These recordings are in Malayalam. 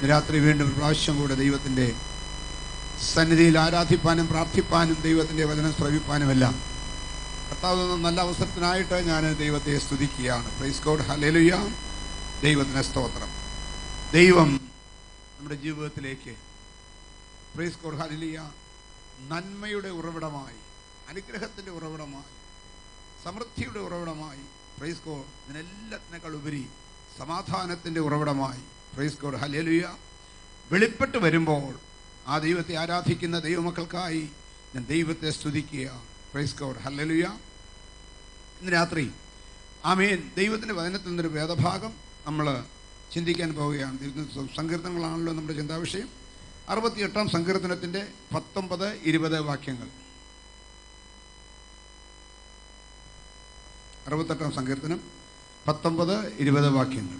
രാത്രി വീണ്ടും പ്രാവശ്യം കൂടെ ദൈവത്തിൻ്റെ സന്നിധിയിൽ ആരാധിപ്പാനും പ്രാർത്ഥിപ്പാനും ദൈവത്തിൻ്റെ വചനം ശ്രവിപ്പാനുമെല്ലാം കർത്താവ് നല്ല അവസരത്തിനായിട്ട് ഞാൻ ദൈവത്തെ സ്തുതിക്കുകയാണ്. Price God, hallelujah. ദൈവത്തിന് സ്തോത്രം. ദൈവം നമ്മുടെ ജീവിതത്തിലേക്ക് പ്രൈസ് ഗോഡ്, ഹല്ലേലൂയ, നന്മയുടെ ഉറവിടമായി, അനുഗ്രഹത്തിൻ്റെ ഉറവിടമായി, സമൃദ്ധിയുടെ ഉറവിടമായി, പ്രൈസ് ഗോഡ്, ഇതിനെല്ലാത്തിനേക്കാൾ ഉപരി സമാധാനത്തിൻ്റെ ഉറവിടമായി, പ്രൈസ് ഗോഡ്, ഹല്ലേലൂയ, വെളിപ്പെട്ട് വരുമ്പോൾ ആ ദൈവത്തെ ആരാധിക്കുന്ന ദൈവമക്കൾക്കായി ഞാൻ ദൈവത്തെ സ്തുതിക്കുകയാണ്. Price God, hallelujah. ഇന്ന് രാത്രി ആമേൻ ദൈവത്തിൻ്റെ വചനത്തിൽ നിന്നൊരു വേദഭാഗം നമ്മൾ ചിന്തിക്കാൻ പോവുകയാണ്. സങ്കീർത്തനങ്ങളാണല്ലോ നമ്മുടെ ചിന്താവിഷയം. 68-ാം സങ്കീർത്തനത്തിൻ്റെ 19-20 വാക്യങ്ങൾ. 68-ാം സങ്കീർത്തനം 19-20 വാക്യങ്ങൾ.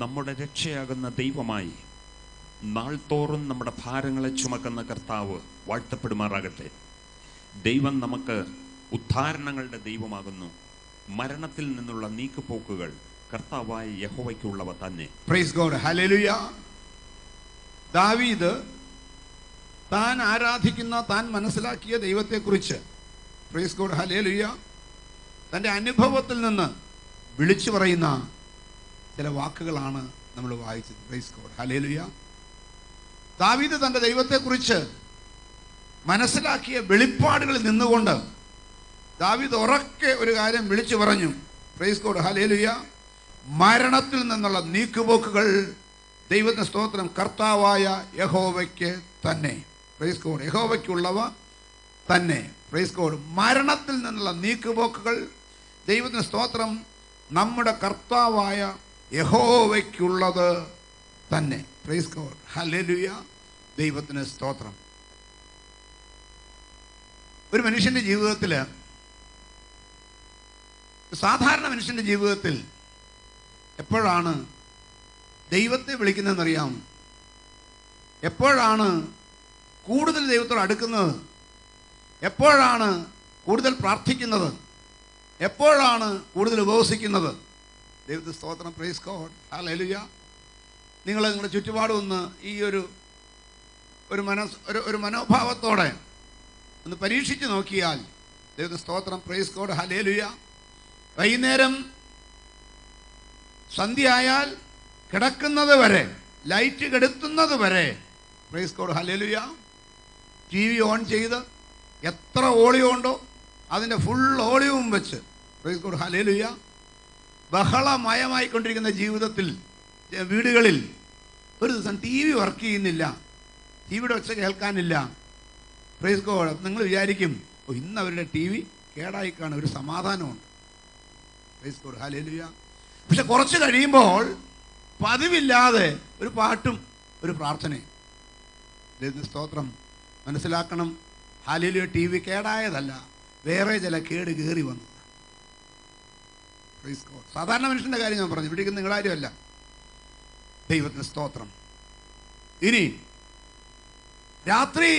നമ്മുടെ രക്ഷയാകുന്ന ദൈവമായി നാൾ തോറും നമ്മുടെ ഭാരങ്ങളെ ചുമക്കുന്ന കർത്താവ് വാഴ്ത്തപ്പെടുമാറാകട്ടെ. ദൈവം നമുക്ക് ഉദ്ധാരണങ്ങളുടെ ദൈവമാകുന്നു. മരണത്തിൽ നിന്നുള്ള നീക്കുപോക്കുകൾ കർത്താവായ യഹോവയ്ക്കുള്ളവ തന്നെ. Price God, hallelujah. ദാവീദ് താൻ ആരാധിക്കുന്ന, താൻ മനസ്സിലാക്കിയ ദൈവത്തെക്കുറിച്ച്, പ്രൈസ് ഗോഡ്, ഹല്ലേലൂയ, തൻ്റെ അനുഭവത്തിൽ നിന്ന് വിളിച്ചു പറയുന്ന ചില വാക്കുകളാണ് നമ്മൾ വായിച്ചത്. Price God, hallelujah. ദാവീദ് തൻ്റെ ദൈവത്തെക്കുറിച്ച് മനസ്സിലാക്കിയ വെളിപ്പാടുകളിൽ നിന്നുകൊണ്ട് ദാവീദ് ഉറക്കെ ഒരു കാര്യം വിളിച്ചു പറഞ്ഞു. Price God, hallelujah. മരണത്തിൽ നിന്നുള്ള നീക്കുപോക്കുകൾ ദൈവത്തിന് സ്തോത്രം കർത്താവായ യഹോവയ്ക്ക് തന്നെ. പ്രൈസ് ഗോഡ്, യഹോവയ്ക്കുള്ളവ തന്നെ. പ്രൈസ് ഗോഡ്, മരണത്തിൽ നിന്നുള്ള നീക്കുപോക്കുകൾ ദൈവത്തിന് സ്തോത്രം നമ്മുടെ കർത്താവായ യഹോവയ്ക്കുള്ളത് തന്നെ. Price God, hallelujah. ദൈവത്തിന് സ്തോത്രം. ഒരു മനുഷ്യൻ്റെ ജീവിതത്തിൽ, സാധാരണ മനുഷ്യൻ്റെ ജീവിതത്തിൽ എപ്പോഴാണ് ദൈവത്തെ വിളിക്കുന്നതെന്നറിയാം? എപ്പോഴാണ് കൂടുതൽ ദൈവത്തോട് അടുക്കുന്നത്? എപ്പോഴാണ് കൂടുതൽ പ്രാർത്ഥിക്കുന്നത്? എപ്പോഴാണ് കൂടുതൽ ഉപവസിക്കുന്നത്? ദൈവത്തെ സ്തോത്രം. Praise God, hallelujah. നിങ്ങൾ നിങ്ങളുടെ ചുറ്റുപാടും ഒന്ന് ഈ ഒരു മനോഭാവത്തോടെ ഒന്ന് പരീക്ഷിച്ച് നോക്കിയാൽ ദൈവത്തെ സ്തോത്രം. Praise God, hallelujah. വൈകുന്നേരം സന്ധ്യയായാൽ കിടക്കുന്നത് വരെ, ലൈറ്റ് കെടുത്തുന്നത് വരെ, price God, hallelujah, TV on ചെയ്ത് എത്ര ഓളിയോ ഉണ്ടോ അതിൻ്റെ ഫുൾ ഓളിയവും വെച്ച്, പ്രൈസ് ഗോഡ്, ഹല്ലേലൂയ, ബഹളമയമായിക്കൊണ്ടിരിക്കുന്ന ജീവിതത്തിൽ, വീടുകളിൽ ഒരു ദിവസം TV വർക്ക് ചെയ്യുന്നില്ല, TVയുടെ ഒച്ച കേൾക്കാനില്ല. Praise God. നിങ്ങൾ വിചാരിക്കും, ഓ, ഇന്ന് അവരുടെ TV കേടായി കാണും, ഒരു സമാധാനമുണ്ട്. Praise God, hallelujah. പക്ഷെ കുറച്ച് കഴിയുമ്പോൾ പതിവില്ലാതെ ഒരു പാട്ടും ഒരു പ്രാർത്ഥനയും. ദൈവത്തിന്റെ സ്തോത്രം. മനസ്സിലാക്കണം, ഹല്ലേലൂയ, TV കേടായതല്ല, വേറെ ചില കേട് കയറി വന്നത്. Praise God. സാധാരണ മനുഷ്യൻ്റെ കാര്യം ഞാൻ പറഞ്ഞു, ഇവിടേക്ക് നിങ്ങളുടെ കാര്യമല്ല. ദൈവത്തിന് സ്തോത്രം. ഇനി രാത്രി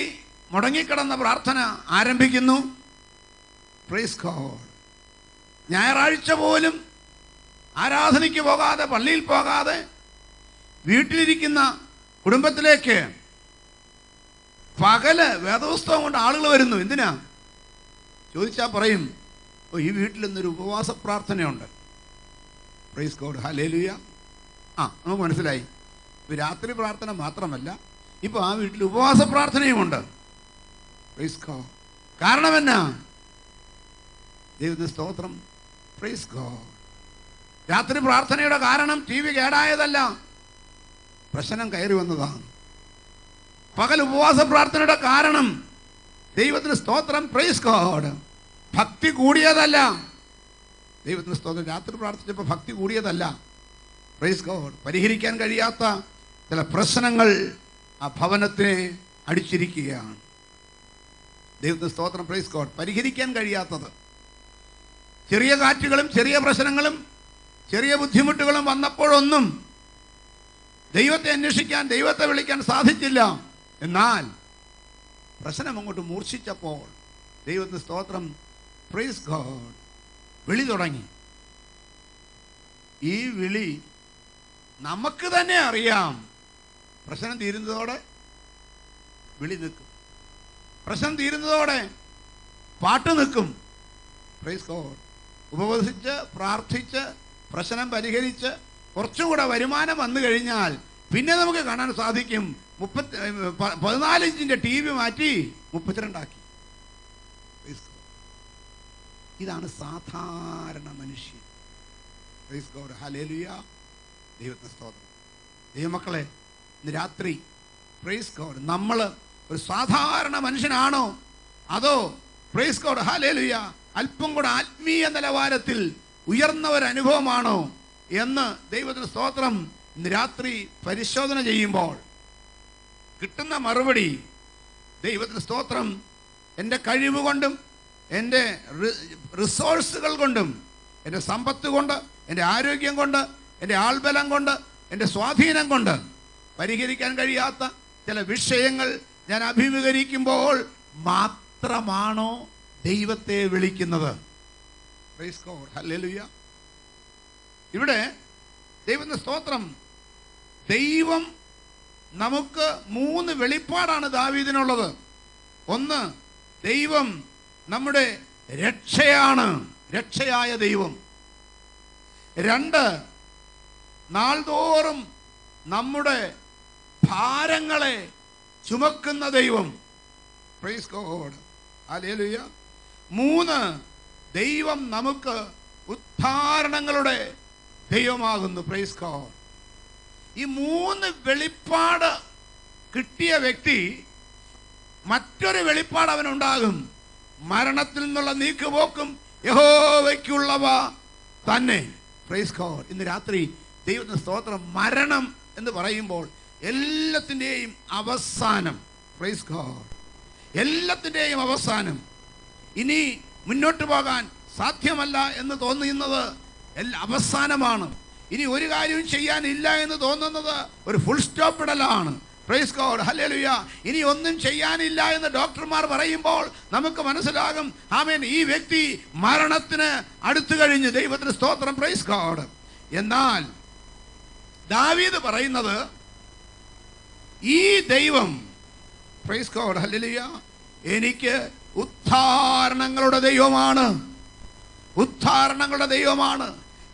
മുടങ്ങിക്കിടന്ന പ്രാർത്ഥന ആരംഭിക്കുന്നു. Praise God. ഞായറാഴ്ച പോലും ആരാധനയ്ക്ക് പോകാതെ, പള്ളിയിൽ പോകാതെ വീട്ടിലിരിക്കുന്ന കുടുംബത്തിലേക്ക് പകല് വേദപുസ്തകം കൊണ്ട് ആളുകൾ വരുന്നു. എന്തിനാ ചോദിച്ചാൽ പറയും, ഓ, ഈ വീട്ടിൽ ഇന്നൊരു ഉപവാസ പ്രാർത്ഥനയുണ്ട്. Praise God, hallelujah. നമുക്ക് മനസ്സിലായി. രാത്രി പ്രാർത്ഥന മാത്രമല്ല, ഇപ്പോൾ ആ വീട്ടിൽ ഉപവാസ പ്രാർത്ഥനയുമുണ്ട്. Praise God. കാരണം എന്നാ? ദൈവത്തിന്റെ സ്തോത്രം. Praise God. രാത്രി പ്രാർത്ഥനയുടെ കാരണം TV കേടായതല്ല, പ്രശ്നം കയറി വന്നതാണ്. പകൽ ഉപവാസ പ്രാർത്ഥനയുടെ കാരണം ദൈവത്തിന് സ്തോത്രം. Praise God. ഭക്തി കൂടിയതല്ല. ദൈവത്തിന് സ്തോത്രം. രാത്രി പ്രാർത്ഥിച്ചപ്പോൾ ഭക്തി കൂടിയതല്ല. Praise God. പരിഹരിക്കാൻ കഴിയാത്ത ചില പ്രശ്നങ്ങൾ ആ ഭവനത്തെ അടിച്ചിരിക്കുകയാണ്. ദൈവത്തിന് സ്തോത്രം. Praise God. പരിഹരിക്കാൻ കഴിയാത്തത്, ചെറിയ കാറ്റുകളും ചെറിയ പ്രശ്നങ്ങളും ചെറിയ ബുദ്ധിമുട്ടുകളും വന്നപ്പോഴൊന്നും ദൈവത്തെ അന്വേഷിക്കാൻ, ദൈവത്തെ വിളിക്കാൻ സാധിച്ചില്ല. എന്നാൽ പ്രശ്നം അങ്ങോട്ട് മൂർച്ഛിച്ചപ്പോൾ ദൈവത്തിന് സ്തോത്രം. Praise God. വിളി തുടങ്ങി. ഈ വിളി നമുക്ക് തന്നെ അറിയാം പ്രശ്നം തീരുന്നതോടെ വിളി നിൽക്കും, പ്രശ്നം തീരുന്നതോടെ പാട്ട് നിൽക്കും. Praise God. ഉപവസിച്ച് പ്രാർത്ഥിച്ച് പ്രശ്നം പരിഹരിച്ച് കുറച്ചും കൂടെ വരുമാനം വന്നു കഴിഞ്ഞാൽ പിന്നെ നമുക്ക് കാണാൻ സാധിക്കും 14 ഇഞ്ചിൻ്റെ TV മാറ്റി 32 ആക്കി. ഇതാണ് സാധാരണ മനുഷ്യൻ. Price God. ഹല്ലേലൂയ. ദൈവത്തിന് സ്തോത്രം. ദൈവമക്കളെ, ഇന്ന് രാത്രി പ്രൈസ് ഗോഡ് നമ്മൾ ഒരു സാധാരണ മനുഷ്യനാണോ അതോ പ്രൈസ് ഗോഡ് ഹല്ലേലൂയ അല്പം കൂടെ ആത്മീയ നിലവാരത്തിൽ ഉയർന്ന ഒരു അനുഭവമാണോ എന്ന് ദൈവത്തിന് സ്തോത്രം ഇന്ന് രാത്രി പരിശോധന ചെയ്യുമ്പോൾ കിട്ടുന്ന മറുപടി ദൈവത്തിന് സ്തോത്രം എൻ്റെ കഴിവ് കൊണ്ടും എൻ്റെ റിസോഴ്സുകൾ കൊണ്ടും എൻ്റെ സമ്പത്ത് കൊണ്ട് എൻ്റെ ആരോഗ്യം കൊണ്ട് എൻ്റെ ആൾബലം കൊണ്ട് എൻ്റെ സ്വാധീനം കൊണ്ട് പരിഹരിക്കാൻ കഴിയാത്ത ചില വിഷയങ്ങൾ ഞാൻ അഭിമുഖീകരിക്കുമ്പോൾ മാത്രമാണോ ദൈവത്തെ വിളിക്കുന്നത്? Price God. ഹല്ലേലൂയ. ഇവിടെ ദൈവത്തിന്റെ സ്തോത്രം, ദൈവം നമുക്ക് 3 വെളിപ്പാടാണ് ദാവീദിനുള്ളത്. ഒന്ന്, ദൈവം നമ്മുടെ രക്ഷയാണ്, രക്ഷയായ ദൈവം. 2, നാൾതോറും നമ്മുടെ ഭാരങ്ങളെ ചുമക്കുന്ന ദൈവം. Price God. ഹല്ലേലൂയ. 3, ദൈവം നമുക്ക് ഉദ്ധാരണങ്ങളുടെ ദൈവമാകുന്നു. Praise God. ഈ 3 വെളിപ്പാട് കിട്ടിയ വ്യക്തി മറ്റൊരു വെളിപ്പാട് അവനുണ്ടാകും. മരണത്തിൽ നിന്നുള്ള നീക്കുപോക്കും യഹോവയ്ക്കുള്ളവ തന്നെ. Praise God. ഇന്ന് രാത്രി ദൈവത്തിന്റെ സ്തോത്രം, മരണം എന്ന് പറയുമ്പോൾ എല്ലാത്തിൻ്റെയും അവസാനം. Praise God. എല്ലാത്തിൻ്റെയും അവസാനം. ഇനി മുന്നോട്ട് പോകാൻ സാധ്യമല്ല എന്ന് തോന്നുന്നത് അവസാനമാണ്. ഇനി ഒരു കാര്യവും ചെയ്യാനില്ല എന്ന് തോന്നുന്നത് ഒരു ഫുൾ സ്റ്റോപ്പ് ഇടലാണ്. Praise God. ഹല്ലേലൂയ. ഇനി ഒന്നും ചെയ്യാനില്ല എന്ന് ഡോക്ടർമാർ പറയുമ്പോൾ നമുക്ക് മനസ്സിലാകും, ആമേൻ, ഈ വ്യക്തി മരണത്തിന് അടുത്തു കഴിഞ്ഞു. ദൈവത്തിന് സ്തോത്രം. Praise God. എന്നാൽ ദാവീദ് പറയുന്നത്, ഈ ദൈവം, പ്രൈസ് ഗോഡ്, ഹല്ലേലൂയ, എനിക്ക് ഉദ്ധാരണങ്ങളുടെ ദൈവമാണ്, ഉദ്ധാരണങ്ങളുടെ ദൈവമാണ്.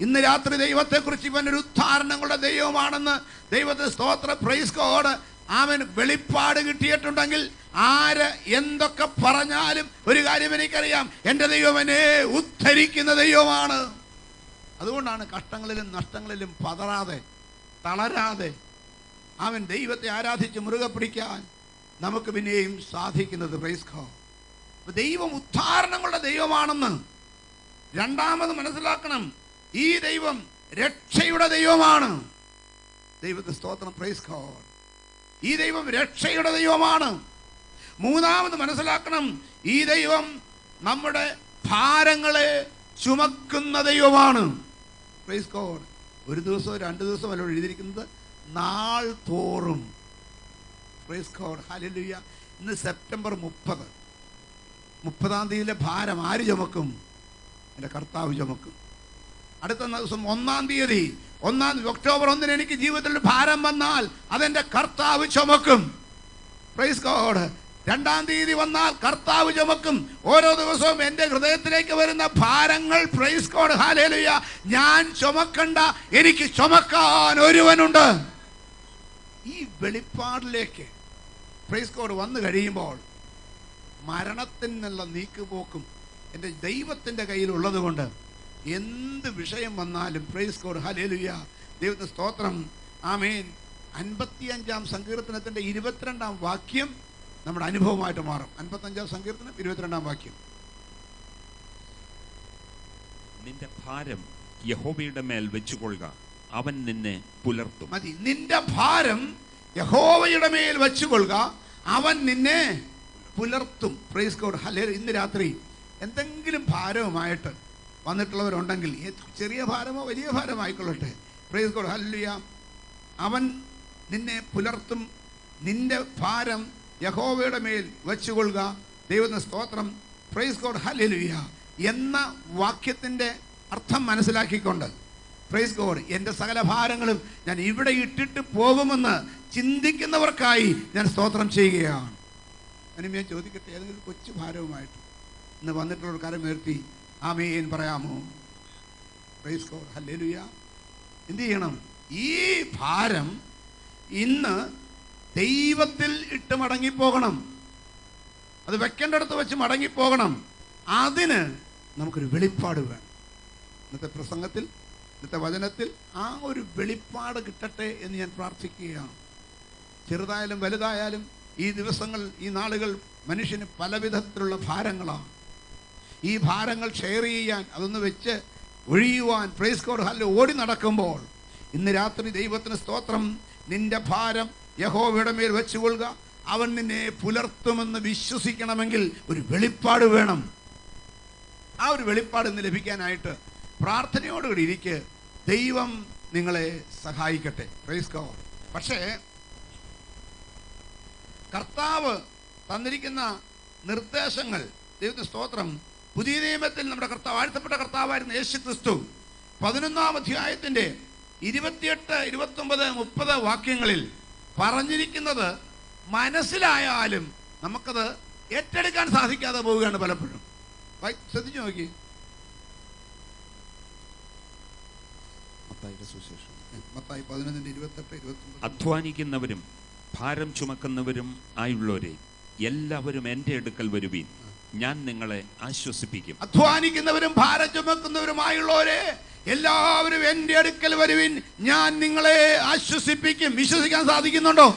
ഇന്ന് രാത്രി ദൈവത്തെക്കുറിച്ച് ഇവൻ ഒരു ഉദ്ധാരണങ്ങളുടെ ദൈവമാണെന്ന് ദൈവത്തെ സ്തോത്രം. Praise God. അവൻ വെളിപ്പാട് കിട്ടിയിട്ടുണ്ടെങ്കിൽ ആര് എന്തൊക്കെ പറഞ്ഞാലും ഒരു കാര്യം എനിക്കറിയാം, എൻ്റെ ദൈവം എന്നെ ഉദ്ധരിക്കുന്ന ദൈവമാണ്. അതുകൊണ്ടാണ് കഷ്ടങ്ങളിലും നഷ്ടങ്ങളിലും പതറാതെ തളരാതെ അവൻ ദൈവത്തെ ആരാധിച്ച് മുറുകെ പിടിക്കാൻ നമുക്ക് പിന്നെയും സാധിക്കുന്നത്. Praise God. ദൈവം ഉദ്ധാരണങ്ങളുടെ ദൈവമാണെന്ന് രണ്ടാമത് മനസ്സിലാക്കണം. ഈ ദൈവം രക്ഷയുടെ ദൈവമാണ്. ദൈവത്തെ സ്തോത്രം. Praise God. ഈ ദൈവം രക്ഷയുടെ ദൈവമാണ്. മൂന്നാമത് മനസ്സിലാക്കണം, ഈ ദൈവം നമ്മുടെ ഭാരങ്ങളെ ചുമക്കുന്ന ദൈവമാണ്. Praise God. ഒരു ദിവസമോ 2 ദിവസമോ അല്ല എഴുതിയിരിക്കുന്നത്, നാൾ തോറും. Price God. ഹല്ലേലൂയ. ഇന്ന് സെപ്റ്റംബർ 30. 30-ാം തീയതിയിലെ ഭാരം ആര് ചുമക്കും? എൻ്റെ കർത്താവ് ചുമക്കും. അടുത്ത ദിവസം 1-ാം തീയതി, ഒക്ടോബർ 1 എനിക്ക് ജീവിതത്തിൽ ഭാരം വന്നാൽ അതെൻ്റെ കർത്താവ് ചുമക്കും. Praise God. 2-ാം തീയതി വന്നാൽ കർത്താവ് ചുമക്കും. ഓരോ ദിവസവും എൻ്റെ ഹൃദയത്തിലേക്ക് വരുന്ന ഭാരങ്ങൾ, പ്രൈസ് ഗോഡ്, ഹല്ലേലൂയ, ഞാൻ ചുമക്കണ്ട, എനിക്ക് ചുമക്കാൻ ഒരുവനുണ്ട്. ഈ വെളിപ്പാടിലേക്ക് പ്രൈസ് ഗോഡ് വന്നു കഴിയുമ്പോൾ മരണത്തിൽ നിന്നുള്ള നീക്കുപോക്കും എൻ്റെ ദൈവത്തിൻ്റെ കയ്യിലുള്ളത് കൊണ്ട് എന്ത് വിഷയം വന്നാലും, പ്രൈസ് ഗോഡ്, ഹല്ലേലൂയ, ദൈവത്തിന്റെ സ്തോത്രം, ആമേൻ, 55-ാം സങ്കീർത്തനത്തിൻ്റെ 22-ാം വാക്യം നമ്മുടെ അനുഭവമായിട്ട് മാറും. 55-ാം സങ്കീർത്തനം 22-ാം വാക്യം. നിന്റെ ഭാരം യഹോവയുടെ മേൽ വെച്ചുകൊള്ളുക, അവൻ നിന്നെ പുലർത്തും. മതി. നിന്റെ ഭാരം യഹോവയുടെ മേൽ വെച്ചുകൊള്ളുക, അവൻ നിന്നെ പുലർത്തും. Price God. ഹല്ലേലൂയ. ഇന്ന് രാത്രി എന്തെങ്കിലും ഭാരവുമായിട്ട് വന്നിട്ടുള്ളവരുണ്ടെങ്കിൽ, ചെറിയ ഭാരമോ വലിയ ഭാരമോ ആയിക്കൊള്ളട്ടെ, പ്രൈസ് ഗോഡ്, ഹല്ലേലൂയ, അവൻ നിന്നെ പുലർത്തും. നിന്റെ ഭാരം യഹോവയുടെ മേൽ വെച്ചുകൊള്ളുക. ദൈവത്തിന്റെ സ്തോത്രം. പ്രൈസ് ഗോഡ്, ഹല്ലേലൂയ എന്ന വാക്യത്തിൻ്റെ അർത്ഥം മനസ്സിലാക്കിക്കൊണ്ട് പ്രൈസ് ഗോഡ്. എൻ്റെ സകല ഭാരങ്ങളും ഞാൻ ഇവിടെ ഇട്ടിട്ട് പോകുമെന്ന് ചിന്തിക്കുന്നവർക്കായി ഞാൻ സ്തോത്രം ചെയ്യുകയാണ്. ഞാൻ ചോദിക്കട്ടെ, ഏതെങ്കിലും കൊച്ചു ഭാരവുമായിട്ട് ഇന്ന് വന്നിട്ടുള്ള കാര്യം ഉയർത്തി ആമേൻ പറയാമോ? Price God, hallelujah. എന്ത് ചെയ്യണം? ഈ ഭാരം ഇന്ന് ദൈവത്തിൽ ഇട്ട് മടങ്ങിപ്പോകണം. അത് വെക്കേണ്ടടുത്ത് വെച്ച് മടങ്ങിപ്പോകണം. അതിന് നമുക്കൊരു വെളിപ്പാട് വേണം. ഇന്നത്തെ പ്രസംഗത്തിൽ, ഇന്നത്തെ വചനത്തിൽ ആ ഒരു വെളിപ്പാട് കിട്ടട്ടെ എന്ന് ഞാൻ പ്രാർത്ഥിക്കുകയാണ്. ചെറുതായാലും വലുതായാലും ഈ ദിവസങ്ങൾ, ഈ നാളുകൾ മനുഷ്യന് പല വിധത്തിലുള്ള ഭാരങ്ങളാണ്. ഈ ഭാരങ്ങൾ ഷെയർ ചെയ്യാൻ, അതൊന്ന് വെച്ച് ഒഴിയുവാൻ പ്രൈസ് ഗോഡ് ഹല്ലേലൂയ ഓടി നടക്കുമ്പോൾ ഇന്ന് രാത്രി ദൈവത്തിന് സ്തോത്രം, നിന്റെ ഭാരം യഹോവയുടെ മേൽ വെച്ചുകൊള്ളുക, അവൻ നിന്നെ പുലർത്തുമെന്ന് വിശ്വസിക്കണമെങ്കിൽ ഒരു വെളിപ്പാട് വേണം. ആ ഒരു വെളിപ്പാട് ഇന്ന് ലഭിക്കാനായിട്ട് പ്രാർത്ഥനയോടുകൂടി ഇരിക്കുക. ദൈവം നിങ്ങളെ സഹായിക്കട്ടെ. Praise God. പക്ഷേ കർത്താവ് തന്നിരിക്കുന്ന നിർദ്ദേശങ്ങൾ, ദൈവത്തിന് സ്തോത്രം, പുതിയ നിയമത്തിൽ നമ്മുടെ കർത്താവ്, വാഴ്ത്തപ്പെട്ട കർത്താവായിരുന്ന യേശു ക്രിസ്തു 11-ാം അധ്യായത്തിൻ്റെ 28, 29, 30 വാക്യങ്ങളിൽ പറഞ്ഞിരിക്കുന്നത് മനസ്സിലായാലും നമുക്കത് ഏറ്റെടുക്കാൻ സാധിക്കാതെ പോവുകയാണ് പലപ്പോഴും. ശ്രദ്ധിച്ചു നോക്കി. മത്തായി 11:28, 29. അധ്വാനിക്കുന്നവരും ഭാരം ചുമക്കുന്നവരും ആയുള്ളവരെ എല്ലാവരും എൻ്റെ അടുക്കൽ വരുവീൻ, ഞാൻ നിങ്ങളെ ആശ്വസിപ്പിക്കും. അധ്വാനിക്കുന്നവരും ഭാരം ചുമക്കുന്നവരുമായുള്ളവരെ എല്ലാവരും എൻ്റെ അടുക്കൽ വരുവിൻ, ഞാൻ നിങ്ങളെ ആശ്വസിപ്പിക്കും. വിശ്വസിക്കാൻ സാധിക്കുന്നുണ്ടോ?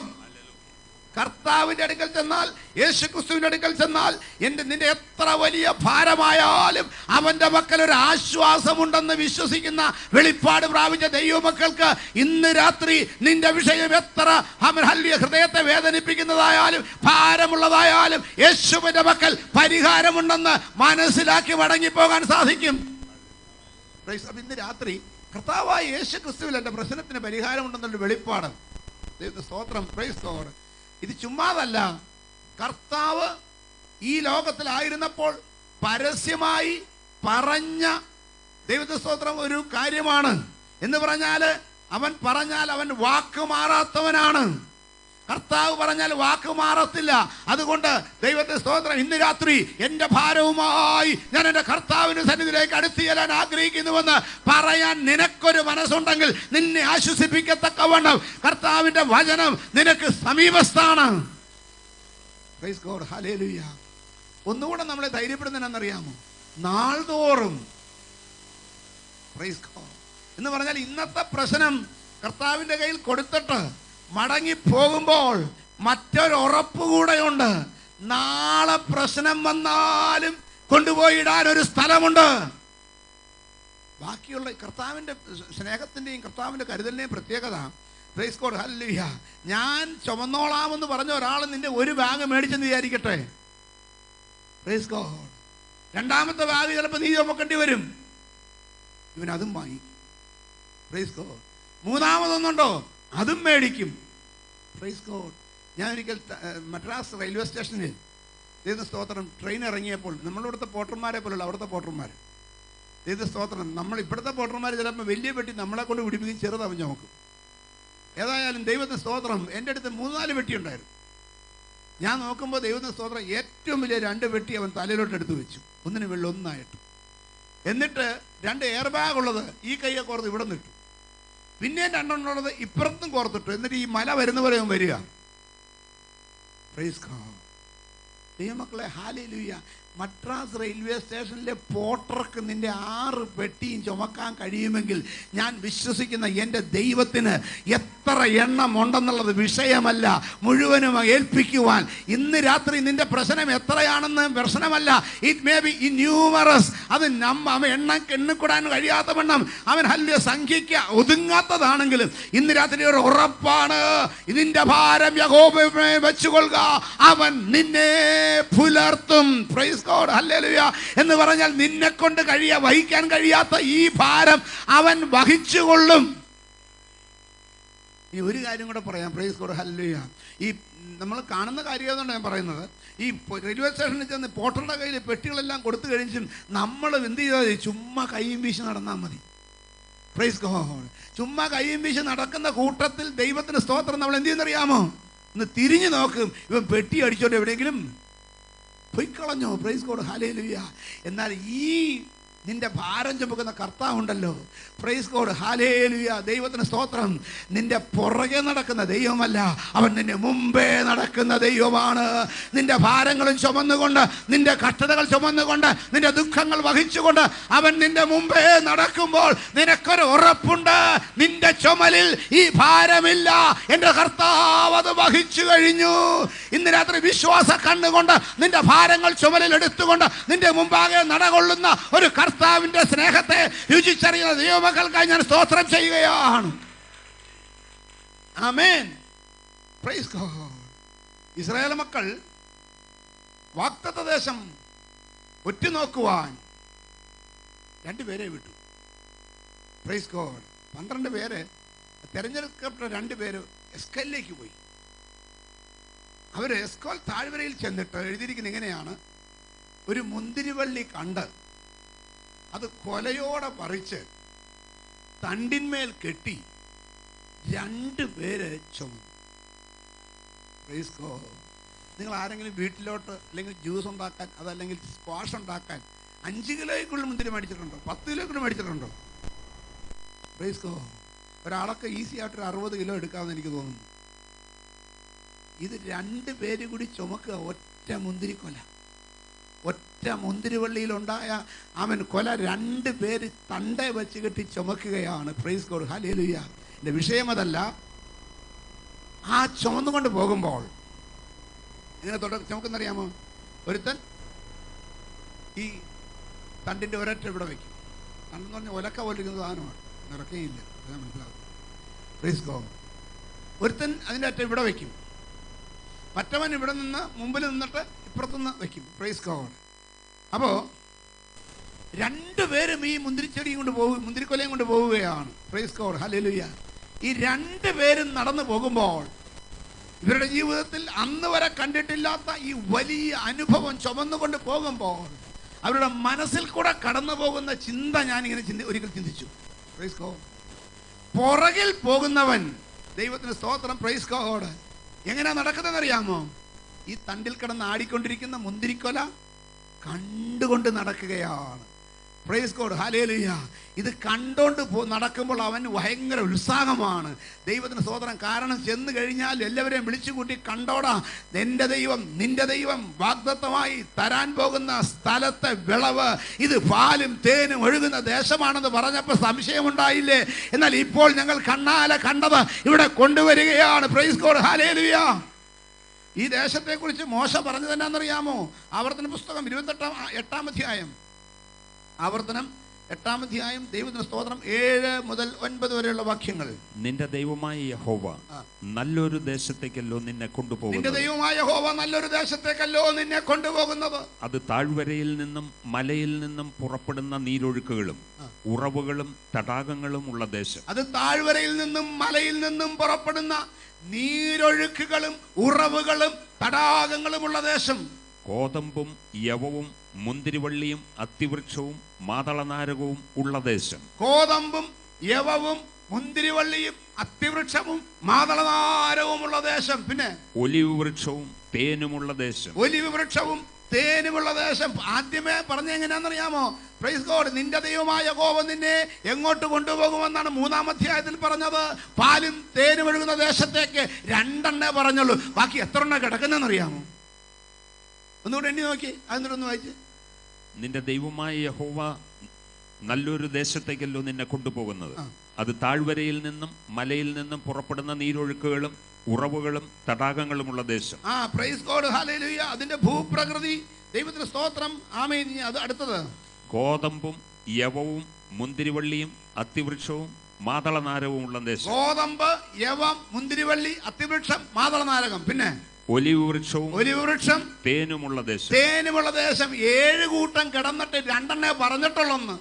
കർത്താവിൻ്റെ അടുക്കൽ ചെന്നാൽ, യേശു ക്രിസ്തുവിൻ്റെ അടുക്കൽ ചെന്നാൽ, നിന്റെ എത്ര വലിയ ഭാരമായാലും അവൻ്റെ മക്കൾ ഒരു ആശ്വാസമുണ്ടെന്ന് വിശ്വസിക്കുന്ന വെളിപ്പാട് പ്രാപിച്ച ദൈവമക്കൾക്ക് ഇന്ന് രാത്രി നിന്റെ വിഷയം എത്ര ഹൃദയത്തെ വേദനിപ്പിക്കുന്നതായാലും ഭാരമുള്ളതായാലും യേശുവിൻ്റെ മക്കൾ പരിഹാരമുണ്ടെന്ന് മനസ്സിലാക്കി മടങ്ങിപ്പോകാൻ സാധിക്കും. ഇന്ന് രാത്രി കർത്താവായ യേശു ക്രിസ്തുവിൽ എൻ്റെ പ്രശ്നത്തിന് പരിഹാരമുണ്ടെന്നുള്ള വെളിപ്പാട്, ദൈവത്തിന്റെ സ്തോത്രം. Praise God. ഇത് ചുമ്മാതല്ല. കർത്താവ് ഈ ലോകത്തിലായിരുന്നപ്പോൾ പരസ്യമായി പറഞ്ഞ, ദൈവത്തിന്റെ സ്തോത്രം, ഒരു കാര്യമാണ്. എന്ന് പറഞ്ഞാൽ അവൻ വാക്ക് മാറാത്തവനാണ്. കർത്താവ് പറഞ്ഞാൽ വാക്ക് മാറത്തില്ല. അതുകൊണ്ട് ദൈവത്തിന്റെ സ്തോത്രം, ഇന്ന് രാത്രി എൻ്റെ ഭാരവുമായി ഞാൻ എൻ്റെ കർത്താവിന്റെ സന്നിധിയിലേക്ക് അടുത്ത് ചെല്ലാൻ ആഗ്രഹിക്കുന്നുവെന്ന് പറയാൻ നിനക്കൊരു മനസ്സുണ്ടെങ്കിൽ നിന്നെ ആശ്വസിപ്പിക്കത്തക്കവണ്ണം കർത്താവിന്റെ വചനം നിനക്ക് സമീപത്താണ്. Price God, hallelujah. ഒന്നുകൂടെ നമ്മളെ ധൈര്യപ്പെടുന്നതിനെന്നറിയാമോ? നാൾതോറും പ്രൈസ് ഗോഡ് എന്ന് പറഞ്ഞാൽ ഇന്നത്തെ പ്രശ്നം കർത്താവിന്റെ കയ്യിൽ കൊടുത്തിട്ട് മടങ്ങി പോകുമ്പോൾ മറ്റൊരു ഉറപ്പ് കൂടെയുണ്ട്. നാളെ പ്രശ്നം വന്നാലും കൊണ്ടുപോയി ഇടാൻ ഒരു സ്ഥലമുണ്ട്. ബാക്കിയുള്ള കർത്താവിൻ്റെ സ്നേഹത്തിൻ്റെയും കർത്താവിൻ്റെ കരുതലിൻ്റെയും പ്രത്യേകത, പ്രൈസ് ഗോഡ്, ഹല്ലേലൂയ, ഞാൻ ചുമന്നോളാമെന്ന് പറഞ്ഞ ഒരാൾ നിന്റെ ഒരു ബാഗ് മേടിച്ചെന്ന് വിചാരിക്കട്ടെ. Praise God. രണ്ടാമത്തെ ബാഗ് ചിലപ്പോൾ നീ ചുമക്കേണ്ടി വരും. ഇവൻ അതും വാങ്ങി. Praise God. മൂന്നാമതൊന്നുണ്ടോ? അതും മേടിക്കും. Praise God. ഞാൻ ഒരിക്കൽ മദ്രാസ് റെയിൽവേ സ്റ്റേഷനിൽ ദൈവ സ്തോത്രം ട്രെയിൻ ഇറങ്ങിയപ്പോൾ, നമ്മളിവിടുത്തെ പോട്ടർമാരെ പോലുള്ള അവിടുത്തെ പോട്ടർമാർ, ദൈവ സ്തോത്രം, നമ്മൾ ഇവിടുത്തെ പോട്ടർമാർ ചിലപ്പോൾ വലിയ പെട്ടി നമ്മളെ കൊണ്ട് പിടിപ്പിക്കും, ചെറുതവൻ നോക്കും. ഏതായാലും ദൈവത്തിന് സ്തോത്രം, എൻ്റെ അടുത്ത് 3-4 പെട്ടി ഉണ്ടായിരുന്നു. ഞാൻ നോക്കുമ്പോൾ ദൈവത്തിന് സ്തോത്രം ഏറ്റവും വലിയ 2 പെട്ടി അവൻ തലയിലോട്ട് എടുത്ത് വെച്ചു, ഒന്നിന് വെള്ളം ഒന്നായിട്ട്. എന്നിട്ട് 2 എയർ ബാഗ് ഉള്ളത് ഈ കയ്യെ കോർത്ത് ഇവിടെ നിട്ടു, പിന്നെ 2 എണ്ണമുള്ളത് ഇപ്പുറത്തും കോർത്തിട്ടു. എന്നിട്ട് ഈ മല വരുന്ന പോലെ അവൻ വരിക. Praise God. ദൈവമക്കളെ, ഹല്ലേലൂയ. മദ്രാസ് റെയിൽവേ സ്റ്റേഷനിലെ പോർട്ടർക്ക് നിന്റെ 6 പെട്ടിയും ചുമക്കാൻ കഴിയുമെങ്കിൽ ഞാൻ വിശ്വസിക്കുന്ന എൻ്റെ ദൈവത്തിന് എത്ര എണ്ണം ഉണ്ടെന്നുള്ളത് വിഷയമല്ല, മുഴുവനും ഏൽപ്പിക്കുവാൻ. ഇന്ന് രാത്രി നിന്റെ പ്രശ്നം എത്രയാണെന്ന് പ്രശ്നമല്ല. It may be innumerous. അത് അവൻ എണ്ണിക്കൂടാൻ കഴിയാത്ത വണ്ണം അവൻ ഹല്ലേലൂയ സംഖ്യയ്ക്ക് ഒതുങ്ങാത്തതാണെങ്കിലും ഇന്ന് രാത്രി ഒരു ഉറപ്പാണ്, ഇതിൻ്റെ ഭാരം യഹോവയെ വെച്ചുകൊള്ളുക, അവൻ നിന്നെ പുലർത്തും. Price God, hallelujah. എന്ന് പറഞ്ഞാൽ നിന്നെ കൊണ്ട് വഹിക്കാൻ കഴിയാത്ത ഈ ഭാരം അവൻ വഹിച്ചുകൊള്ളും. ഈ ഒരു കാര്യം കൂടെ പറയാം. Price God, hallelujah. ഈ നമ്മൾ കാണുന്ന കാര്യമാണ് ഞാൻ പറയുന്നത്. ഈ റെയിൽവേ സ്റ്റേഷനിൽ ചെന്ന് പോർട്ടറുടെ കയ്യിൽ പെട്ടികളെല്ലാം കൊടുത്തു കഴിഞ്ഞും നമ്മൾ എന്ത് ചെയ്താൽ ചുമ്മാ കൈയും വീശി നടന്നാൽ മതി. Praise God. ചുമ്മാ കയ്യും വീശി നടക്കുന്ന കൂട്ടത്തിൽ ദൈവത്തിന് സ്തോത്രം നമ്മൾ എന്ത് ചെയ്യുന്നറിയാമോ? ഒന്ന് തിരിഞ്ഞു നോക്കും, ഇവൻ പെട്ടി അടിച്ചോണ്ട് എവിടെയെങ്കിലും പൊയ്ക്കളഞ്ഞോ. Price God, hallelujah. എന്നാൽ ഈ നിന്റെ ഭാരം ചുമക്കുന്ന കർത്താവുണ്ടല്ലോ, പ്രൈസ് ഗോഡ്, ഹല്ലേലൂയ, ദൈവത്തിന് സ്തോത്രം. നിന്റെ പുറകെ നടക്കുന്ന ദൈവമല്ല, അവൻ നിന്റെ മുമ്പേ നടക്കുന്ന ദൈവമാണ്. നിന്റെ ഭാരങ്ങളും ചുമന്നുകൊണ്ട്, നിന്റെ കഷ്ടതകൾ ചുമന്നുകൊണ്ട്, നിന്റെ ദുഃഖങ്ങൾ വഹിച്ചുകൊണ്ട് അവൻ നിന്റെ മുമ്പേ നടക്കുമ്പോൾ നിനക്കൊരു ഉറപ്പുണ്ട്, നിന്റെ ചുമലിൽ ഈ ഭാരമില്ല, എൻ്റെ കർത്താവ് അത് വഹിച്ചു കഴിഞ്ഞു. ഇന്ന് രാത്രി വിശ്വാസ കണ്ണുകൊണ്ട് നിന്റെ ഭാരങ്ങൾ ചുമലിൽ എടുത്തുകൊണ്ട് നിന്റെ മുമ്പാകെ നടകൊള്ളുന്ന ഒരു കർത്താവിന്റെ സ്നേഹത്തെ രുചിച്ചറിയുന്ന ദൈവമക്കൾക്കായി ഞാൻ സ്തോത്രം ചെയ്യുകയാണ്. ആമേൻ, പ്രൈസ് ഗോഡ്. ഇസ്രായേൽ മക്കൾ വാഗ്ദത്ത ദേശം ഒറ്റുനോക്കുവാൻ 2 പേരെ വിട്ടു. Praise God. 12 പേര് തെരഞ്ഞെടുക്കപ്പെട്ട 2 പേര് എസ്കോലിലേക്ക് പോയി. അവർ എസ്കോൽ താഴ്വരയിൽ ചെന്നിട്ട് എഴുതിയിരിക്കുന്നത് ഇങ്ങനെയാണ്: ഒരു മുന്തിരിവള്ളി കണ്ട് അത് കൊലയോടെ പറിച്ച് തണ്ടിന്മേൽ കെട്ടി 2 പേര് ചുമന്നു. Praise God. നിങ്ങൾ ആരെങ്കിലും വീട്ടിലോട്ട് അല്ലെങ്കിൽ ജ്യൂസ് ഉണ്ടാക്കാൻ, അതല്ലെങ്കിൽ സ്ക്വാഷ് ഉണ്ടാക്കാൻ 5 കിലോയ്ക്കുള്ള മുന്തിരി മേടിച്ചിട്ടുണ്ടോ? 10 കിലോയ്ക്കുള്ള മേടിച്ചിട്ടുണ്ടോ? Praise God. ഒരാളൊക്കെ ഈസി ആയിട്ടൊരു 60 കിലോ എടുക്കാമെന്ന് എനിക്ക് തോന്നുന്നു. ഇത് 2 പേര് കൂടി ചുമക്കുക. ഒറ്റ മുന്തിരിക്കൊല, ഒറ്റ മുന്തിരിവള്ളിയിലുണ്ടായ അവൻ കൊല 2 പേര് തണ്ടേ വെച്ച് കെട്ടി ചുമക്കുകയാണ്. Price God, hallelujah. എൻ്റെ വിഷയം അതല്ല. ആ ചുമന്നുകൊണ്ട് പോകുമ്പോൾ എങ്ങനെ ചുമക്കുന്നറിയാമോ? ഒരുത്തൻ ഈ തണ്ടിൻ്റെ ഒരൊറ്റ ഇവിടെ വയ്ക്കും. തണ്ടെന്ന് പറഞ്ഞാൽ ഒലക്ക പോലിരിക്കുന്ന സാധനമാണ്, നിറക്കുകയില്ല, അതാണ് മനസ്സിലാകുന്നത്. Praise God. ഒരുത്തൻ അതിൻ്റെ അറ്റം ഇവിടെ വയ്ക്കും, മറ്റവൻ ഇവിടെ നിന്ന് മുമ്പിൽ നിന്നിട്ട് ഇപ്പുറത്തുനിന്ന് വയ്ക്കും. Praise God. അപ്പോൾ 2 പേരും ഈ മുന്തിരിച്ചെടിയും കൊണ്ട് മുന്തിരിക്കൊലയും കൊണ്ട് പോവുകയാണ്. Price God, hallelujah. ഈ 2 പേരും നടന്നു പോകുമ്പോൾ ഇവരുടെ ജീവിതത്തിൽ അന്ന് വരെ കണ്ടിട്ടില്ലാത്ത ഈ വലിയ അനുഭവം ചുമന്നുകൊണ്ട് പോകുമ്പോൾ അവരുടെ മനസ്സിൽ കൂടെ കടന്നു പോകുന്ന ചിന്ത ഞാനിങ്ങനെ ഒരിക്കൽ ചിന്തിച്ചു. Praise God. പുറകിൽ പോകുന്നവൻ, ദൈവത്തിന് സ്തോത്രം, പ്രൈസ് ഗോഡ്, എങ്ങനെയാ നടക്കുന്നതെന്ന് അറിയാമോ? ഈ തണ്ടിൽ കിടന്ന് ആടിക്കൊണ്ടിരിക്കുന്ന മുന്തിരിക്കൊല കണ്ടുകൊണ്ട് നടക്കുകയാണ്. Price God, hallelujah. ഇത് കണ്ടോണ്ട് നടക്കുമ്പോൾ അവന് ഭയങ്കര ഉത്സാഹമാണ്. ദൈവത്തിന് സ്തോത്രം. കാരണം ചെന്ന് കഴിഞ്ഞാൽ എല്ലാവരെയും വിളിച്ചുകൂട്ടി, കണ്ടോടാ, എൻ്റെ ദൈവം, നിന്റെ ദൈവം വാഗ്ദത്തമായി തരാൻ പോകുന്ന സ്ഥലത്തെ വിളവ് ഇത് പാലും തേനും ഒഴുകുന്ന ദേശമാണെന്ന് പറഞ്ഞപ്പോൾ സംശയമുണ്ടായില്ലേ? എന്നാൽ ഇപ്പോൾ ഞങ്ങൾ കണ്ണാലെ കണ്ടത് ഇവിടെ കൊണ്ടുവരികയാണ്. Price God, hallelujah. ഈ ദേശത്തെക്കുറിച്ച് മോശ പറഞ്ഞത് എന്നാണെന്നറിയാമോ? ആവർത്തന പുസ്തകം 28-ാം അധ്യായം, ആവർത്തനം 8-ാം അധ്യായം, ദൈവത്തിന്റെ സ്തോത്രം 7 മുതൽ 9 വരെയുള്ള വാക്യങ്ങൾ. നിന്റെ ദൈവമായ യഹോവ നല്ലൊരു ദേശത്തേക്കല്ലോ നിന്നെ കൊണ്ടുപോകുന്നത്. നിന്റെ ദൈവമായ യഹോവ നല്ലൊരു ദേശത്തേക്കല്ലോ നിന്നെ കൊണ്ടുപോകുന്നത്. അത് താഴ്വരയിൽ നിന്നും മലയിൽ നിന്നും പുറപ്പെടുന്ന നീരൊഴുക്കുകളും ഉറവുകളും തടാകങ്ങളും ഉള്ള ദേശം. അത് താഴ്വരയിൽ നിന്നും മലയിൽ നിന്നും പുറപ്പെടുന്ന നീരൊഴുക്കുകളും ഉറവുകളും തടാകങ്ങളുമുള്ള ദേശം. കോതമ്പും യവവും മുന്തിരിവള്ളിയും അത്തിവൃക്ഷവും മാതളനാരകവും ഉള്ള ദേശം. കോതമ്പും യവവും മുന്തിരിവള്ളിയും അത്തിവൃക്ഷവും മാതളനാരകവുമുള്ള ദേശം. പിന്നെ ഒലിവ് വൃക്ഷവും തേനുമുള്ള ദേശം. ഒലിവ് വൃക്ഷവും തേനുമുള്ള ദേശം. ആദ്യമേ പറഞ്ഞ എങ്ങനെയാണെന്നറിയാമോ? Praise God. നിന്റെ ദൈവമായ യഹോവ നിന്നെ എങ്ങോട്ട് കൊണ്ടുപോകുമെന്നാണ് 3-ാം അധ്യായത്തിൽ പറഞ്ഞത്. പാലും തേനും ഒഴുകുന്ന ദേശത്തേക്ക് 2 പറഞ്ഞുള്ളൂ. ബാക്കി എത്ര എണ്ണം കിടക്കുന്നതെന്നറിയാമോ? ഒന്നുകൂടെ എണ്ണി നോക്കി, അതിനൊന്ന് വായിച്ച്. നിന്റെ ദൈവമായ യഹോവ നല്ലൊരു ദേശത്തേക്കല്ലോ നിന്നെ കൊണ്ടുപോകുന്നത്. അത് താഴ്വരയിൽ നിന്നും മലയിൽ നിന്നും പുറപ്പെടുന്ന നീരൊഴുക്കുകളും ഉറവുകളും തടാകങ്ങളുമുള്ള ദേശം. Price God, hallelujah. അതിന്റെ ഭൂപ്രകൃതി, ദൈവത്തിന്റെ സ്തോത്രം, ആമേൻ. അത് അടുത്തത് കോതമ്പും യവവും മുന്തിരിവള്ളിയും അത്തിവൃക്ഷവും മാതളനാരകവും ഉള്ള ദേശം. കോതമ്പ്, യവം, മുന്തിരിവള്ളി, അത്തിവൃക്ഷം, മാതളനാരകം. പിന്നെ ഒലിവ് വൃക്ഷം തേനുമുള്ള ദേശം. തേനുമുള്ള ദേശം. 7 കൂട്ടം കിടന്നിട്ട് 2 പറഞ്ഞിട്ടുള്ളൊന്ന്.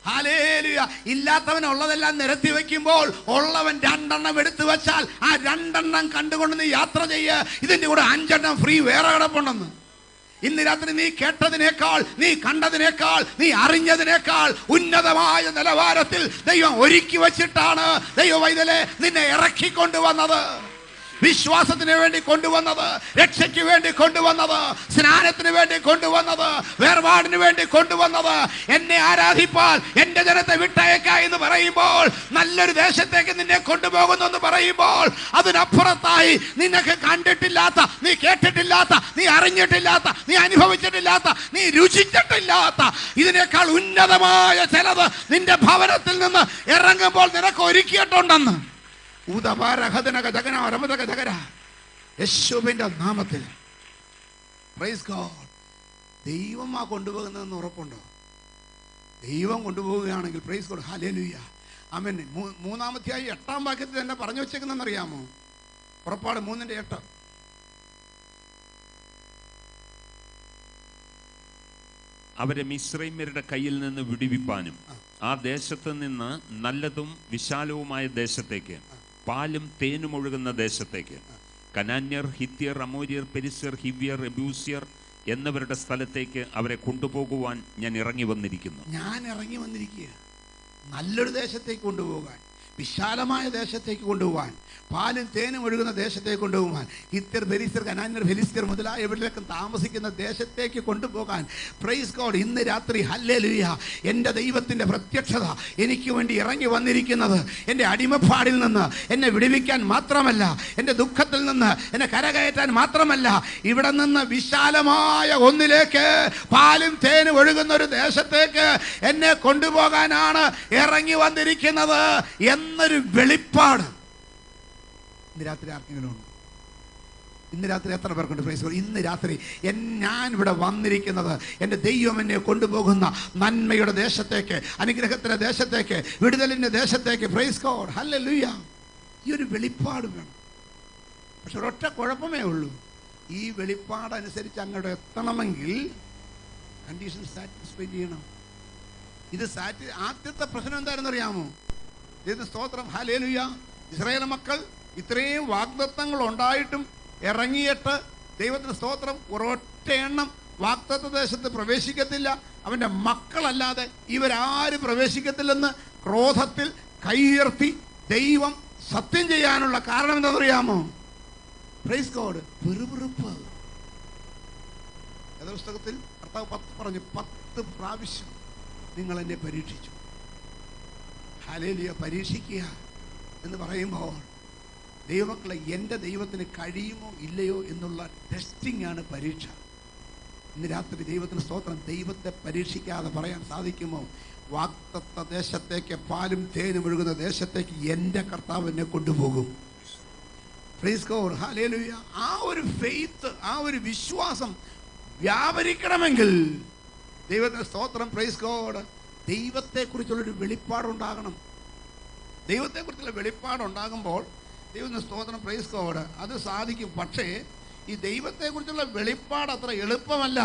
ഹല്ലേലൂയ. ഇല്ലാത്തവനുള്ളതെല്ലാം നിരത്തി വെക്കുമ്പോൾ ഉള്ളവൻ 2 എടുത്തു വെച്ചാൽ ആ 2 കണ്ടുകൊണ്ട് നീ യാത്ര ചെയ്യുക. ഇതിന്റെ കൂടെ 5 ഫ്രീ വേറെ കിടപ്പുണ്ടെന്ന്. ഇന്ന് രാത്രി നീ കേട്ടതിനേക്കാൾ, നീ കണ്ടതിനേക്കാൾ, നീ അറിഞ്ഞതിനേക്കാൾ ഉന്നതമായ നിലവാരത്തിൽ ദൈവം ഒരുക്കി വച്ചിട്ടാണ് ദൈവവൈതലേ നിന്നെ ഇറക്കിക്കൊണ്ടുവന്നത്. വിശ്വാസത്തിന് വേണ്ടി കൊണ്ടുവന്നത്, രക്ഷയ്ക്ക് വേണ്ടി കൊണ്ടുവന്നത്, സ്നാനത്തിന് വേണ്ടി കൊണ്ടുവന്നത്, വേർപാടിന് വേണ്ടി കൊണ്ടുവന്നത്. എന്നെ ആരാധിപ്പാൽ എന്റെ ജനത്തെ വിട്ടയക്ക എന്ന് പറയുമ്പോൾ, നല്ലൊരു ദേശത്തേക്ക് നിന്നെ കൊണ്ടുപോകുന്നു എന്ന് പറയുമ്പോൾ, അതിനപ്പുറത്തായി നിനക്ക് കണ്ടിട്ടില്ലാത്ത, നീ കേട്ടിട്ടില്ലാത്ത, നീ അറിഞ്ഞിട്ടില്ലാത്ത, നീ അനുഭവിച്ചിട്ടില്ലാത്ത, നീ രുചിച്ചിട്ടില്ലാത്ത ഇതിനേക്കാൾ ഉന്നതമായ ചിലത് നിന്റെ ഭവനത്തിൽ നിന്ന് ഇറങ്ങുമ്പോൾ നിനക്ക് ഒരുക്കിയിട്ടുണ്ടെന്ന്. യേശുവിന്റെ നാമത്തിൽ പ്രൈസ് ഗോഡ്. ദൈവമാ കൊണ്ടുപോകുന്നതെന്ന് ഉറപ്പുണ്ടോ? ദൈവം കൊണ്ടുപോവുകയാണെങ്കിൽ പ്രൈസ് ഗോഡ്, ഹല്ലേലൂയ, ആമേൻ. 3-ാമത്തെ 8-ാം വാക്യത്തിൽ തന്നെ പറഞ്ഞു വെച്ചേക്കുന്നറിയാമോ? പുറപ്പാട് 3:8. അവരെ മിസ്രൈമ്യരുടെ കയ്യിൽ നിന്ന് വിടുവിപ്പാനും ആ ദേശത്ത് നിന്ന് നല്ലതും വിശാലവുമായ ദേശത്തേക്ക്, പാലും തേനും ഒഴുകുന്ന ദേശത്തേക്ക്, കനാന്യർ, ഹിത്യർ, അമോര്യർ, പെരിസ്യർ, ഹിവ്യർ, എബൂസ്യർ എന്നവരുടെ സ്ഥലത്തേക്ക് അവരെ കൊണ്ടുപോകുവാൻ ഞാൻ ഇറങ്ങി വന്നിരിക്കുന്നു. ഞാൻ ഇറങ്ങി വന്നിരിക്കുക നല്ലൊരു ദേശത്തേക്ക് കൊണ്ടുപോകാൻ, വിശാലമായ ദേശത്തേക്ക് കൊണ്ടുപോകാൻ, പാലും തേനും ഒഴുകുന്ന ദേശത്തേക്ക് കൊണ്ടുപോകാൻ, ഹിത്യർ, പെരിസ്യർ, കനാന്യർ, ഫെലിസ്ത്യർ മുതലായവരിലേക്കും താമസിക്കുന്ന ദേശത്തേക്ക് കൊണ്ടുപോകാൻ. Praise God. ഇന്ന് രാത്രി ഹല്ലേലൂയ, എൻ്റെ ദൈവത്തിൻ്റെ പ്രത്യക്ഷത എനിക്ക് വേണ്ടി ഇറങ്ങി വന്നിരിക്കുന്നത് എൻ്റെ അടിമപ്പാടിൽ നിന്ന് എന്നെ വിടുവിക്കാൻ മാത്രമല്ല, എൻ്റെ ദുഃഖത്തിൽ നിന്ന് എന്നെ കരകയറ്റാൻ മാത്രമല്ല, ഇവിടെ നിന്ന് വിശാലമായ ഒന്നിലേക്ക്, പാലും തേനും ഒഴുകുന്ന ഒരു ദേശത്തേക്ക് എന്നെ കൊണ്ടുപോകാനാണ് ഇറങ്ങി വന്നിരിക്കുന്നത് എന്നൊരു വെളിപ്പാട് ഇന്ന് രാത്രി ആർക്കെങ്കിലും ഉണ്ട്? ഇന്ന് രാത്രി എത്ര പേർക്കുണ്ട്? Praise God. ഇന്ന് രാത്രി ഞാൻ ഇവിടെ വന്നിരിക്കുന്നത് എൻ്റെ ദൈവം എന്നെ കൊണ്ടുപോകുന്ന നന്മയുടെ ദേശത്തേക്ക്, അനുഗ്രഹത്തിൻ്റെ ദേശത്തേക്ക്, വിടുതലിൻ്റെ ദേശത്തേക്ക്. Price God, hallelujah. ഈ ഒരു വെളിപ്പാട് വേണം. പക്ഷെ ഒരൊറ്റ കുഴപ്പമേ ഉള്ളൂ, ഈ വെളിപ്പാടനുസരിച്ച് അങ്ങോട്ട് എത്തണമെങ്കിൽ കണ്ടീഷൻ സാറ്റിസ്ഫൈ ചെയ്യണം. ഇത് ആദ്യത്തെ പ്രശ്നം എന്തായിരുന്നു അറിയാമോ? ദൈവത്തിന് സ്തോത്രം, ഹല്ലേലൂയ. ഇസ്രായേൽ മക്കൾ ഇത്രയും വാഗ്ദത്തങ്ങൾ ഉണ്ടായിട്ടും ഇറങ്ങിയിട്ട് ദൈവത്തിന് സ്തോത്രം ഒരൊറ്റ എണ്ണം വാഗ്ദത്ത ദേശത്ത് പ്രവേശിക്കത്തില്ല, അവൻ്റെ മക്കളല്ലാതെ ഇവരാരും പ്രവേശിക്കത്തില്ലെന്ന് ക്രോധത്തിൽ കൈയുയർത്തി ദൈവം സത്യം ചെയ്യാനുള്ള കാരണം എന്താണെന്നറിയാമോ? പ്രൈസ് ഗോഡ്, വെറുവെറുപ്പ്. പുസ്തകത്തിൽ കർത്താവ് പറഞ്ഞു, 10 പ്രാവശ്യം നിങ്ങൾ എന്നെ പരീക്ഷിച്ചു. ഹല്ലേലൂയ. പരീക്ഷിക്കുക എന്ന് പറയുമ്പോൾ ദൈവമക്കളെ, എൻ്റെ ദൈവത്തിന് കഴിയുമോ ഇല്ലയോ എന്നുള്ള ടെസ്റ്റിംഗ് ആണ് പരീക്ഷ. ഇന്ന് രാത്രി ദൈവത്തിന് സ്തോത്രം, ദൈവത്തെ പരീക്ഷിക്കാതെ പറയാൻ സാധിക്കുമോ? വാഗ്ദത്ത ദേശത്തേക്ക്, പാലും തേനും ഒഴുകുന്ന ദേശത്തേക്ക് എൻ്റെ കർത്താവ് എന്നെ കൊണ്ടുപോകും. Price God, hallelujah. ആ ഒരു ഫെയ്ത്ത്, ആ ഒരു വിശ്വാസം വ്യാപരിക്കണമെങ്കിൽ ദൈവത്തിന് സ്തോത്രം, പ്രൈസ് ഗോഡ്, ദൈവത്തെക്കുറിച്ചുള്ളൊരു വെളിപ്പാടുണ്ടാകണം. ദൈവത്തെക്കുറിച്ചുള്ള വെളിപ്പാടുണ്ടാകുമ്പോൾ ദൈവത്തിന് സ്തോത്രം, പ്രൈസ് ഗോഡ്, അത് സാധിക്കും. പക്ഷേ ഈ ദൈവത്തെക്കുറിച്ചുള്ള വെളിപ്പാട് അത്ര എളുപ്പമല്ല.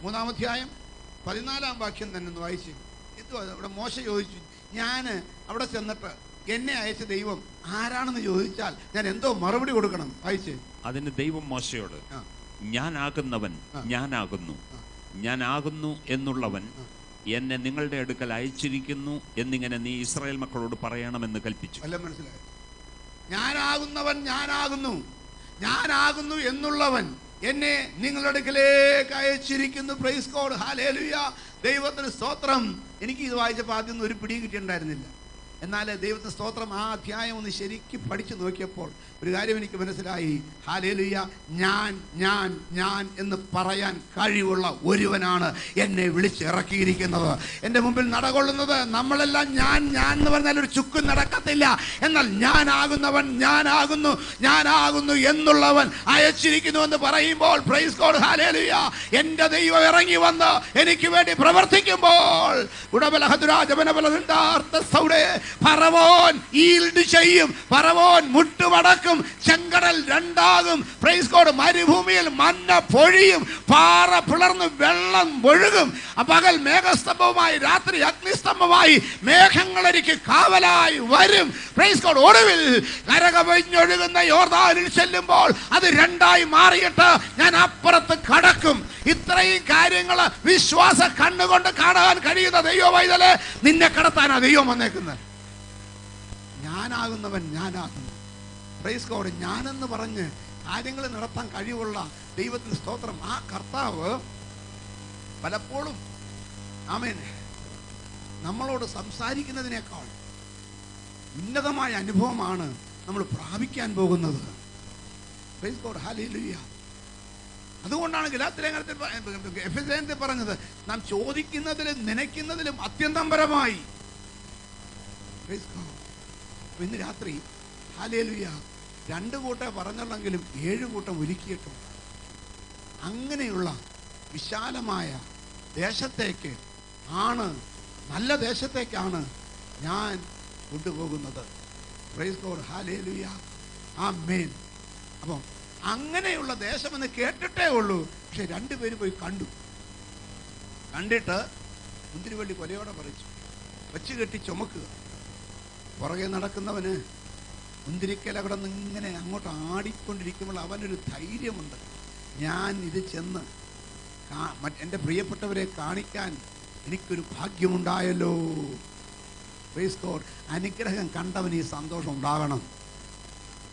3-ാം അധ്യായം 14-ാം വാക്യം തന്നെ ഒന്ന് വായിച്ച്. എന്തുവാ അവിടെ? മോശ ചോദിച്ചു, ഞാൻ അവിടെ ചെന്നിട്ട് എന്നെ അയച്ച ദൈവം ആരാണെന്ന് ചോദിച്ചാൽ ഞാൻ എന്തോ മറുപടി കൊടുക്കണം? വായിച്ച്. അതിന് ദൈവം മോശയോട്, ഞാനാകുന്നവൻ ഞാനാകുന്നു, ഞാനാകുന്നു എന്നുള്ളവൻ എന്നെ നിങ്ങളുടെ അടുക്കൽ അയച്ചിരിക്കുന്നു എന്നിങ്ങനെ നീ ഇസ്രായേൽ മക്കളോട് പറയണമെന്ന് കൽപ്പിച്ചു. അല്ല, മനസ്സിലായി? ഞാനാകുന്നവൻ ഞാനാകുന്നു, ഞാനാകുന്നു എന്നുള്ളവൻ എന്നെ നിങ്ങളുടെ അടുക്കലേക്ക് അയച്ചിരിക്കുന്നു. Price God, hallelujah. ദൈവത്തിന് സ്തോത്രം. എനിക്ക് ഇത് വായിച്ചപ്പോൾ ആദ്യം ഒരു പിടി കിട്ടിയിട്ടുണ്ടായിരുന്നില്ല. എന്നാൽ ദൈവത്തിന് സ്തോത്രം, ആ അധ്യായം ഒന്ന് ശരിക്കും പഠിച്ചു നോക്കിയപ്പോൾ ഒരു കാര്യം എനിക്ക് മനസ്സിലായി. ഹല്ലേലൂയ. ഞാൻ ഞാൻ ഞാൻ എന്ന് പറയാൻ കഴിവുള്ള ഒരുവനാണ് എന്നെ വിളിച്ചിറക്കിയിരിക്കുന്നത്. എൻ്റെ മുമ്പിൽ നടകൊള്ളുന്നത് നമ്മളെല്ലാം ഞാൻ ഞാൻ എന്ന് പറഞ്ഞാൽ ഒരു ചുക്കും നടക്കത്തില്ല. എന്നാൽ ഞാനാകുന്നവൻ ഞാനാകുന്നു, ഞാനാകുന്നു എന്നുള്ളവൻ അയച്ചിരിക്കുന്നു എന്ന് പറയുമ്പോൾ പ്രൈസ് ഗോഡ്, ഹല്ലേലൂയ, എൻ്റെ ദൈവം ഇറങ്ങി വന്ന് എനിക്ക് വേണ്ടി പ്രവർത്തിക്കുമ്പോൾ ഫറവോൻ ഈൽഡ് ചെയ്യും, ഫറവോൻ മുട്ടുമടക്കും, ചെങ്കടൽ രണ്ടാകും. Praise God. മരുഭൂമിയിൽ മന്ന പൊഴിയും, പാറ പിളർന്ന് വെള്ളം ഒഴുകും. പകൽ മേഘസ്തംഭവുമായി, രാത്രി അഗ്നിസ്തംഭമായി, മേഘങ്ങളരിക്ക് കാവലായി വരും. Praise God. ഒടുവിൽ കരകവിഞ്ഞൊഴുകുന്ന യോർദാനിൽ ചെല്ലുമ്പോൾ അത് രണ്ടായി മാറിയിട്ട് ഞാൻ അപ്പുറത്ത് കടക്കും. ഇത്രയും കാര്യങ്ങൾ വിശ്വാസ കണ്ണുകൊണ്ട് കാണാൻ കഴിയുന്ന ദൈവവൈതലെ, നിന്നെ കടത്താനാ ദൈവം വന്നേക്കുന്നത്. ഞാനാകുന്നവൻ ഞാനാകുന്നു. Praise God. ഞാനെന്ന് പറഞ്ഞ് കാര്യങ്ങൾ നടത്താൻ കഴിവുള്ള ദൈവത്തിന് സ്തോത്രം. ആ കർത്താവ് പലപ്പോഴും ആമേൻ നമ്മളോട് സംസാരിക്കുന്നതിനേക്കാൾ ഉന്നതമായ അനുഭവമാണ് നമ്മൾ പ്രാപിക്കാൻ പോകുന്നത്. Price God. ഹല്ലേലൂയ. അതുകൊണ്ടാണ് ഗലാത്യലേഖനത്തിൽ പറഞ്ഞത്, നാം ചോദിക്കുന്നതിലും നനയ്ക്കുന്നതിലും അത്യന്തം പരമായി. ഇന്ന് രാത്രി ഹല്ലേലൂയ 2 കൂട്ടം പറഞ്ഞുള്ളെങ്കിലും 7 കൂട്ടം ഒരുക്കിയിട്ടുണ്ട്. അങ്ങനെയുള്ള വിശാലമായ ദേശത്തേക്ക് ആണ്, നല്ല ദേശത്തേക്കാണ് ഞാൻ കൊണ്ടുപോകുന്നത്. Price God. ഹല്ലേലൂയ. ആമേൻ. അപ്പം അങ്ങനെയുള്ള ദേശമെന്ന് കേട്ടിട്ടേ ഉള്ളൂ. പക്ഷെ 2 പേര് പോയി കണ്ടിട്ട് മുന്തിരിവള്ളി കൊലയോടെ പറിച്ചു, വച്ച് കെട്ടി ചുമക്കുക. പുറകെ നടക്കുന്നവന് മുന്തിരിക്കല അവിടെ നിന്ന് ഇങ്ങനെ അങ്ങോട്ട് ആടിക്കൊണ്ടിരിക്കുമ്പോൾ അവനൊരു ധൈര്യമുണ്ട്. ഞാൻ ഇത് ചെന്ന് എൻ്റെ പ്രിയപ്പെട്ടവരെ കാണിക്കാൻ എനിക്കൊരു ഭാഗ്യമുണ്ടായല്ലോ. Praise God. അനുഗ്രഹം കണ്ടവന് ഈ സന്തോഷം ഉണ്ടാകണം,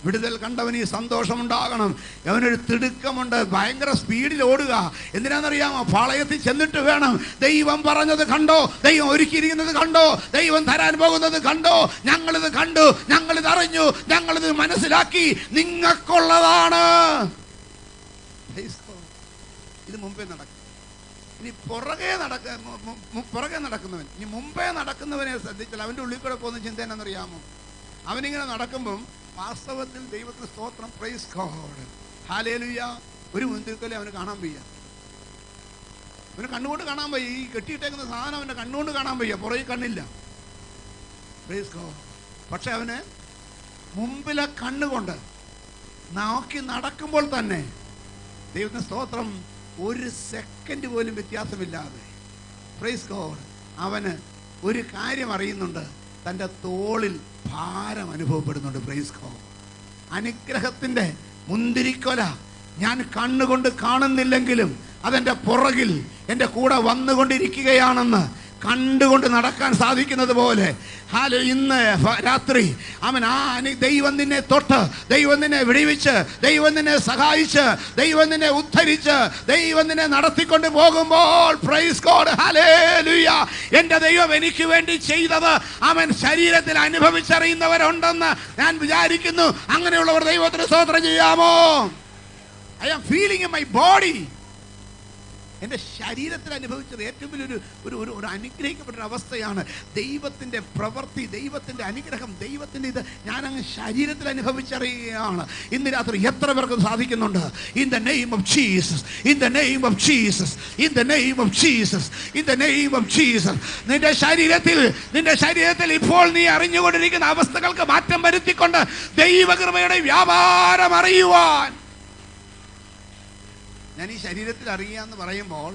വിടുതൽ കണ്ടവന് ഈ സന്തോഷം ഉണ്ടാകണം. അവനൊരു തിടുക്കമുണ്ട്, ഭയങ്കര സ്പീഡിൽ ഓടുക. എന്തിനാണെന്നറിയാമോ? പാളയത്തിൽ ചെന്നിട്ട് വേണം, ദൈവം പറഞ്ഞത് കണ്ടോ, ദൈവം ഒരുക്കിയിരിക്കുന്നത് കണ്ടോ, ദൈവം തരാൻ പോകുന്നത് കണ്ടോ, ഞങ്ങളിത് കണ്ടു, ഞങ്ങളിത് അറിഞ്ഞു, ഞങ്ങളിത് മനസ്സിലാക്കി, നിങ്ങൾക്കുള്ളതാണ്. ഇത് മുമ്പേ നടക്കും. ഇനി പുറകെ നടക്കുന്നവൻ, ഇനി മുമ്പേ നടക്കുന്നവനെ ശ്രദ്ധിച്ചാൽ അവൻ്റെ ഉള്ളിൽ കൂടെ പോകുന്ന ചിന്ത എന്നാണെന്നറിയാമോ? അവനിങ്ങനെ നടക്കുമ്പം വാസ്തവത്തിൽ ദൈവത്തിന് സ്തോത്രം. Praise God. ഹല്ലേലൂയ. ഒരു മുന്തിരിക്കൊല അവന് കാണാൻ വയ്യ, അവന് കണ്ണുകൊണ്ട് കാണാൻ വയ്യ. ഈ കെട്ടിയിട്ടേക്കുന്ന സാധനം അവൻ്റെ കണ്ണുകൊണ്ട് കാണാൻ വയ്യ, പുറകെ കണ്ണില്ല. Praise God. പക്ഷെ അവന് മുമ്പിലെ കണ്ണുകൊണ്ട് നോക്കി നടക്കുമ്പോൾ തന്നെ ദൈവത്തിന് സ്തോത്രം, 1 സെക്കൻഡ് പോലും വ്യത്യാസമില്ലാതെ പ്രൈസ് ഗോഡ് അവന് ഒരു കാര്യം അറിയുന്നുണ്ട്, തൻ്റെ തോളിൽ ഭാരം അനുഭവപ്പെടുന്നുണ്ട്. Praise God. അനുഗ്രഹത്തിൻ്റെ മുന്തിരിക്കൊല ഞാൻ കണ്ണുകൊണ്ട് കാണുന്നില്ലെങ്കിലും അതെൻ്റെ പുറകിൽ എൻ്റെ കൂടെ വന്നുകൊണ്ടിരിക്കുകയാണെന്ന് കണ്ടുകൊണ്ട് നടക്കാൻ സാധിക്കുന്നത് പോലെ ഇന്ന് രാത്രി അവൻ ദൈവം നിന്നെ തൊട്ട്, ദൈവം നിന്നെ വിടിവിച്ച്, ദൈവം നിന്നെ സഹായിച്ച്, ദൈവം നിന്നെ ഉദ്ധരിച്ച്, ദൈവം നിന്നെ നടത്തിക്കൊണ്ട് പോകുമ്പോൾ പ്രൈസ് ഗോഡ്. ഹല്ലേലൂയ. എൻ്റെ ദൈവം എനിക്ക് വേണ്ടി ചെയ്തത് അവൻ ശരീരത്തിൽ അനുഭവിച്ചറിയുന്നവരുണ്ടെന്ന് ഞാൻ വിചാരിക്കുന്നു. അങ്ങനെയുള്ളവർ ദൈവത്തിന് സ്തോത്രം ചെയ്യാമോ? I am feeling in my body. എൻ്റെ ശരീരത്തിൽ അനുഭവിച്ചത് ഏറ്റവും വലിയൊരു ഒരു അനുഗ്രഹിക്കപ്പെട്ട അവസ്ഥയാണ്. ദൈവത്തിൻ്റെ പ്രവൃത്തി, ദൈവത്തിൻ്റെ അനുഗ്രഹം, ദൈവത്തിൻ്റെ ഇത് ഞാനങ്ങ് ശരീരത്തിൽ അനുഭവിച്ചറിയുകയാണ്. ഇന്ന് രാത്രി എത്ര പേർക്ക് സാധിക്കുന്നുണ്ട്? In the name of Jesus, in the name of Jesus, in the name of Jesus, in the name of Jesus. നിന്റെ ശരീരത്തിൽ ഇപ്പോൾ നീ അറിഞ്ഞുകൊണ്ടിരിക്കുന്ന അവസ്ഥകൾക്ക് മാറ്റം വരുത്തിക്കൊണ്ട് ദൈവകൃപയുടെ വ്യാപാരം അറിയുവാൻ. ഞാൻ ഈ ശരീരത്തിൽ അറിയാന്ന് പറയുമ്പോൾ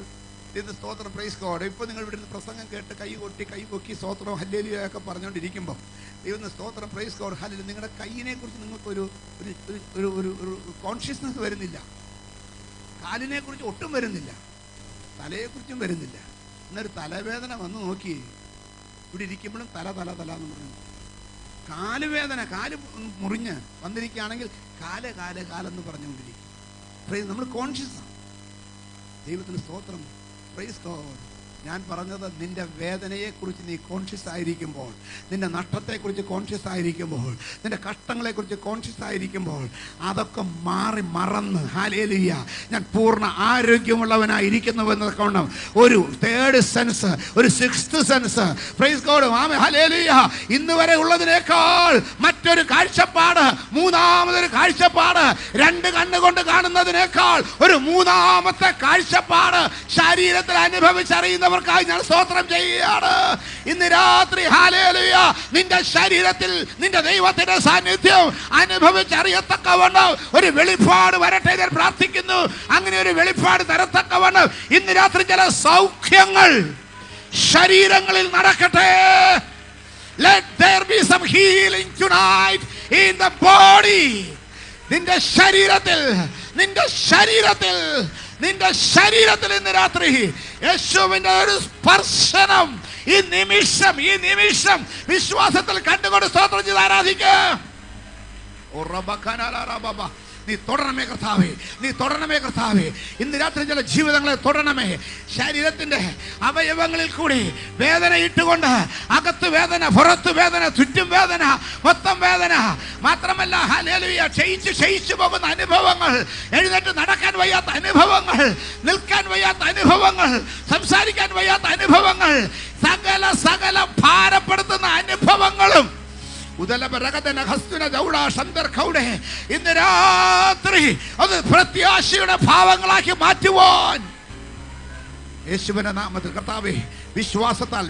ഇത് സ്തോത്രം. Praise God. ഇപ്പോൾ നിങ്ങൾ ഇവിടെ പ്രസംഗം കേട്ട് കൈ പൊക്കി സ്തോത്രം ഹല്ലേലൂയ ഒക്കെ പറഞ്ഞുകൊണ്ടിരിക്കുമ്പോൾ ദൈവത്തിന് സ്തോത്രം. Praise God. ഹല്ലേലൂയ. നിങ്ങളുടെ കൈയിനെ കുറിച്ച് നിങ്ങൾക്കൊരു കോൺഷ്യസ്നസ് വരുന്നില്ല, കാലിനെ കുറിച്ച് ഒട്ടും വരുന്നില്ല, തലയെക്കുറിച്ചും വരുന്നില്ല. എന്നൊരു തലവേദന വന്ന് നോക്കി ഇവിടെ ഇരിക്കുമ്പോഴും തല എന്ന് പറഞ്ഞു. കാലുവേദന, കാല് മുറിഞ്ഞ് വന്നിരിക്കുകയാണെങ്കിൽ കാലെന്ന് പറഞ്ഞുകൊണ്ടിരിക്കും. നമ്മൾ കോൺഷ്യസ് ആണ്. ദൈവത്തിന് സ്തോത്രം. Praise God. ഞാൻ പറഞ്ഞത് നിന്റെ വേദനയെക്കുറിച്ച് നീ കോൺഷ്യസ് ആയിരിക്കുമ്പോൾ, നിന്റെ നഷ്ടത്തെക്കുറിച്ച് കോൺഷ്യസ് ആയിരിക്കുമ്പോൾ, നിന്റെ കഷ്ടങ്ങളെക്കുറിച്ച് കോൺഷ്യസ് ആയിരിക്കുമ്പോൾ അതൊക്കെ മറന്ന് ഹല്ലേലൂയ ഞാൻ പൂർണ്ണ ആരോഗ്യമുള്ളവനായിരിക്കുന്നുവെന്നൊക്കെ കൊണ്ട് ഒരു 3rd സെൻസ്, ഒരു 6th sense. Praise God. Amen. Hallelujah. ഇന്ന് വരെ ഉള്ളതിനേക്കാൾ മറ്റൊരു കാഴ്ചപ്പാട്, 3ാമതൊരു കാഴ്ചപ്പാട്, 2 കണ്ണുകൊണ്ട് കാണുന്നതിനേക്കാൾ ഒരു 3ാമത്തെ കാഴ്ചപ്പാട് ശരീരത്തിൽ അനുഭവിച്ചറിയുന്നവർ അവർക്കായി ഞാൻ സ്തോത്രം ചെയ്യുകയാണ് ഇന്ന് രാത്രി. ഹല്ലേലൂയ. നിന്റെ ശരീരത്തിൽ നിന്റെ ദൈവത്തിന്റെ സാന്നിധ്യം അനുഭവിച്ചറിയത്തക്കവണ്ണം ഒരു വെളിപ്പാട് വരട്ടെ ഞാൻ പ്രാർത്ഥിക്കുന്നു. അങ്ങനെ ഒരു വെളിപ്പാട് തരത്തക്കവണ്ണം ഇന്ന് രാത്രി ചില സൗഖ്യങ്ങൾ ശരീരങ്ങളിൽ നടക്കട്ടെ. Let there be some healing tonight in the body. നിന്റെ ശരീരത്തിൽ ഇന്ന് രാത്രി യേശുവിന്റെ ഒരു സ്പർശനം ഈ നിമിഷം വിശ്വാസത്തിൽ കണ്ടുകൊണ്ട് സ്തോത്രം ചെയ്ത് ആരാധിക്കുക. നീ തൊടണമേ കർത്താവേ. ഇന്ന് രാത്രി ചില ജീവിതങ്ങളെ തൊടണമേ. ശരീരത്തിന്റെ അവയവങ്ങളിൽ കൂടി വേദന ഇട്ടുകൊണ്ട് അകത്ത് വേദന, പുറത്ത് വേദന, ചുറ്റും വേദന, മൊത്തം വേദന മാത്രമല്ല, ഹല്ലേലൂയ, ക്ഷയിച്ചു പോകുന്ന അനുഭവങ്ങൾ, എഴുന്നേറ്റ് നടക്കാൻ വയ്യാത്ത അനുഭവങ്ങൾ, നിൽക്കാൻ വയ്യാത്ത അനുഭവങ്ങൾ, സംസാരിക്കാൻ വയ്യാത്ത അനുഭവങ്ങൾ, സകല ഭാരപ്പെടുത്തുന്ന അനുഭവങ്ങളും ഇന്ന് രാത്രി അത് പ്രത്യാശയുടെ ഭാവങ്ങളാക്കി മാറ്റുവാൻ യേശുവിന്റെ നാമത്തിൽ കർത്താവേ, വിശ്വാസത്താൽ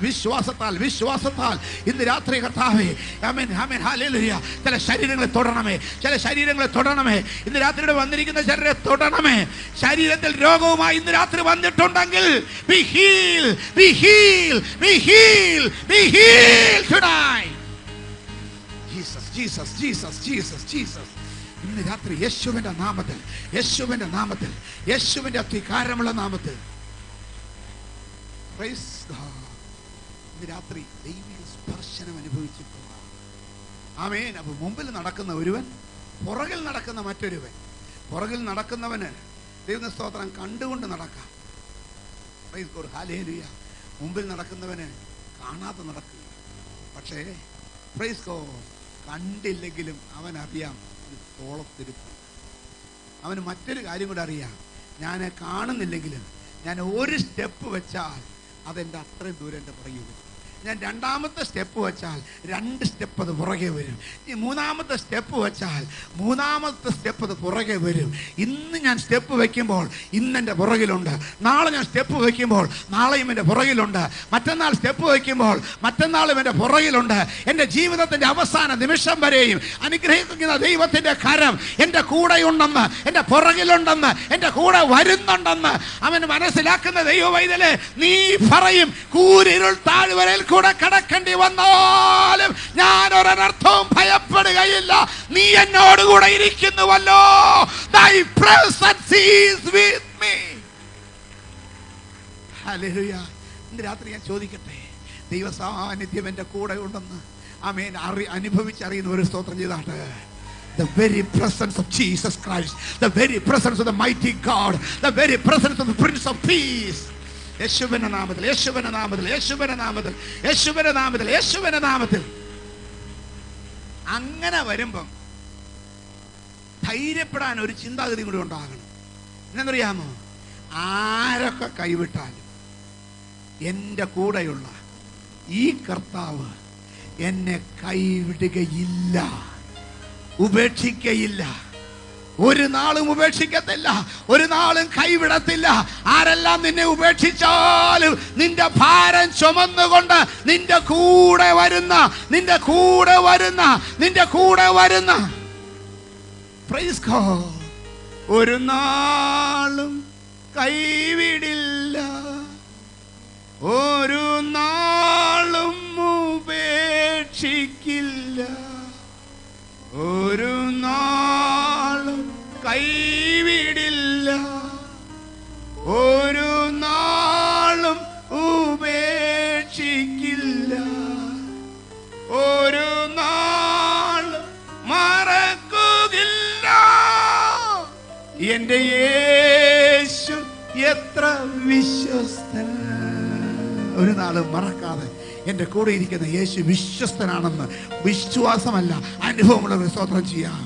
ഇന്ന് രാത്രി കർത്താവേ, ആമേൻ ആമേൻ ഹല്ലേലൂയ. ചില ശരീരങ്ങളെ തൊടണമേ. ഇന്ന് രാത്രിയുടെ വന്നിരിക്കുന്ന ശരീരത്തെ തൊടണമേ. ശരീരത്തിൽ രോഗവുമായി ഇന്ന് രാത്രി വന്നിട്ടുണ്ടെങ്കിൽ be healed tonight. Jesus. ഇന്ന് രാത്രി യേശുവിന്റെ നാമത്തിൽ യേശുവിന്റെ അധികാരമുള്ള നാമത്തിൽ ഇന്ന് രാത്രി ദൈവിക സ്പർശനം അനുഭവിച്ചിട്ടുള്ള ആമേൻ. അപ്പൊ മുമ്പിൽ നടക്കുന്ന ഒരുവൻ, പുറകിൽ നടക്കുന്ന മറ്റൊരുവൻ. പുറകിൽ നടക്കുന്നവന് ദൈവ സ്തോത്രം കണ്ടുകൊണ്ട് നടക്കാം. ഹല്ലേലൂയ. മുമ്പിൽ നടക്കുന്നവന് കാണാതെ നടക്കുക. പക്ഷേ പ്രൈസ് ഗോഡ്, കണ്ടില്ലെങ്കിലും അവനറിയാം തോളത്തിരുത്ത്. അവന് മറ്റൊരു കാര്യം കൂടെ അറിയാം, ഞാൻ കാണുന്നില്ലെങ്കിലും ഞാൻ ഒരു സ്റ്റെപ്പ് വെച്ചാൽ അതെൻ്റെ അത്രയും ദൂരം എൻ്റെ പുറകെ വരും. ഞാൻ രണ്ടാമത്തെ സ്റ്റെപ്പ് വെച്ചാൽ 2 സ്റ്റെപ്പ് അത് പുറകെ വരും. ഈ മൂന്നാമത്തെ സ്റ്റെപ്പ് വെച്ചാൽ 3-ാമത്തെ സ്റ്റെപ്പ് അത് പുറകെ വരും. ഇന്ന് ഞാൻ സ്റ്റെപ്പ് വയ്ക്കുമ്പോൾ ഇന്നെൻ്റെ പുറകിലുണ്ട്. നാളെ ഞാൻ സ്റ്റെപ്പ് വയ്ക്കുമ്പോൾ നാളെയും എൻ്റെ പുറകിലുണ്ട്. മറ്റന്നാൾ സ്റ്റെപ്പ് വയ്ക്കുമ്പോൾ മറ്റന്നാളും എൻ്റെ പുറകിലുണ്ട്. എൻ്റെ ജീവിതത്തിൻ്റെ അവസാന നിമിഷം വരെയും അനുഗ്രഹിക്കുന്ന ദൈവത്തിൻ്റെ കരം എൻ്റെ കൂടെയുണ്ടെന്ന്, എൻ്റെ പുറകിലുണ്ടെന്ന്, എൻ്റെ കൂടെ വരുന്നുണ്ടെന്ന് അവന് മനസ്സിലാക്കുന്ന ദൈവവൈതലേ, നീ പറയും, കൂരിരുൾ താഴ്വരയിൽ കൂടെ കടക്കേണ്ടി വന്നാലും ഞാൻ ഒരർത്ഥവും ഭയപ്പെടുകയില്ല, നീ എന്നോട് കൂടെ ഇരിക്കുന്നുവല്ലോ. Thy presence is with me. Hallelujah. ഇന്ന് രാത്രി ഞാൻ ചോദിക്കട്ടെ, ദൈവ സാന്നിധ്യം എൻ്റെ കൂടെ ഉണ്ടെന്ന് ആമേൻ അനുഭവിച്ചറിയുന്ന ഒരു സ്തോത്രം ചെയ്താട്ടെ. The very presence of Jesus Christ, the very presence of the mighty God, the very presence of the Prince of Peace. യേശുവിന്റെ നാമത്തിൽ അങ്ങനെ വരുമ്പം ധൈര്യപ്പെടാൻ ഒരു ചിന്താഗതി കൂടി ഉണ്ടാകണം. എന്നറിയാമോ, ആരൊക്കെ കൈവിട്ടാലും എൻ്റെ കൂടെയുള്ള ഈ കർത്താവ് എന്നെ കൈവിടുകയില്ല, ഉപേക്ഷിക്കയില്ല, ഒരു നാളും ഉപേക്ഷിക്കത്തില്ല, ഒരു നാളും കൈവിടത്തില്ല. ആരെല്ലാം നിന്നെ ഉപേക്ഷിച്ചാലും നിന്റെ ഭാരം ചുമന്നുകൊണ്ട് നിന്റെ കൂടെ വരുന്ന പ്രൈസ് ഗോഡ്, ഒരു നാളും കൈവിടില്ല, ഒരു നാളും ഉപേക്ഷിക്കില്ല, ഒരു നാളും കൈവിടില്ല, ഒരു നാളും ഉപേക്ഷിക്കില്ല, ഒരു നാളും മറക്കുകയില്ല. എൻ്റെ യേശു എത്ര വിശ്വസ്തൻ. ഒരു നാളും മറക്കാതെ എൻ്റെ കൂടെ ഇരിക്കുന്ന യേശു വിശ്വസ്തനാണെന്ന് വിശ്വാസമല്ല, അനുഭവമുള്ള സ്തോത്രം ചെയ്യാം.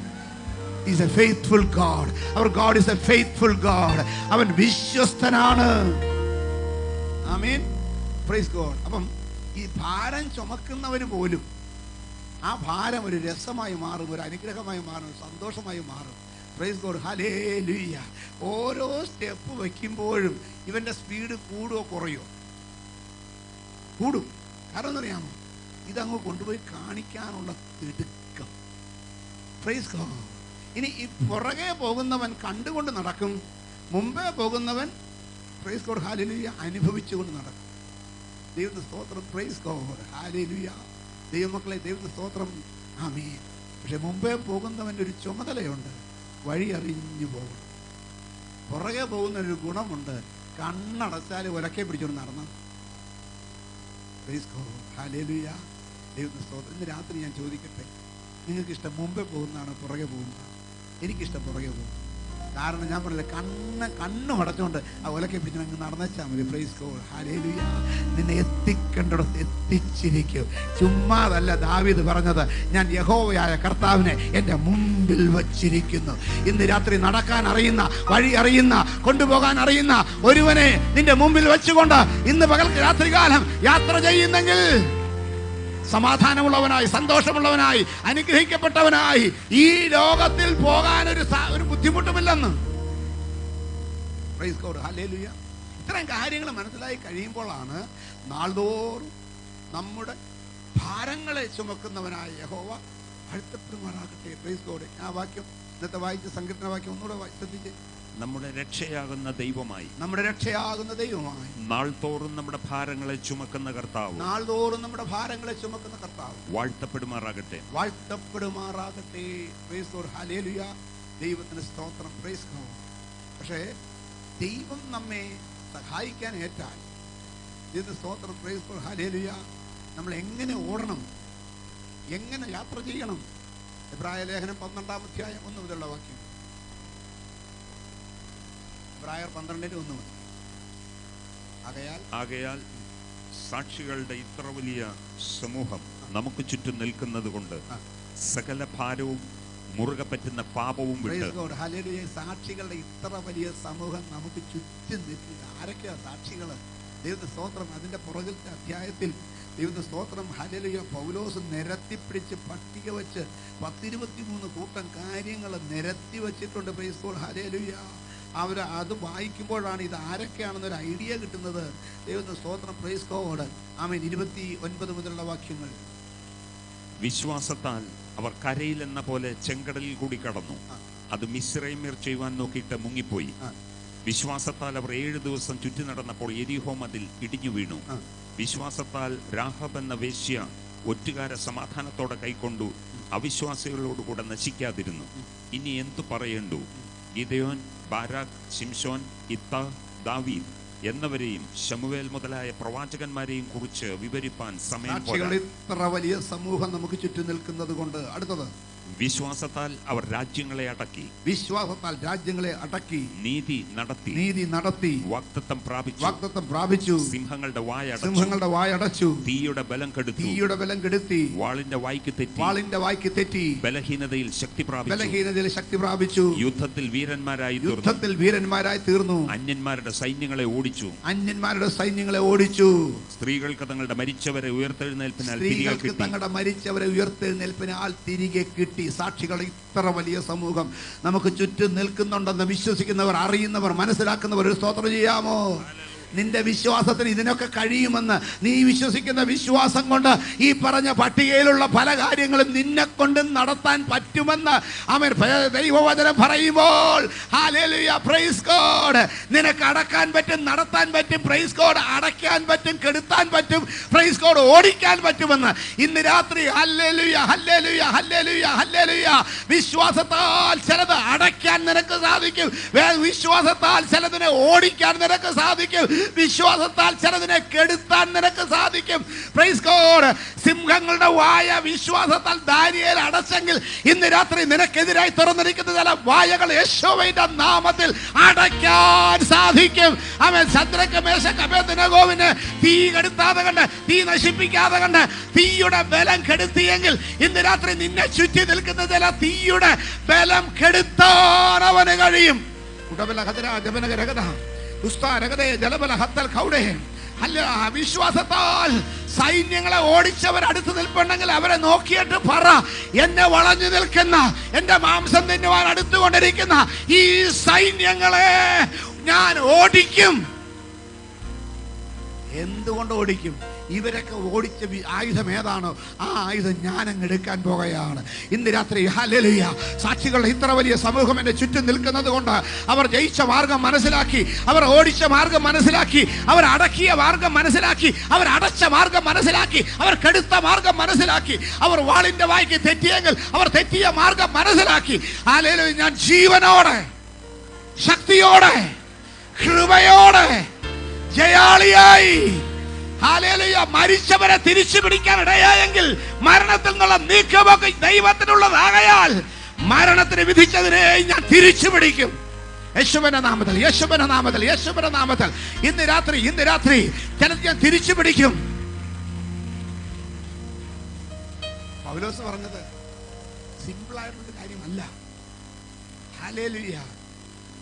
He's a faithful God. Our God is a faithful God. അവൻ വിശ്വസ്തനാണ്. ആമേൻ. Praise God. അപ്പം ഈ ഭാരം ചുമക്കുന്നവന് പോലും ആ ഭാരം ഒരു രസമായി മാറും, ഒരു അനുഗ്രഹമായി മാറും, സന്തോഷമായി മാറും. Price God. ഹല്ലേലൂയ. ഓരോ സ്റ്റെപ്പ് വയ്ക്കുമ്പോഴും ഇവൻ്റെ സ്പീഡ് കൂടുകയോ കുറയോ? കൂടും. കാരണം എന്നറിയാമോ, ഇതങ്ങ് കൊണ്ടുപോയി കാണിക്കാനുള്ള തിടുക്കം. Praise God. ഇനി ഈ പുറകെ പോകുന്നവൻ കണ്ടുകൊണ്ട് നടക്കും, മുമ്പേ പോകുന്നവൻ പ്രൈസ് ഗോഡ് ഹല്ലേലൂയ അനുഭവിച്ചുകൊണ്ട് നടക്കും. ദൈവത്തിന്റെ സ്തോത്രം. Praise God hallelujah. ദൈവമക്കളെ, ദൈവത്തിന്റെ സ്തോത്രം. ആമേൻ. പക്ഷെ മുമ്പേ പോകുന്നവൻ്റെ ഒരു ചുമതലയുണ്ട്, വഴി അറിഞ്ഞു പോകണം. പുറകെ പോകുന്നൊരു ഗുണമുണ്ട്, കണ്ണടച്ചാൽ ഉലക്കെ പിടിച്ചോണ്ട് നടന്നു. Price God hallelujah. ദൈവത്തിന്റെ സ്തോത്രം. ഇന്ന് രാത്രി ഞാൻ ചോദിക്കട്ടെ, നിങ്ങൾക്ക് ഇഷ്ടം മുമ്പേ പോകുന്നതാണോ പുറകെ പോകുന്നത്? എനിക്കിഷ്ടം പുറകെ പോകും. കാരണം ഞാൻ പറഞ്ഞില്ല, കണ്ണും അടച്ചുകൊണ്ട് ആ ഉലക്കെ പിടിച്ച് അങ്ങ് നടന്നേച്ചാൽ മതി. Price God hallelujah. നിന്നെ എത്തിക്കേണ്ടിടത്ത് എത്തിച്ചിരിക്കും. ചുമ്മാതല്ല ദാവീദ് പറഞ്ഞത്, ഞാൻ യഹോവയായ കർത്താവിനെ എൻ്റെ മുമ്പിൽ വച്ചിരിക്കുന്നു. ഇന്ന് രാത്രി നടക്കാൻ അറിയുന്ന, വഴി അറിയുന്ന, കൊണ്ടുപോകാൻ അറിയുന്ന ഒരുവനെ നിന്റെ മുമ്പിൽ വെച്ചുകൊണ്ട് ഇന്ന് പകൽ രാത്രികാലം യാത്ര ചെയ്യുന്നെങ്കിൽ സമാധാനമുള്ളവനായി, സന്തോഷമുള്ളവനായി, അനുഗ്രഹിക്കപ്പെട്ടവനായി ഈ ലോകത്തിൽ പോകാൻ ഒരു ബുദ്ധിമുട്ടുമില്ലെന്ന്. Price God hallelujah. ഇത്തരം കാര്യങ്ങൾ മനസ്സിലായി കഴിയുമ്പോഴാണ് നാൾതോറും നമ്മുടെ ഭാരങ്ങളെ ചുമക്കുന്നവനായ യഹോവ വാഴ്ത്തപ്പെടുമാറാകട്ടെ. Praise God. ആ വാക്യം ഇന്നത്തെ വായിച്ച സങ്കീർത്തന വാക്യം ഒന്നുകൂടെ ശ്രദ്ധിച്ച്. നമ്മുടെ രക്ഷയാകുന്ന ദൈവമായി, നമ്മുടെ രക്ഷയാകുന്ന ദൈവമായി, നാൾതോറും നമ്മുടെ ഭാരങ്ങളെ ചുമക്കുന്ന കർത്താവ്, നാൾതോറും നമ്മുടെ ഭാരങ്ങളെ ചുമക്കുന്ന കർത്താവ് വാഴ്ത്തപ്പെടുമാറാകട്ടെ, വാഴ്ത്തപ്പെടുമാറാകട്ടെ. Price God hallelujah. ദൈവത്തിന് സ്തോത്രം. Praise God. പക്ഷേ ദൈവം നമ്മെ സഹായിക്കാൻ ഏറ്റാൽ, ദൈവത്തിന് സ്തോത്രം. Praise God hallelujah. നമ്മൾ എങ്ങനെ ഓടണം, എങ്ങനെ യാത്ര ചെയ്യണം? എബ്രായ ലേഖനം 12-ാം അധ്യായം 1 മുതലുള്ള വാക്യം. എബ്രായർ 12:1 മുതൽ. ആകയാൽ സാക്ഷികളുടെ ഇത്ര വലിയ സമൂഹം നമുക്ക് ചുറ്റും നിൽക്കുന്നത് കൊണ്ട് സകല ഭാരവും മുറുകെ പറ്റുന്ന പാപവും വിട്ട്. സാക്ഷികളുടെ ഇത്ര വലിയ സമൂഹം നമുക്ക് ചുറ്റും നിൽക്കുക. ആരൊക്കെയാ സാക്ഷികൾ? ദൈവത്തിന്റെ സ്തോത്രം. അതിന്റെ പുറകിലത്തെ അധ്യായത്തിൽ ദൈവത്തിന്റെ സ്തോത്രം ഹല്ലേലൂയ പൗലോസ് നിരത്തിപ്പിടിച്ച് പട്ടിക വെച്ച് 10-23 കൂട്ടം കാര്യങ്ങൾ നിരത്തി വെച്ചിട്ടുണ്ട്. Price God hallelujah. അത് വായിക്കുമ്പോഴാണ് ഇത് ആരൊക്കെയാണെന്നൊരു ഐഡിയ കിട്ടുന്നത്. ദൈവത്തിന്റെ സ്തോത്രം. Praise God. ആമേൻ. 29 മുതലുള്ള വാക്യങ്ങൾ. വിശ്വാസത്താൽ അവർ കരയിൽ എന്ന പോലെ ചെങ്കടലിൽ കൂടി കടന്നു. അത് മിസ്രൈമ്യർ ചെയ്യുവാൻ നോക്കിയിട്ട് മുങ്ങിപ്പോയി. വിശ്വാസത്താൽ അവർ 7 ദിവസം ചുറ്റി നടന്നപ്പോൾ യെരിഹോ മതിൽ ഇടിഞ്ഞു വീണു. വിശ്വാസത്താൽ രാഹബ് എന്ന വേശ്യ ഒറ്റുകാരെ സമാധാനത്തോടെ കൈക്കൊണ്ടു, അവിശ്വാസികളോടുകൂടെ നശിക്കാതിരുന്നു. ഇനി എന്തു പറയേണ്ടു? ഗിദെയോൻ, ബാരാക്ക്, ശിംശോൻ, ഇത്ത, ദാവീദ് എന്നവരെയും ശമൂവേൽ മുതലായ പ്രവാചകന്മാരെയും കുറിച്ച് വിവരിപ്പാൻ സമയം പോരാ. ഇത്ര വലിയ സമൂഹം നമുക്ക് ചുറ്റും നിൽക്കുന്നത് കൊണ്ട്. അടുത്തത്, വിശ്വാസത്താൽ അവർ രാജ്യങ്ങളെ അടക്കി. വിശ്വാസത്താൽ രാജ്യങ്ങളെ അടക്കി. നീതി നടത്തി. വാഗ്ദത്തം പ്രാപിച്ചു. സിംഹങ്ങളുടെ വായ അടച്ചു. തീയുടെ ബലം കെടുത്തി. വാളിന്റെ വായ്ക്ക് തെറ്റി. ബലഹീനതയിൽ ശക്തി പ്രാപിച്ചു. യുദ്ധത്തിൽ വീരന്മാരായി തീർന്നു. അന്യന്മാരുടെ സൈന്യങ്ങളെ ഓടിച്ചു. സ്ത്രീകൾക്ക് തങ്ങളുടെ മരിച്ചവരെ ഉയർത്തെഴുന്നേൽപ്പിനാൽ തിരികെ കിട്ടി. സാക്ഷികൾ ഇത്ര വലിയ സമൂഹം നമുക്ക് ചുറ്റും നിൽക്കുന്നുണ്ടെന്ന് വിശ്വസിക്കുന്നവർ, അറിയുന്നവർ, മനസ്സിലാക്കുന്നവർ ഒരു സ്തോത്രം ചെയ്യാമോ? നിന്റെ വിശ്വാസത്തിന് ഇതിനൊക്കെ കഴിയുമെന്ന് നീ വിശ്വസിക്കുന്ന വിശ്വാസം കൊണ്ട് ഈ പറഞ്ഞ പട്ടികയിലുള്ള പല കാര്യങ്ങളും നിന്നെ കൊണ്ട് നടത്താൻ പറ്റുമെന്ന് അവൻ ദൈവവചനം പറയുമ്പോൾ ഹല്ലേലൂയ പ്രൈസ് ഗോഡ്. നിനക്ക് അടക്കാൻ പറ്റും, നടത്താൻ പറ്റും. Praise God. അടയ്ക്കാൻ പറ്റും, കെടുത്താൻ പറ്റും. Praise God. ഓടിക്കാൻ പറ്റുമെന്ന് ഇന്ന് രാത്രി ഹല്ലേലൂയ ഹല്ലേലൂയ ഹല്ലേലൂയ ഹല്ലേലൂയ. വിശ്വാസത്താൽ ചിലത് അടയ്ക്കാൻ നിനക്ക് സാധിക്കും. വിശ്വാസത്താൽ ചിലതിനെ ഓടിക്കാൻ നിനക്ക് സാധിക്കും. വിശ്വാസത്താൽ ചിലതിനെ കെടുത്താൻ നിനക്ക് സാധിക്കും. Praise God. സിംഹങ്ങളുടെ വായ വിശ്വാസത്താൽ ദാനിയേൽ അടച്ചെങ്കിൽ ഇന്ന് രാത്രി നിനക്കെതിരായി തുറന്നിരിക്കുന്ന ചില വായകൾ യേശുവിന്റെ നാമത്തിൽ അടയ്ക്കാൻ സാധിക്കും. അവൻ ശദ്രക്ക്, മേശക്ക്, അബേദ്നെഗോവിന് തീ കെടുത്താതെ കണ്ട്, തീ നശിപ്പിക്കാതെ കണ്ട് തീയുടെ ബലം കെടുത്തിയെങ്കിൽ ഇന്ന് രാത്രി നിന്നെ ചുറ്റി നിൽക്കുന്ന ചില തീയുടെ ബലം കെടുത്താൻ അവന് കഴിയും. വിശ്വാസത്താൽ സൈന്യങ്ങളെ ഓടിച്ചവർ അടുത്ത് നിൽപ്പുണ്ടെങ്കിൽ അവരെ നോക്കിയിട്ട് പറ, എന്നെ വളഞ്ഞു നിൽക്കുന്ന, എന്റെ മാംസം തിന്നുവാൻ അടുത്തുകൊണ്ടിരിക്കുന്ന ഈ സൈന്യങ്ങളെ ഞാൻ ഓടിക്കും. എന്തുകൊണ്ട് ഓടിക്കും? ഇവരൊക്കെ ഓടിച്ച ആയുധം ഏതാണോ ആ ആയുധം ഞാനങ്ങ് എടുക്കാൻ പോകുകയാണ് ഇന്ന് രാത്രി. ഹല്ലേലൂയ. സാക്ഷികളുടെ ഇത്ര വലിയ സമൂഹം എൻ്റെ ചുറ്റും നിൽക്കുന്നത് കൊണ്ട് അവർ ജയിച്ച മാർഗം മനസ്സിലാക്കി, അവർ ഓടിച്ച മാർഗം മനസ്സിലാക്കി, അവർ അടക്കിയ മാർഗം മനസ്സിലാക്കി, അവർ അടച്ച മാർഗം മനസ്സിലാക്കി, അവർ കെടുത്ത മാർഗം മനസ്സിലാക്കി, അവർ വാളിന്റെ വായ്ക്ക് തെറ്റിയെങ്കിൽ അവർ തെറ്റിയ മാർഗം മനസ്സിലാക്കി. ഹല്ലേലൂയ. ഞാൻ ജീവനോടെ, ശക്തിയോടെ, കൃപയോടെ, ജയാളിയായി, ഹല്ലേലൂയ, മരിച്ചവരെ തിരിച്ചു പിടിക്കാൻ ഇടയായെങ്കിൽ മരണത്തിൽ നിന്നുള്ള നീക്കമൊക്കെ ദൈവത്തിനുള്ളതാകയാൽ മരണത്തിന് വിധിച്ചതിനെ ഞാൻ തിരിച്ചു പിടിക്കും. യേശുവിന്റെ നാമത്തിൽ, യേശുവിന്റെ നാമത്തിൽ, യേശുവിന്റെ നാമത്തിൽ ഇന്ന് രാത്രി ചിലത് ഞാൻ തിരിച്ചു പിടിക്കും. പൗലോസ് പറഞ്ഞത് സിമ്പിളായിട്ടുള്ള കാര്യമല്ല. ഹല്ലേലൂയ.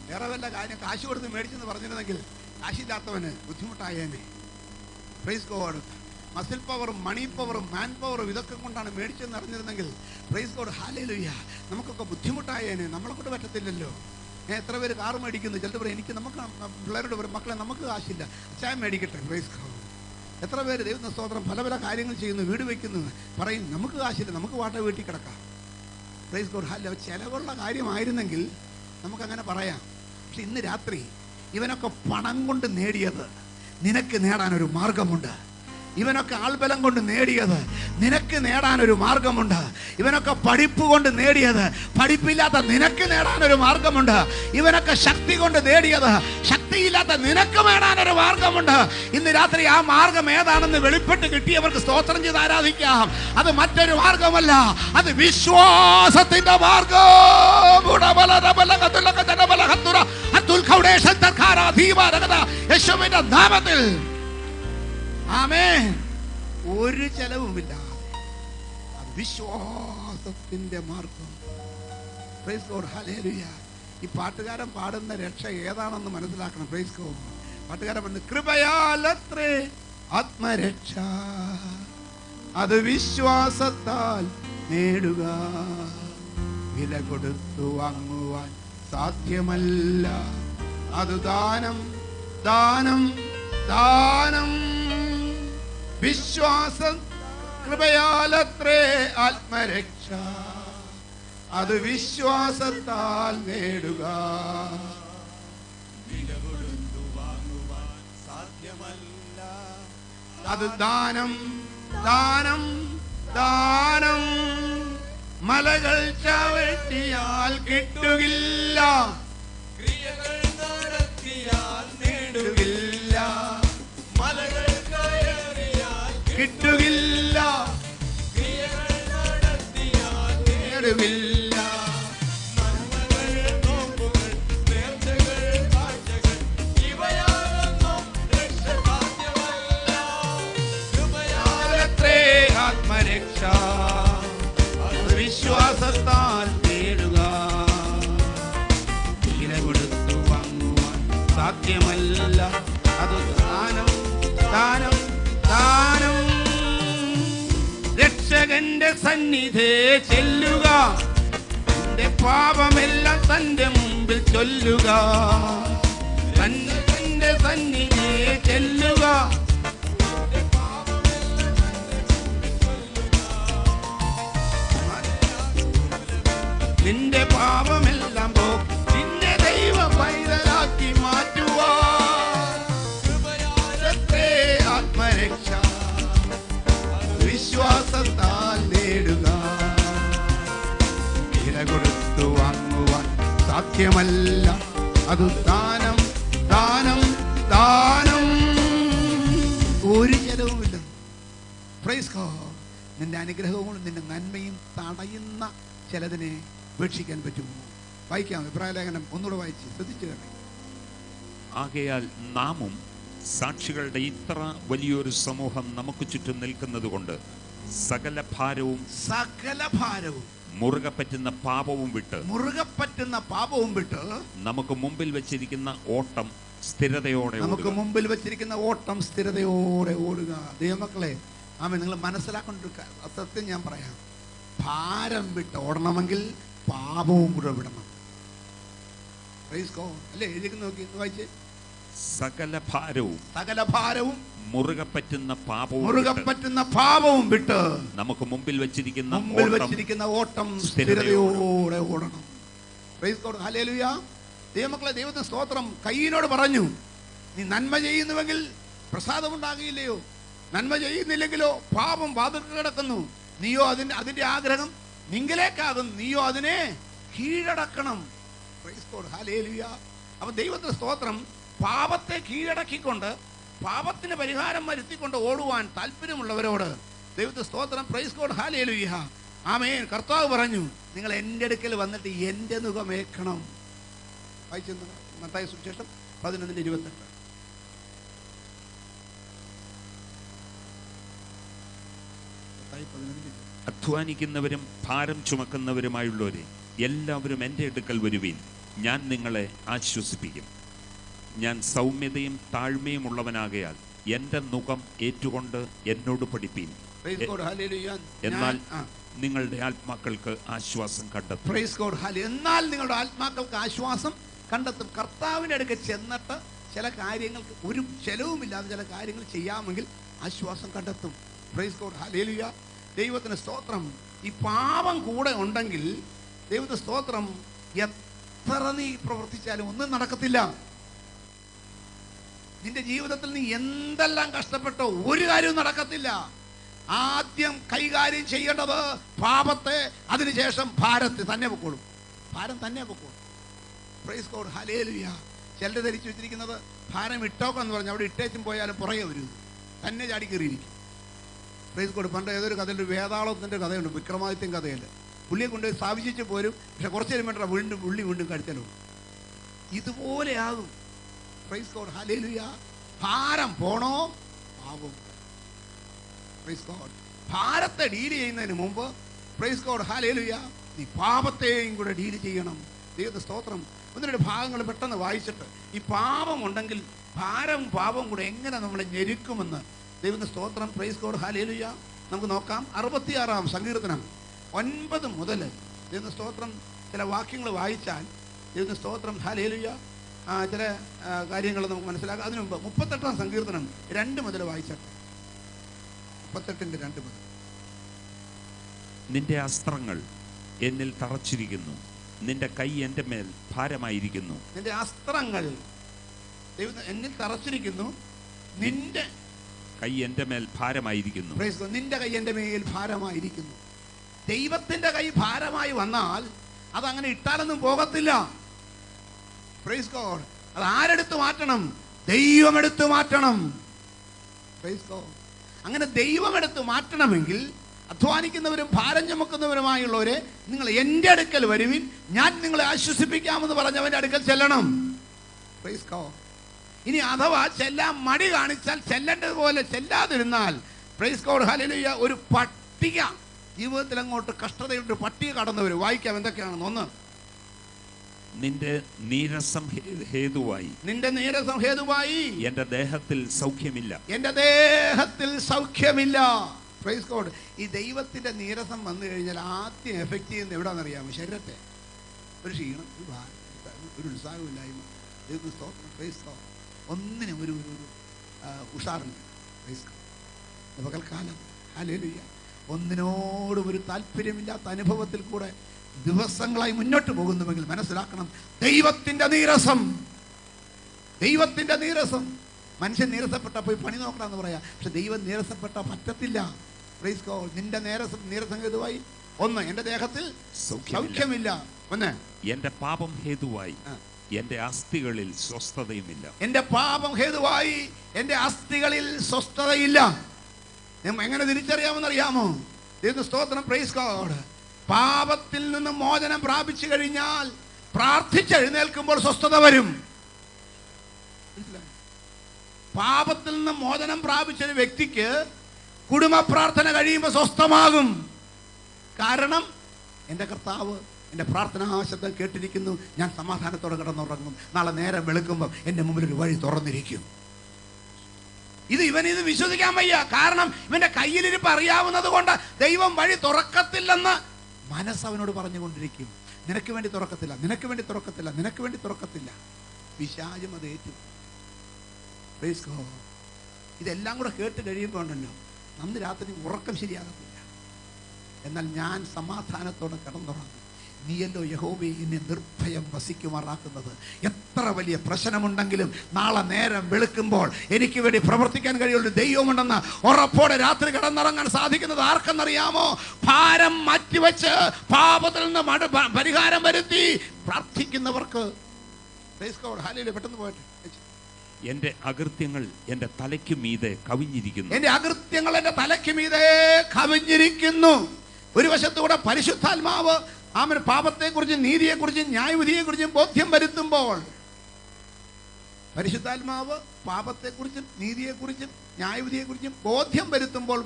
വേറെ വല്ല കാര്യം കാശ് കൊടുത്ത് മേടിച്ചെന്ന് പറഞ്ഞിരുന്നെങ്കിൽ കാശില്ലാത്തവന് ബുദ്ധിമുട്ടായേനെ. Praise God. മസിൽ പവറും മണി പവറും മാൻ പവറും ഇതൊക്കെ കൊണ്ടാണ് മേടിച്ചെന്ന് അറിഞ്ഞിരുന്നെങ്കിൽ പ്രൈസ് ഗോഡ്, ഹല്ലേലൂയ, നമുക്കൊക്കെ ബുദ്ധിമുട്ടായേനെ. നമ്മളെ കൊണ്ട് പറ്റത്തില്ലല്ലോ. എത്ര പേര് കാറ് മേടിക്കുന്നു? ചിലർ പറയും എനിക്ക്, നമുക്ക് പിള്ളേരോട് പറയും മക്കളെ നമുക്ക് കാശില്ല, ചായ മേടിക്കട്ടെ. Praise God. എത്ര പേര് ദൈവത്തിന്റെ സ്തോത്രം പല പല കാര്യങ്ങൾ ചെയ്യുന്നു, വീട് വയ്ക്കുന്നു, പറയും നമുക്ക് കാശില്ല, നമുക്ക് വാട്ട വീട്ടിൽ കിടക്കാം. Price God. ഹല്ലേലൂയ. ചിലവുള്ള കാര്യമായിരുന്നെങ്കിൽ നമുക്കങ്ങനെ പറയാം. പക്ഷെ ഇന്ന് രാത്രി ഇവനൊക്കെ പണം കൊണ്ട് നേടിയത് നിനക്ക് നേടാനൊരു മാർഗമുണ്ട്. ഇവനൊക്കെ ആൾബലം കൊണ്ട് നേടിയത് നിനക്ക് നേടാനൊരു മാർഗമുണ്ട്. ഇവനൊക്കെ പഠിപ്പ് കൊണ്ട് നേടിയത് പഠിപ്പില്ലാത്ത നിനക്ക് നേടാനൊരു മാർഗമുണ്ട്. ഇവനൊക്കെ ശക്തി കൊണ്ട് നേടിയത് ശക്തിയില്ലാത്ത നിനക്ക് നേടാനൊരു മാർഗമുണ്ട്. ഇന്ന് രാത്രി ആ മാർഗം ഏതാണെന്ന് വെളിപ്പെട്ട് കിട്ടിയവർക്ക് സ്തോത്രം ചെയ്ത് ആരാധിക്കാം. അത് മറ്റൊരു മാർഗമല്ല, അത് വിശ്വാസത്തിന്റെ മാർഗം. യേശുവിന്റെ നാമത്തിൽ ആമേൻ. ഒരു ചെലവുമില്ലാതെ അത് വിശ്വാസത്തിന്റെ മാർഗം. Price God. ഹല്ലേലൂയ. ഈ പാട്ടുകാരൻ പാടുന്ന രക്ഷ ഏതാണെന്ന് മനസ്സിലാക്കണം. Praise God. പാട്ടുകാരൻ പറഞ്ഞു കൃപയാലത്രേ ആത്മരക്ഷ, അത് വിശ്വാസത്താൽ നേടുക, വില കൊടുത്തു വാങ്ങുവാൻ സാധ്യമല്ല, അത് ദാനം ദാനം ദാനം. വിശ്വാസം കൃപയാലത്രേ ആത്മരക്ഷ, അത് വിശ്വാസത്താൽ നേടുക, വില കൊടുത്തു വാങ്ങുവാൻ സാധ്യമല്ല, അത് ദാനം ദാനം ദാനം. മലകൾ ചവിട്ടിയാൽ കിട്ടുകില്ല, ക്രിയകൾ നടത്തിയാൽ നേടുകില്ല, മലകൾ കയറിയാൽ കിട്ടുകില്ല, ക്രിയകൾ നടത്തിയാൽ നേടുകില്ല. നന്മകൾ, നോമ്പുകൾ, നേർച്ചകൾ, കാഴ്ചകൾ ഇവയാലൊന്നും രക്ഷ സാധ്യമല്ല. കൃപയാലത്രേ ആത്മരക്ഷ, വിശ്വാസത്താൽ നേടുക, വില കൊടുത്തു വാങ്ങുവാൻ സാധ്യമല്ല, അത് ദാനം ദാനം ദാനം. രക്ഷകന്റെ സന്നിധേ ചെല്ലുക, തന്റെ പാപമെല്ലാം തന്റെ മുമ്പിൽ ചൊല്ലുക, തന്റെ സന്നിധേ ചെല്ലുക, നിന്റെ പാപമെല്ലാം പോ, നിന്നെ ദൈവ പൈതലാക്കി മാറ്റുവാൻ. കൃപയാലത്രേ ആത്മരക്ഷ, വിശ്വാസത്താൽ നേടുക, വില കൊടുത്തു വാങ്ങുവാൻ സാധ്യമല്ല, അത് ദാനം ദാനം ദാനം. ഒരു ചെലവുമില്ല. Praise God. നിന്റെ അനുഗ്രഹവും നിന്റെ നന്മയും തടയുന്ന ചിലതിനെ ഉപേക്ഷിക്കാൻ പറ്റുമോ? വായിക്കാം ഇബ്രായ ലേഖനം ഒന്നുകൂടെ വായിച്ച് ശ്രദ്ധിച്ചു കേട്ടെ. ആകയാൽ നാമും സാക്ഷികളുടെ ഇത്ര വലിയൊരു സമൂഹം നമുക്ക് ചുറ്റും നിൽക്കുന്നത് കൊണ്ട് സകല ഭാരവും മുറുകെ പറ്റുന്ന പാപവും വിട്ട് നമുക്ക് മുമ്പിൽ വെച്ചിരിക്കുന്ന ഓട്ടം സ്ഥിരതയോടെ ഓടുക. ദൈവമക്കളെ, ആമേൻ. നിങ്ങൾ മനസ്സിലാക്കൊണ്ടിരിക്കുക. സത്യം ഞാൻ പറയാം, ഭാരം വിട്ട് ഓടണമെങ്കിൽ പാപവും കൂടെ വിടണം. Praise God. അല്ലേ? എഴുതി നോക്കി വായിച്ച്. സകല ഭാരവും മുറുകെ പറ്റുന്ന പാപവും വിട്ട് നമുക്ക് മുമ്പിൽ വെച്ചിരിക്കുന്ന ഓട്ടം സ്ഥിരതയോടെ ഓടണം. Price God, hallelujah. ദൈവമക്കളെ, ദൈവത്തിന് സ്തോത്രം. കയ്യിനോട് പറഞ്ഞു, നീ നന്മ ചെയ്യുന്നുവെങ്കിൽ പ്രസാദമുണ്ടാകില്ലയോ? നന്മ ചെയ്യുന്നില്ലെങ്കിലോ പാപം വാതിൽക്കൽ കിടക്കുന്നു. നീയോ അതിന്റെ ആഗ്രഹം നിങ്കിലേക്കാകും, നീയോ അതിനെ കീഴടക്കണം. Price God, hallelujah. അപ്പൊ ദൈവത്തിന് സ്തോത്രം. പാപത്തെ കീഴടക്കിക്കൊണ്ട് പാപത്തിന് പരിഹാരം വരുത്തിക്കൊണ്ട് ഓടുവാൻ താല്പര്യമുള്ളവരോട് ദൈവത്തിന് സ്തോത്രം. പ്രൈസ് ഗോഡ്, ഹല്ലേലൂയ, ആമേൻ. കർത്താവ് പറഞ്ഞു, നിങ്ങൾ എൻ്റെ അടുക്കൽ വന്നിട്ട് എൻ്റെ മുഖമേക്കണം. വായിച്ചു മത്തായി സുവിശേഷം 11:28. അധ്വാനിക്കുന്നവരും ഭാരം ചുമക്കുന്നവരുമായുള്ളവരെ എല്ലാവരും എൻ്റെ അടുക്കൽ വരുവീൻ, ഞാൻ നിങ്ങളെ ആശ്വസിപ്പിക്കും. ഞാൻ സൗമ്യതയും താഴ്മയും ഉള്ളവനാകയാൽ എൻ്റെ മുഖം ഏറ്റുകൊണ്ട് എന്നോട് പഠിപ്പീൻ, എന്നാൽ നിങ്ങളുടെ ആത്മാക്കൾക്ക് ആശ്വാസം കണ്ടെത്തും. എന്നാൽ നിങ്ങളുടെ ആത്മാക്കൾക്ക് ആശ്വാസം കണ്ടെത്തും. കർത്താവിൻ്റെ അടുക്കൽ ചെന്നിട്ട് ചില കാര്യങ്ങൾക്ക് ഒരു ചെലവുമില്ലാതെ ചില കാര്യങ്ങൾ ചെയ്യാമെങ്കിൽ ആശ്വാസം കണ്ടെത്തും. Price God, hallelujah. ദൈവത്തിന് സ്തോത്രം. ഈ പാപം കൂടെ ഉണ്ടെങ്കിൽ ദൈവത്തിന് സ്തോത്രം, എത്ര നീ പ്രവർത്തിച്ചാലും ഒന്നും നടക്കത്തില്ല. നിന്റെ ജീവിതത്തിൽ നീ എന്തെല്ലാം കഷ്ടപ്പെട്ടോ ഒരു കാര്യവും നടക്കത്തില്ല. ആദ്യം കൈകാര്യം ചെയ്യേണ്ടത് പാപത്തെ, അതിനുശേഷം ഭാരത്തെ തന്നെ പൊക്കോളും. ഭാരം തന്നെ പൊക്കോളും. Price God, hallelujah. ചിലർ ധരിച്ചു വെച്ചിരിക്കുന്നത് ഭാരം ഇട്ടോക്കെന്ന് പറഞ്ഞ് അവിടെ ഇട്ടേച്ചും പോയാലും പുറകെ വരും, തന്നെ ചാടി കയറിയിരിക്കും. Praise God. പണ്ട് ഏതൊരു കഥയിൽ ഒരു വേതാളത്തിൻ്റെ കഥയുണ്ട്, വിക്രമാദിത്യൻ കഥയിൽ. പുള്ളിയെ കൊണ്ട് സ്ഥാപിച്ചു പോരും, പക്ഷെ കുറച്ച് കഴിയുമ്പോൾ വീണ്ടും കഴുത്തലും. ഇതുപോലെയാകും. Price God, hallelujah. ഭാരം പോണോ ആവും. Praise God. ഭാരത്തെ ഡീൽ ചെയ്യുന്നതിന് മുമ്പ് പ്രൈസ് ഗോഡ്, ഹല്ലേലൂയ, നീ പാപത്തെയും കൂടെ ഡീൽ ചെയ്യണം. ദൈവത്തെ സ്തോത്രം. ഒന്നിരുടെ ഭാഗങ്ങൾ പെട്ടെന്ന് വായിച്ചിട്ട്, ഈ പാപം ഉണ്ടെങ്കിൽ പാപം കൂടെ എങ്ങനെ നമ്മളെ ഞെരുക്കുമെന്ന് ദൈവത്തെ സ്തോത്രം. Praise God, hallelujah. നമുക്ക് നോക്കാം 66-ാം സങ്കീർത്തനം 9 മുതൽ ദൈവത്തെ സ്തോത്രം ചില വാക്യങ്ങൾ വായിച്ചാൽ ദൈവത്തെ സ്തോത്രം, ഹല്ലേലൂയ, ചില കാര്യങ്ങൾ നമുക്ക് മനസ്സിലാക്കാം. അതിനു മുമ്പ് 38-ാം സങ്കീർത്തനം 2 മുതൽ വായിച്ചാൽ 38-2 മുതൽ. നിന്റെ അസ്ത്രങ്ങൾ എന്നിൽ തറച്ചിരിക്കുന്നു, നിന്റെ കൈ എൻ്റെ മേൽ ഭാരമായിരിക്കുന്നു. നിന്റെ അസ്ത്രങ്ങൾ എന്നിൽ തറച്ചിരിക്കുന്നു, നിന്റെ കൈ എൻ്റെ മേൽ ഭാരമായിരിക്കുന്നു. നിന്റെ കൈ എൻ്റെ മേൽ ഭാരമായിരിക്കുന്നു. ദൈവത്തിന്റെ കൈ ഭാരമായി വന്നാൽ അതങ്ങനെ ഇട്ടാലൊന്നും പോകത്തില്ല. Praise God. അത് ആരെടുത്ത് മാറ്റണം? ദൈവം എടുത്ത് മാറ്റണം. Praise God. അങ്ങനെ ദൈവം എടുത്ത് മാറ്റണമെങ്കിൽ അധ്വാനിക്കുന്നവരും ഭാരം ചുമക്കുന്നവരുമായുള്ളവരെ, നിങ്ങൾ എൻ്റെ അടുക്കൽ വരുവിൻ, ഞാൻ നിങ്ങളെ ആശ്വസിപ്പിക്കാമെന്ന് പറഞ്ഞവൻ്റെ അടുക്കൽ ചെല്ലണം. Praise God. ഇനി അഥവാ ചെല്ലാൻ മടി കാണിച്ചാൽ, ചെല്ലേണ്ടതുപോലെ ചെല്ലാതിരുന്നാൽ, പ്രൈസ് ഗോഡ്, ഹല്ലേലൂയ, ഒരു പട്ടിക ജീവിതത്തിൽ അങ്ങോട്ട് കഷ്ടതയുടെ പട്ടിക കടന്നു വരും. വായിക്കാം എന്തൊക്കെയാണെന്ന്. 1, നിന്റെ നീരസം ഹേതുവായി എന്റെ ദേഹത്തിൽ സൗഖ്യമില്ല. Praise God. ഈ ദൈവത്തിന്റെ നീരസം വന്നു കഴിഞ്ഞാൽ ആദ്യം എഫക്ട് ചെയ്യുന്നത് എവിടാണെന്നറിയാമോ? ശരീരത്തെ. ഒരു ക്ഷീണം, ഒരു ഭാരം, ഒരു ഉത്സാഹമില്ലായ്മ. ദൈവത്തിന് സ്തോത്രം. Praise God. ഒന്നിനും ഒരു ഉഷാറുണ്ട്. Praise God. പകൽക്കാലം, ഹല്ലേലൂയ, ഒന്നിനോടും ഒരു താല്പര്യമില്ലാത്ത അനുഭവത്തിൽ കൂടെ ദിവസങ്ങളായി മുന്നോട്ട് പോകുന്നുവെങ്കിൽ മനസ്സിലാക്കണം, ദൈവത്തിന്റെ നീരസം. മനുഷ്യൻ നീരസപ്പെട്ട പോയി പണി നോക്കണമെന്ന് പറയാം, പക്ഷെ ദൈവം നീരസപ്പെട്ട പറ്റത്തില്ല. Praise God. നിന്റെ നീരസം ഹേതുവായി 1, എന്റെ ദേഹത്തിൽ സൗഖ്യമില്ല. 1, എന്റെ പാപം ഹേതുവായി എന്റെ അസ്ഥികളിൽ സ്വസ്ഥതയുമില്ല. എന്റെ പാപം ഹേതുവായി എന്റെ അസ്ഥികളിൽ സ്വസ്ഥതയില്ല. എങ്ങനെ തിരിച്ചറിയാമെന്നറിയാമോ? ദൈവത്തിന്റെ സ്തോത്രം. Praise God. പാപത്തിൽ നിന്ന് മോചനം പ്രാപിച്ചു കഴിഞ്ഞാൽ പ്രാർത്ഥിച്ചെഴുന്നേൽക്കുമ്പോൾ സ്വസ്ഥത വരും. പാപത്തിൽ നിന്ന് മോചനം പ്രാപിച്ച ഒരു വ്യക്തിക്ക് കുടുംബ പ്രാർത്ഥന കഴിയുമ്പോൾ സ്വസ്ഥമാകും. കാരണം എൻ്റെ കർത്താവ് എൻ്റെ പ്രാർത്ഥനാ ശബ്ദം കേട്ടിരിക്കുന്നു, ഞാൻ സമാധാനത്തോടെ കിടന്നുറങ്ങും, നാളെ നേരം വെളുക്കുമ്പോൾ എൻ്റെ മുമ്പിൽ ഒരു വഴി തുറന്നിരിക്കും. ഇവനിത് വിശ്വസിക്കാൻ വയ്യ. കാരണം ഇവന്റെ കയ്യിലിരിപ്പ് അറിയാവുന്നത് കൊണ്ട് ദൈവം വഴി തുറക്കത്തില്ലെന്ന് മനസ്സവനോട് പറഞ്ഞുകൊണ്ടിരിക്കും. നിനക്ക് വേണ്ടി തുറക്കത്തില്ല. പിശാചും അത് ഏറ്റു. Praise God. ഇതെല്ലാം കൂടെ കേട്ട് കഴിയുമ്പോൾ ഉണ്ടല്ലോ, അന്ന് രാത്രി ഉറക്കം ശരിയാകത്തില്ല. എന്നാൽ ഞാൻ സമാധാനത്തോടെ കിടന്നുറങ്ങും. നീയല്ലോ യഹോവേ എന്നെ നിർഭയം വസിക്കുമാറാക്കുന്നത്. എത്ര വലിയ പ്രശ്നമുണ്ടെങ്കിലും നാളെ നേരം വെളുക്കുമ്പോൾ എനിക്ക് വേണ്ടി പ്രവർത്തിക്കാൻ കഴിയുള്ള ദൈവമുണ്ടെന്ന് ഉറപ്പോടെ രാത്രി കിടന്നുറങ്ങാൻ സാധിക്കുന്നത് ആർക്കെന്നറിയാമോ? ഭാരം മാറ്റിവെച്ച് പാപത്തിൽ നിന്ന് പരിഹാരം വരുത്തി പ്രാർത്ഥിക്കുന്നവർക്ക്. പെട്ടെന്ന് പോയിട്ട്, എന്റെ അകൃത്യങ്ങൾ എന്റെ തലയ്ക്ക് മീതെ കവിഞ്ഞിരിക്കുന്നു. എന്റെ അകൃത്യങ്ങൾ എന്റെ തലയ്ക്ക് മീതെ കവിഞ്ഞിരിക്കുന്നു. ഒരു വശത്തൂടെ പരിശുദ്ധാത്മാവ് ആമൻ പാപത്തെക്കുറിച്ചും നീതിയെക്കുറിച്ചും ന്യായവിധിയെക്കുറിച്ചും ബോധ്യം വരുത്തുമ്പോൾ, പരിശുദ്ധാത്മാവ് പാപത്തെക്കുറിച്ചും നീതിയെക്കുറിച്ചും ന്യായവിധിയെക്കുറിച്ചും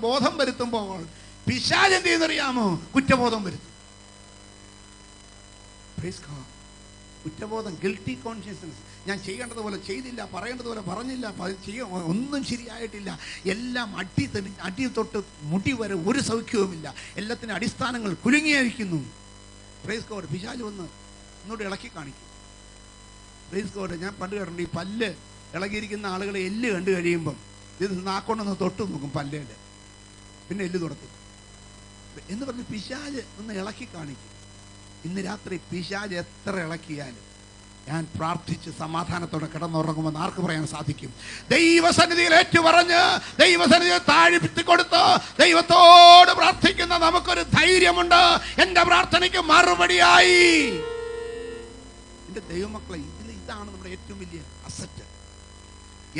ബോധം വരുത്തുമ്പോൾ പിശാച് എന്ത് ചെയ്യുന്നറിയാമോ? കുറ്റബോധം വരുത്തും. കുറ്റബോധം, ഗിൽറ്റി കോൺഷ്യസ്നസ്. ഞാൻ ചെയ്യേണ്ടതുപോലെ ചെയ്തില്ല, പറയേണ്ടതുപോലെ പറഞ്ഞില്ല, ഒന്നും ശരിയായിട്ടില്ല, എല്ലാം അടി തൊട്ട് മുടി വരെ ഒരു സൗഖ്യവുമില്ല, എല്ലാത്തിനും അടിസ്ഥാനങ്ങൾ കുലുങ്ങിയിരിക്കുന്നു. Praise God. പിശാച് വന്ന് ഒന്നുകൂടെ ഇളക്കി കാണിക്കും. Price God. ഞാൻ പണ്ട് കേട്ടിട്ടുണ്ട്, ഈ പല്ല് ഇളകിയിരിക്കുന്ന ആളുകളെ എല്ല് കണ്ടു കഴിയുമ്പം ഇത് നാക്കൊണ്ടൊന്ന് തൊട്ട് നോക്കും പല്ലേല്, പിന്നെ എല്ല് തുറത്തും എന്ന് പറഞ്ഞ് പിശാച് ഒന്ന് ഇളക്കി കാണിക്കും. ഇന്ന് രാത്രി പിശാച് എത്ര ഇളക്കിയാലും ഞാൻ പ്രാർത്ഥിച്ച് സമാധാനത്തോടെ കിടന്നുറങ്ങുമെന്ന് ആർക്ക് പറയാൻ സാധിക്കും? ദൈവസന്നിധിയിൽ ഏറ്റുപറഞ്ഞ് ദൈവസന്നിധിയിൽ താഴ്ത്തി കൊടുത്ത് ദൈവത്തോട് പ്രാർത്ഥിക്കുന്ന നമുക്കൊരു ധൈര്യമുണ്ട്. എന്റെ പ്രാർത്ഥനയ്ക്ക് മറുപടിയായി. എന്റെ ദൈവമക്കളെ, ഇതാണ് നമ്മുടെ ഏറ്റവും വലിയ അസറ്റ്.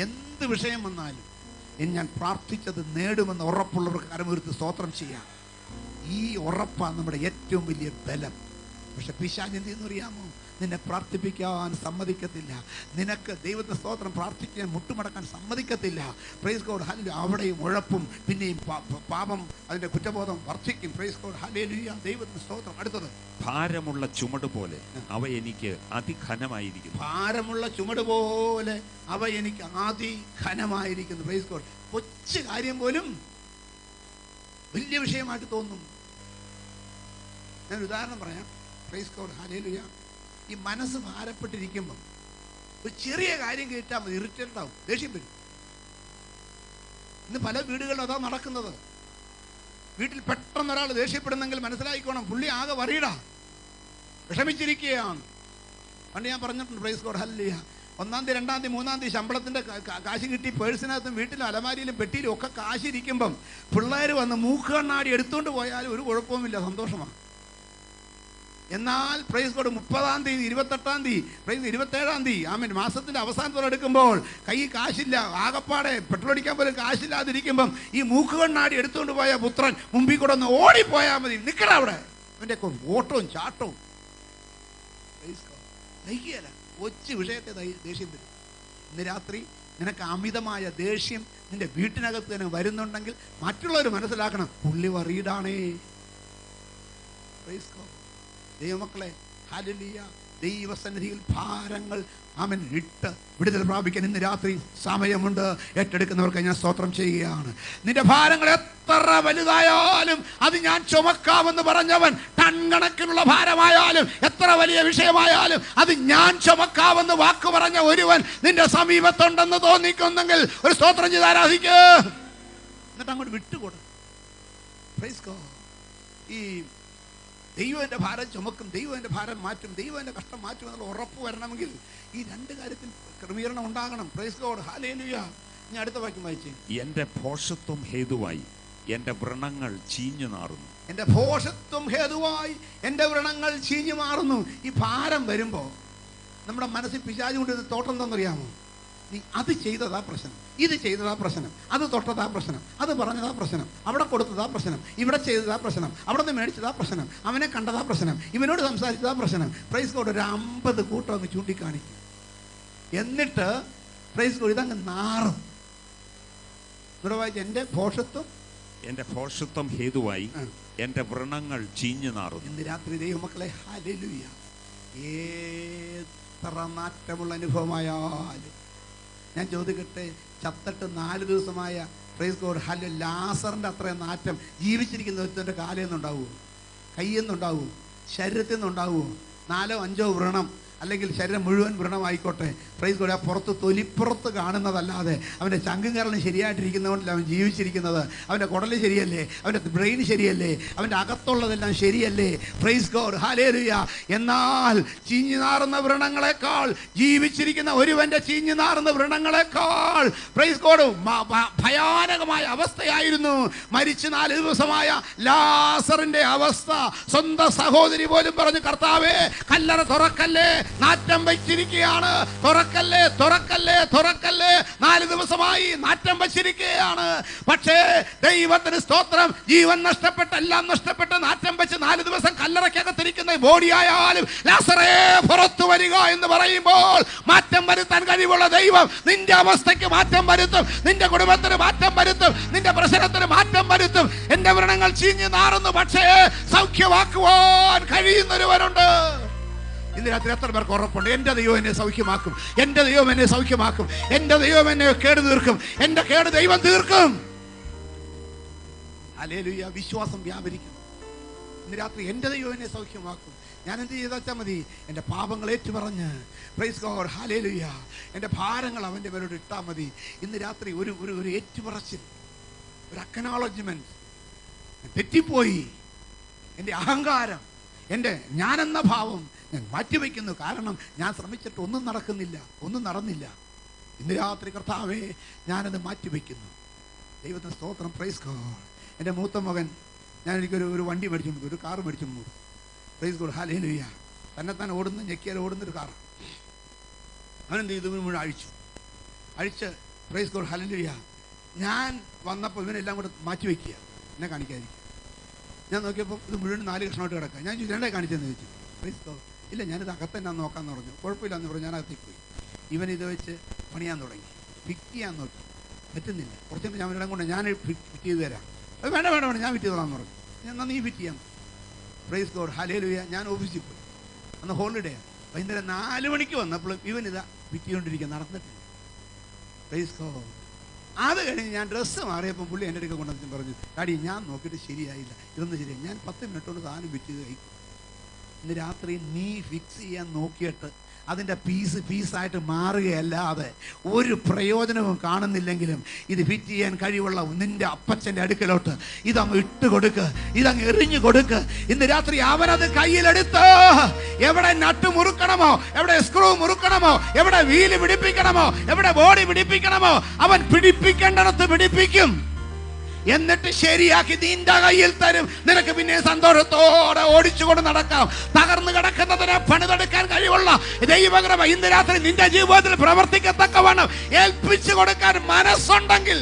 എന്ത് വിഷയം വന്നാലും ഞാൻ പ്രാർത്ഥിച്ചത് നേടുമെന്ന് ഉറപ്പുള്ളവർക്ക് കരമുയർത്തി സ്തോത്രം ചെയ്യാം. ഈ ഉറപ്പാണ് നമ്മുടെ ഏറ്റവും വലിയ ബലം. പക്ഷെ പിശാച് എന്ത് ചെയ്യുന്നു അറിയാമോ? നിന്നെ പ്രാർത്ഥിപ്പിക്കാൻ സമ്മതിക്കത്തില്ല. നിനക്ക് ദൈവത്തെ സ്തോത്രം പ്രാർത്ഥിക്കാൻ മുട്ടുമടക്കാൻ സമ്മതിക്കത്തില്ല. Price God. ഹല്ലേലൂയ. അവിടെയും ഉഴപ്പും പിന്നെയും പാപം, അതിന്റെ കുറ്റബോധം വർദ്ധിക്കും. Price God. ഹല്ലേലൂയ. ദൈവത്തിന് സ്തോത്രം. അടുത്തത്, ഭാരമുള്ള ചുമട് പോലെ അവ എനിക്ക് അതിഘനമായിരിക്കുന്നു. ഭാരമുള്ള ചുമട് പോലെ അവ എനിക്ക് അതിഘനമായിരിക്കുന്നു. Praise God. കൊച്ചു കാര്യം പോലും വലിയ വിഷയമായിട്ട് തോന്നും. ഞാൻ ഉദാഹരണം പറയാം. Price God. ഹല്ലേലൂയ. ഈ മനസ്സ് ഭാരപ്പെട്ടിരിക്കുമ്പം ഒരു ചെറിയ കാര്യം കേട്ടാൽ മതി, ഇറിറ്റേറ്റഡ് ആവും, ദേഷ്യം വരും. ഇന്ന് പല വീടുകളിലും അതാ നടക്കുന്നത്. വീട്ടിൽ പെട്ടെന്ന് ഒരാൾ ദേഷ്യപ്പെടുന്നെങ്കിൽ മനസ്സിലായിക്കോണം, പുള്ളി ആകെ വറീടാ, വിഷമിച്ചിരിക്കുകയാണ്. പണ്ട് ഞാൻ പറഞ്ഞിട്ടുണ്ട്. Price God. ഹല്ലേലൂയ. 1-ാം തീയതി 2-ാം തീയതി 3-ാം തീയതി ശമ്പളത്തിന്റെ കാശ് കിട്ടി പേഴ്സിനകത്തും വീട്ടിലും അലമാരിയിലും പെട്ടിയിലും ഒക്കെ കാശിരിക്കുമ്പം പിള്ളേർ വന്ന് മൂക്ക് കണ്ണാടി എടുത്തുകൊണ്ട് പോയാലും ഒരു കുഴപ്പവുമില്ല, സന്തോഷമാണ്. എന്നാൽ പ്രൈസ് ഗോഡ് 30-ാം തീയതി 28-ാം തീയതി പ്രൈസ് 27-ാം തീയതി ആമേൻ മാസത്തിന്റെ അവസാനത്തോടെ എടുക്കുമ്പോൾ കൈ കാശില്ല, ആകപ്പാടെ പെട്രോൾ അടിക്കാൻ പോലും കാശില്ലാതിരിക്കുമ്പം ഈ മൂക്ക് കണ്ണാടി എടുത്തുകൊണ്ട് പോയ പുത്രൻ മുമ്പിൽ കൂടെ ഒന്ന് ഓടിപ്പോയാൽ മതി, നിൽക്കണ അവിടെ. അവൻ്റെ ഒക്കെ ഓട്ടവും ചാട്ടവും. നയിക്കുകയല്ല, കൊച്ചു വിഷയത്തെ ദേഷ്യം വരും. ഇന്ന് രാത്രി നിനക്ക് അമിതമായ ദേഷ്യം നിന്റെ വീട്ടിനകത്ത് തന്നെ വരുന്നുണ്ടെങ്കിൽ മറ്റുള്ളവർ മനസ്സിലാക്കണം, പുള്ളി വറീഡാണേ. ദൈവമക്കളെ, ഹല്ലേലൂയ. ദൈവസന്നിധിയിൽ ഭാരങ്ങൾ ആമേൻ ഇട്ട് വിടുതൽ പ്രാപിക്കാൻ ഇന്ന് രാത്രി സമയമുണ്ട്. ഏറ്റെടുക്കുന്നവർക്ക് ഞാൻ സ്തോത്രം ചെയ്യുകയാണ്. നിന്റെ ഭാരങ്ങൾ എത്ര വലുതായാലും അത് ഞാൻ ചുമക്കാമെന്ന് പറഞ്ഞവൻ, ടൺ കണക്കിനുള്ള ഭാരമായാലും എത്ര വലിയ വിഷയമായാലും അത് ഞാൻ ചുമക്കാമെന്ന് വാക്ക് പറഞ്ഞ ഒരുവൻ നിന്റെ സമീപത്തുണ്ടെന്ന് തോന്നിക്കുന്നെങ്കിൽ ഒരു സ്തോത്രം ചെയ്ത് ആരാധിക്കുക. എന്നിട്ട് അങ്ങോട്ട് വിട്ടുകൊടു. Praise God. ഈ ദൈവം എൻ്റെ ഭാരം ചുമക്കും, ദൈവം എൻ്റെ ഭാരം മാറ്റും, ദൈവം എൻ്റെ കഷ്ടം മാറ്റും എന്നുള്ള ഉറപ്പ് വരണമെങ്കിൽ ഈ രണ്ട് കാര്യത്തിൽ ക്രമീകരണം ഉണ്ടാകണം. Price God. ഹല്ലേലൂയ. ഇനി അടുത്ത വാക്യം വായിച്ചേ. എന്റെ ഭോഷത്വം ഹേതുവായി എന്റെ വ്രണങ്ങൾ ചീഞ്ഞു നാറുന്നു. എന്റെ ഭോഷത്വം ഹേതുവായി എന്റെ വ്രണങ്ങൾ ചീഞ്ഞു മാറുന്നു. ഈ ഭാരം വരുമ്പോൾ നമ്മുടെ മനസ്സിൽ പിശാച് കൊണ്ടിരുന്ന തോട്ടം എന്താണെന്നറിയാമോ? നീ അത് ചെയ്തതാ പ്രശ്നം, ഇത് ചെയ്തതാ പ്രശ്നം, അത് തൊട്ടതാ പ്രശ്നം, അത് പറഞ്ഞതാ പ്രശ്നം, അവിടെ കൊടുത്തതാ പ്രശ്നം, ഇവിടെ ചെയ്തതാ പ്രശ്നം, അവിടെ നിന്ന് മേടിച്ചതാ പ്രശ്നം, അവനെ കണ്ടതാ പ്രശ്നം, ഇവനോട് സംസാരിച്ചതാ പ്രശ്നം. Praise God. ഒരു 50 കൂട്ടം അങ്ങ് ചൂണ്ടിക്കാണിക്കും. എന്നിട്ട് പ്രൈസ് ഗോഡ് ഇതങ്ങ് നാറും. ഇവിടെ വായിച്ച എന്റെ ഭോഷത്വം ഹേതുവായി എന്റെ വ്രണങ്ങൾ ചീഞ്ഞു നാറുന്നു. ഇന്ന് രാത്രി ദൈവമക്കളെ, ഹല്ലേലൂയ, എത്ര നാറ്റമുള്ള അനുഭവമായാലും ഞാൻ ചോദിക്കട്ടെ, ചത്തിട്ട് 4 ദിവസമായ പ്രൈസ് ഗോഡ് ഹല്ലേലൂയ ലാസറിന്റെ അത്രയും നാറ്റം ജീവിച്ചിരിക്കുന്ന ഒരുത്തൻ്റെ കാലിൽ നിന്നുണ്ടാവുമോ? കയ്യിൽ നിന്നുണ്ടാവുമോ? ശരീരത്തിൽ നിന്നുണ്ടാവുമോ? 4-5 വ്രണം അല്ലെങ്കിൽ ശരീരം മുഴുവൻ വ്രണമായിക്കോട്ടെ, പ്രൈസ് ഗോഡ്, ആ പുറത്ത് തൊലിപ്പുറത്ത് കാണുന്നതല്ലാതെ അവൻ്റെ ചങ്കും കരളും ശരിയായിട്ടിരിക്കുന്നതുകൊണ്ടല്ല അവൻ ജീവിച്ചിരിക്കുന്നത്. അവൻ്റെ കുടല് ശരിയല്ലേ, അവൻ്റെ ബ്രെയിൻ ശരിയല്ലേ, അവൻ്റെ അകത്തുള്ളതെല്ലാം ശരിയല്ലേ? Price God, hallelujah. എന്നാൽ ചീഞ്ഞു നാറുന്ന വ്രണങ്ങളെക്കാൾ, ജീവിച്ചിരിക്കുന്ന ഒരുവൻ്റെ ചീഞ്ഞു നാറുന്ന വ്രണങ്ങളെക്കാൾ, പ്രൈസ് ഗോഡ്, ഭയാനകമായ അവസ്ഥയായിരുന്നു മരിച്ച് 4 ദിവസമായ ലാസറിന്റെ അവസ്ഥ. സ്വന്തം സഹോദരി പോലും പറഞ്ഞു, കർത്താവേ കല്ലറ തുറക്കല്ലേ, നാറ്റം വെച്ചിരിക്കുകയാണ്, തുറക്കല്ലേ തുറക്കല്ലേ തുറക്കല്ലേ. 4 ദിവസമായി നാറ്റം വെച്ചിരിക്കുകയാണ്. പക്ഷേ ദൈവത്തിന് സ്തോത്രം, ജീവൻ നഷ്ടപ്പെട്ട് എല്ലാം നഷ്ടപ്പെട്ട് നാറ്റം വെച്ച് 4 ദിവസം കല്ലറയ്ക്കകത്തിരിക്കുന്ന ബോഡി ആയാലും ലാസറേ പുറത്തു വരിക എന്ന് പറയുമ്പോൾ മാറ്റം വരുത്താൻ കഴിവുള്ള ദൈവം നിന്റെ അവസ്ഥയ്ക്ക് മാറ്റം വരുത്തും, നിന്റെ കുടുംബത്തിന് മാറ്റം വരുത്തും, നിന്റെ പ്രശ്നത്തിന് മാറ്റം വരുത്തും. എന്റെ വ്രണങ്ങൾ ചീഞ്ഞു നാറുന്നു, പക്ഷേ സൗഖ്യമാക്കുവാൻ കഴിയുന്നൊരുവനുണ്ട്. ഇന്ന് രാത്രി എത്ര പേർക്ക് ഉറപ്പുണ്ട്? എൻ്റെ ദൈവം എന്നെ സൗഖ്യമാക്കും, എൻ്റെ ദൈവം എന്നെ സൗഖ്യമാക്കും, എൻ്റെ ദൈവം എന്നെ കേട് തീർക്കും, എൻ്റെ കേട് ദൈവം തീർക്കും. ഹല്ലേലൂയ. വിശ്വാസം വ്യാപരിക്കും. ഇന്ന് രാത്രി എൻ്റെ ദൈവം എന്നെ സൗഖ്യമാക്കും. ഞാൻ എന്ത് ചെയ്താൽ മതി? എൻ്റെ പാപങ്ങൾ ഏറ്റുപറഞ്ഞ്, പ്രൈസ് ഗോഡ്, ഹല്ലേലൂയ, എൻ്റെ ഭാരങ്ങൾ അവൻ്റെ മേലോട്ട് ഇട്ടാൽ മതി. ഇന്ന് രാത്രി ഒരു ഏറ്റുപറച്ചിൽ, ഒരു അക്നോളജ്മെന്റ്. തെറ്റിപ്പോയി, എൻ്റെ അഹങ്കാരം, എൻ്റെ ഞാനെന്ന ഭാവം ഞാൻ മാറ്റിവെക്കുന്നു. കാരണം ഞാൻ ശ്രമിച്ചിട്ട് ഒന്നും നടക്കുന്നില്ല, ഒന്നും നടന്നില്ല. ഇന്ന് രാത്രി കർത്താവേ ഞാനത് മാറ്റിവെക്കുന്നു. ദൈവത്തിന് സ്തോത്രം, പ്രൈസ് ഗോഡ്. എൻ്റെ മൂത്ത മകൻ, ഞാൻ എനിക്കൊരു വണ്ടി മേടിച്ചു കൊടുത്തു, ഒരു കാറ് മേടിച്ചു കൊടുത്തു. Price God, hallelujah. തന്നെത്താൻ ഓടുന്ന, ഞെക്കിയാൽ ഓടുന്നൊരു കാറ്. അവനെന്ത് ചെയ്തു? മുഴുവൻ അഴിച്ച് പ്രൈസ് ഗോഡ്, ഹല്ലേലൂയ. ഞാൻ വന്നപ്പോൾ ഇവനെല്ലാം കൂടെ മാറ്റിവെക്കുക, എന്നെ കാണിക്കാതിരിക്കുക. ഞാൻ നോക്കിയപ്പോൾ ഇത് മുഴുവൻ 4 കഷ്ണമായിട്ട് കിടക്കുക. ഞാൻ ചോദിച്ചു, രണ്ടേ കാണിച്ചെന്ന് ചോദിച്ചു. Praise God. ഇല്ല, ഞാനിത് അകത്തന്നെ നോക്കാമെന്ന് പറഞ്ഞു. കുഴപ്പമില്ലാന്ന് പറഞ്ഞു. ഞാൻ അകത്തേക്ക് പോയി. ഇവനിത് വെച്ച് പണിയാൻ തുടങ്ങി, ഫിറ്റ് ചെയ്യാൻ നോക്കി, പറ്റുന്നില്ല. കുറച്ചും ഞാൻ അവരുടെ കൊണ്ട് ഞാൻ ഫിറ്റ് ചെയ്ത് തരാം. അത് വേണ്ട വേണ്ട വേണ്ട, ഞാൻ ഫിറ്റ് ചെയ്തോളാന്ന് പറഞ്ഞു. ഞാൻ നീ ഫിറ്റ് ചെയ്യാൻ. Price God, hallelujah. ഞാൻ ഓഫീസിൽ പോയി. അന്ന് ഹോളിഡേ. വൈകുന്നേരം 4 മണിക്ക് വന്നപ്പോഴും ഇവനിതാ ഫിറ്റ് ചെയ്തുകൊണ്ടിരിക്കുക, നടന്നിട്ടില്ല. Praise God. അത് കഴിഞ്ഞ് ഞാൻ ഡ്രസ്സ് മാറിയപ്പോൾ പുള്ളി എൻ്റെ അടുക്ക കൊണ്ടുവന്ന് പറഞ്ഞു, ഡാഡി ഞാൻ നോക്കിയിട്ട് ശരിയായില്ല, ഇതൊന്നും ശരിയായി. ഞാൻ 10 മിനിറ്റ് കൊണ്ട് സാധനം ഫിറ്റ് ചെയ്ത് കഴിക്കും. ഇന്ന് രാത്രി നീ ഫിക്സ് ചെയ്യാൻ നോക്കിയിട്ട് അതിൻ്റെ പീസായിട്ട് മാറുകയല്ലാതെ ഒരു പ്രയോജനവും കാണുന്നില്ലെങ്കിലും ഇത് ഫിറ്റ് ചെയ്യാൻ കഴിവുള്ള നിന്റെ അപ്പച്ചൻ്റെ അടുക്കലോട്ട് ഇതങ്ങ് ഇട്ട് കൊടുക്ക്, ഇതങ്ങ് എറിഞ്ഞു കൊടുക്ക്. ഇന്ന് രാത്രി അവനത് കയ്യിലെടുത്ത് എവിടെ നട്ട് മുറുക്കണമോ, എവിടെ സ്ക്രൂ മുറുക്കണമോ, എവിടെ വീല് പിടിപ്പിക്കണമോ, എവിടെ ബോഡി പിടിപ്പിക്കണമോ അവൻ പിടിപ്പിക്കേണ്ടടത്ത് പിടിപ്പിക്കും. എന്നിട്ട് ശരിയാക്കി നിന്റെ കയ്യിൽ തരും. നിനക്ക് പിന്നെ സന്തോഷത്തോടെ ഓടിച്ചുകൊണ്ട് നടക്കാം. തകർന്നു കിടക്കുന്നതിനെ പണിതെടുക്കാൻ കഴിവുള്ള ദൈവകൃപ ഇന്ന് രാത്രി നിന്റെ ജീവിതത്തിൽ പ്രവർത്തിക്കത്തക്കവണ്ണം ഏൽപ്പിച്ചു കൊടുക്കാൻ മനസ്സുണ്ടെങ്കിൽ,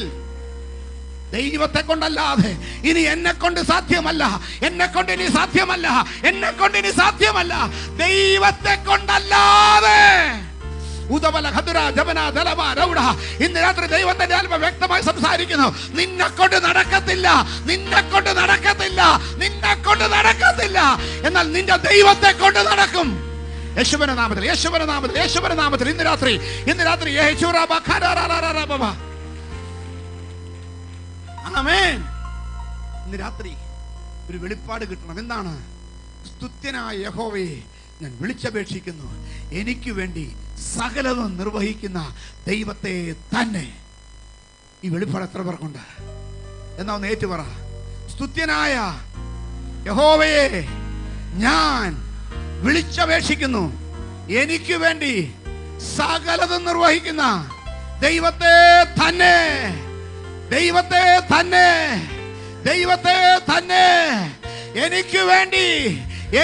ദൈവത്തെ കൊണ്ടല്ലാതെ ഇനി എന്നെ കൊണ്ട് സാധ്യമല്ല, എന്നെ കൊണ്ട് ഇനി സാധ്യമല്ല, എന്നെ കൊണ്ട് ഇനി സാധ്യമല്ല, ദൈവത്തെ കൊണ്ടല്ലാതെ. ഇന്ന് രാത്രി ദൈവത്തിന്റെ ആത്മ വ്യക്തമായി സംസാരിക്കുന്നു. നിന്നെ കൊണ്ട് നടക്കത്തില്ല, നിന്നെ കൊണ്ട് നടക്കത്തില്ല, നിന്നെ കൊണ്ട് നടക്കത്തില്ല. എന്നാൽ നിന്റെ ദൈവത്തെ കൊണ്ട് നടക്കും. യേശുവിന്റെ നാമത്തിൽ, യേശുവിന്റെ നാമത്തിൽ, യേശുവിന്റെ നാമത്തിൽ ഇന്ന് രാത്രി ആമേൻ. ഇന്ന് രാത്രി ഒരു വെളിപ്പാട് കിട്ടണം. എന്താണ്? സ്തുത്യനായ യഹോവയെ ഞാൻ വിളിച്ചപേക്ഷിക്കുന്നു, എനിക്ക് വേണ്ടി സകലതും നിർവഹിക്കുന്ന ദൈവത്തെ തന്നെ. ഈ വെളിപ്പാട് എത്ര പേർക്കുണ്ട്? എന്നാ ഒന്ന് ഏറ്റുപറ. സ്തുത്യനായ യഹോവയെ ഞാൻ വിളിച്ചപേക്ഷിക്കുന്നു, എനിക്ക് വേണ്ടി സകലതും നിർവഹിക്കുന്ന ദൈവത്തെ തന്നെ, ദൈവത്തെ തന്നെ, ദൈവത്തെ തന്നെ. എനിക്ക് വേണ്ടി,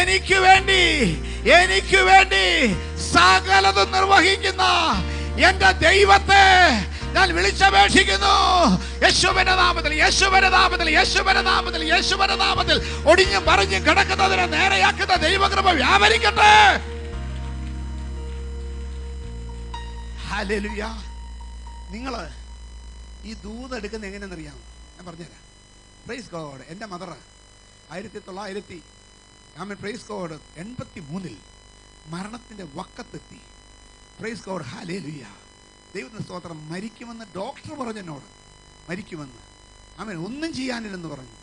എനിക്ക് വേണ്ടി, എനിക്ക് വേണ്ടി സകലതും നിർവഹിക്കുന്ന എന്റെ ദൈവത്തെ ഞാൻ വിളിച്ചപേക്ഷിക്കുന്നു. യേശുവിന്റെ നാമത്തിൽ, യേശുവിന്റെ നാമത്തിൽ, യേശുവിന്റെ നാമത്തിൽ, യേശുവിന്റെ നാമത്തിൽ ഒടിഞ്ഞും പറഞ്ഞും കിടക്കുന്നതിനെ നേരെയാക്കുന്ന ദൈവകൃപ വ്യാപരിക്കട്ടെ. ഹല്ലേലൂയ. നിങ്ങള് ഈ ദൂത് എടുക്കുന്ന എങ്ങനെയെന്നറിയാം? ഞാൻ പറഞ്ഞുതരാം. Praise God. എൻ്റെ മദർ 1983 മരണത്തിന്റെ വക്കത്തെത്തി. Price God, hallelujah. ദൈവത്തിന്റെ സ്തോത്രം. മരിക്കുമെന്ന് ഡോക്ടർ പറഞ്ഞു എന്നോട്, മരിക്കുമെന്ന്. ആമേൻ. ഒന്നും ചെയ്യാനില്ലെന്ന് പറഞ്ഞു.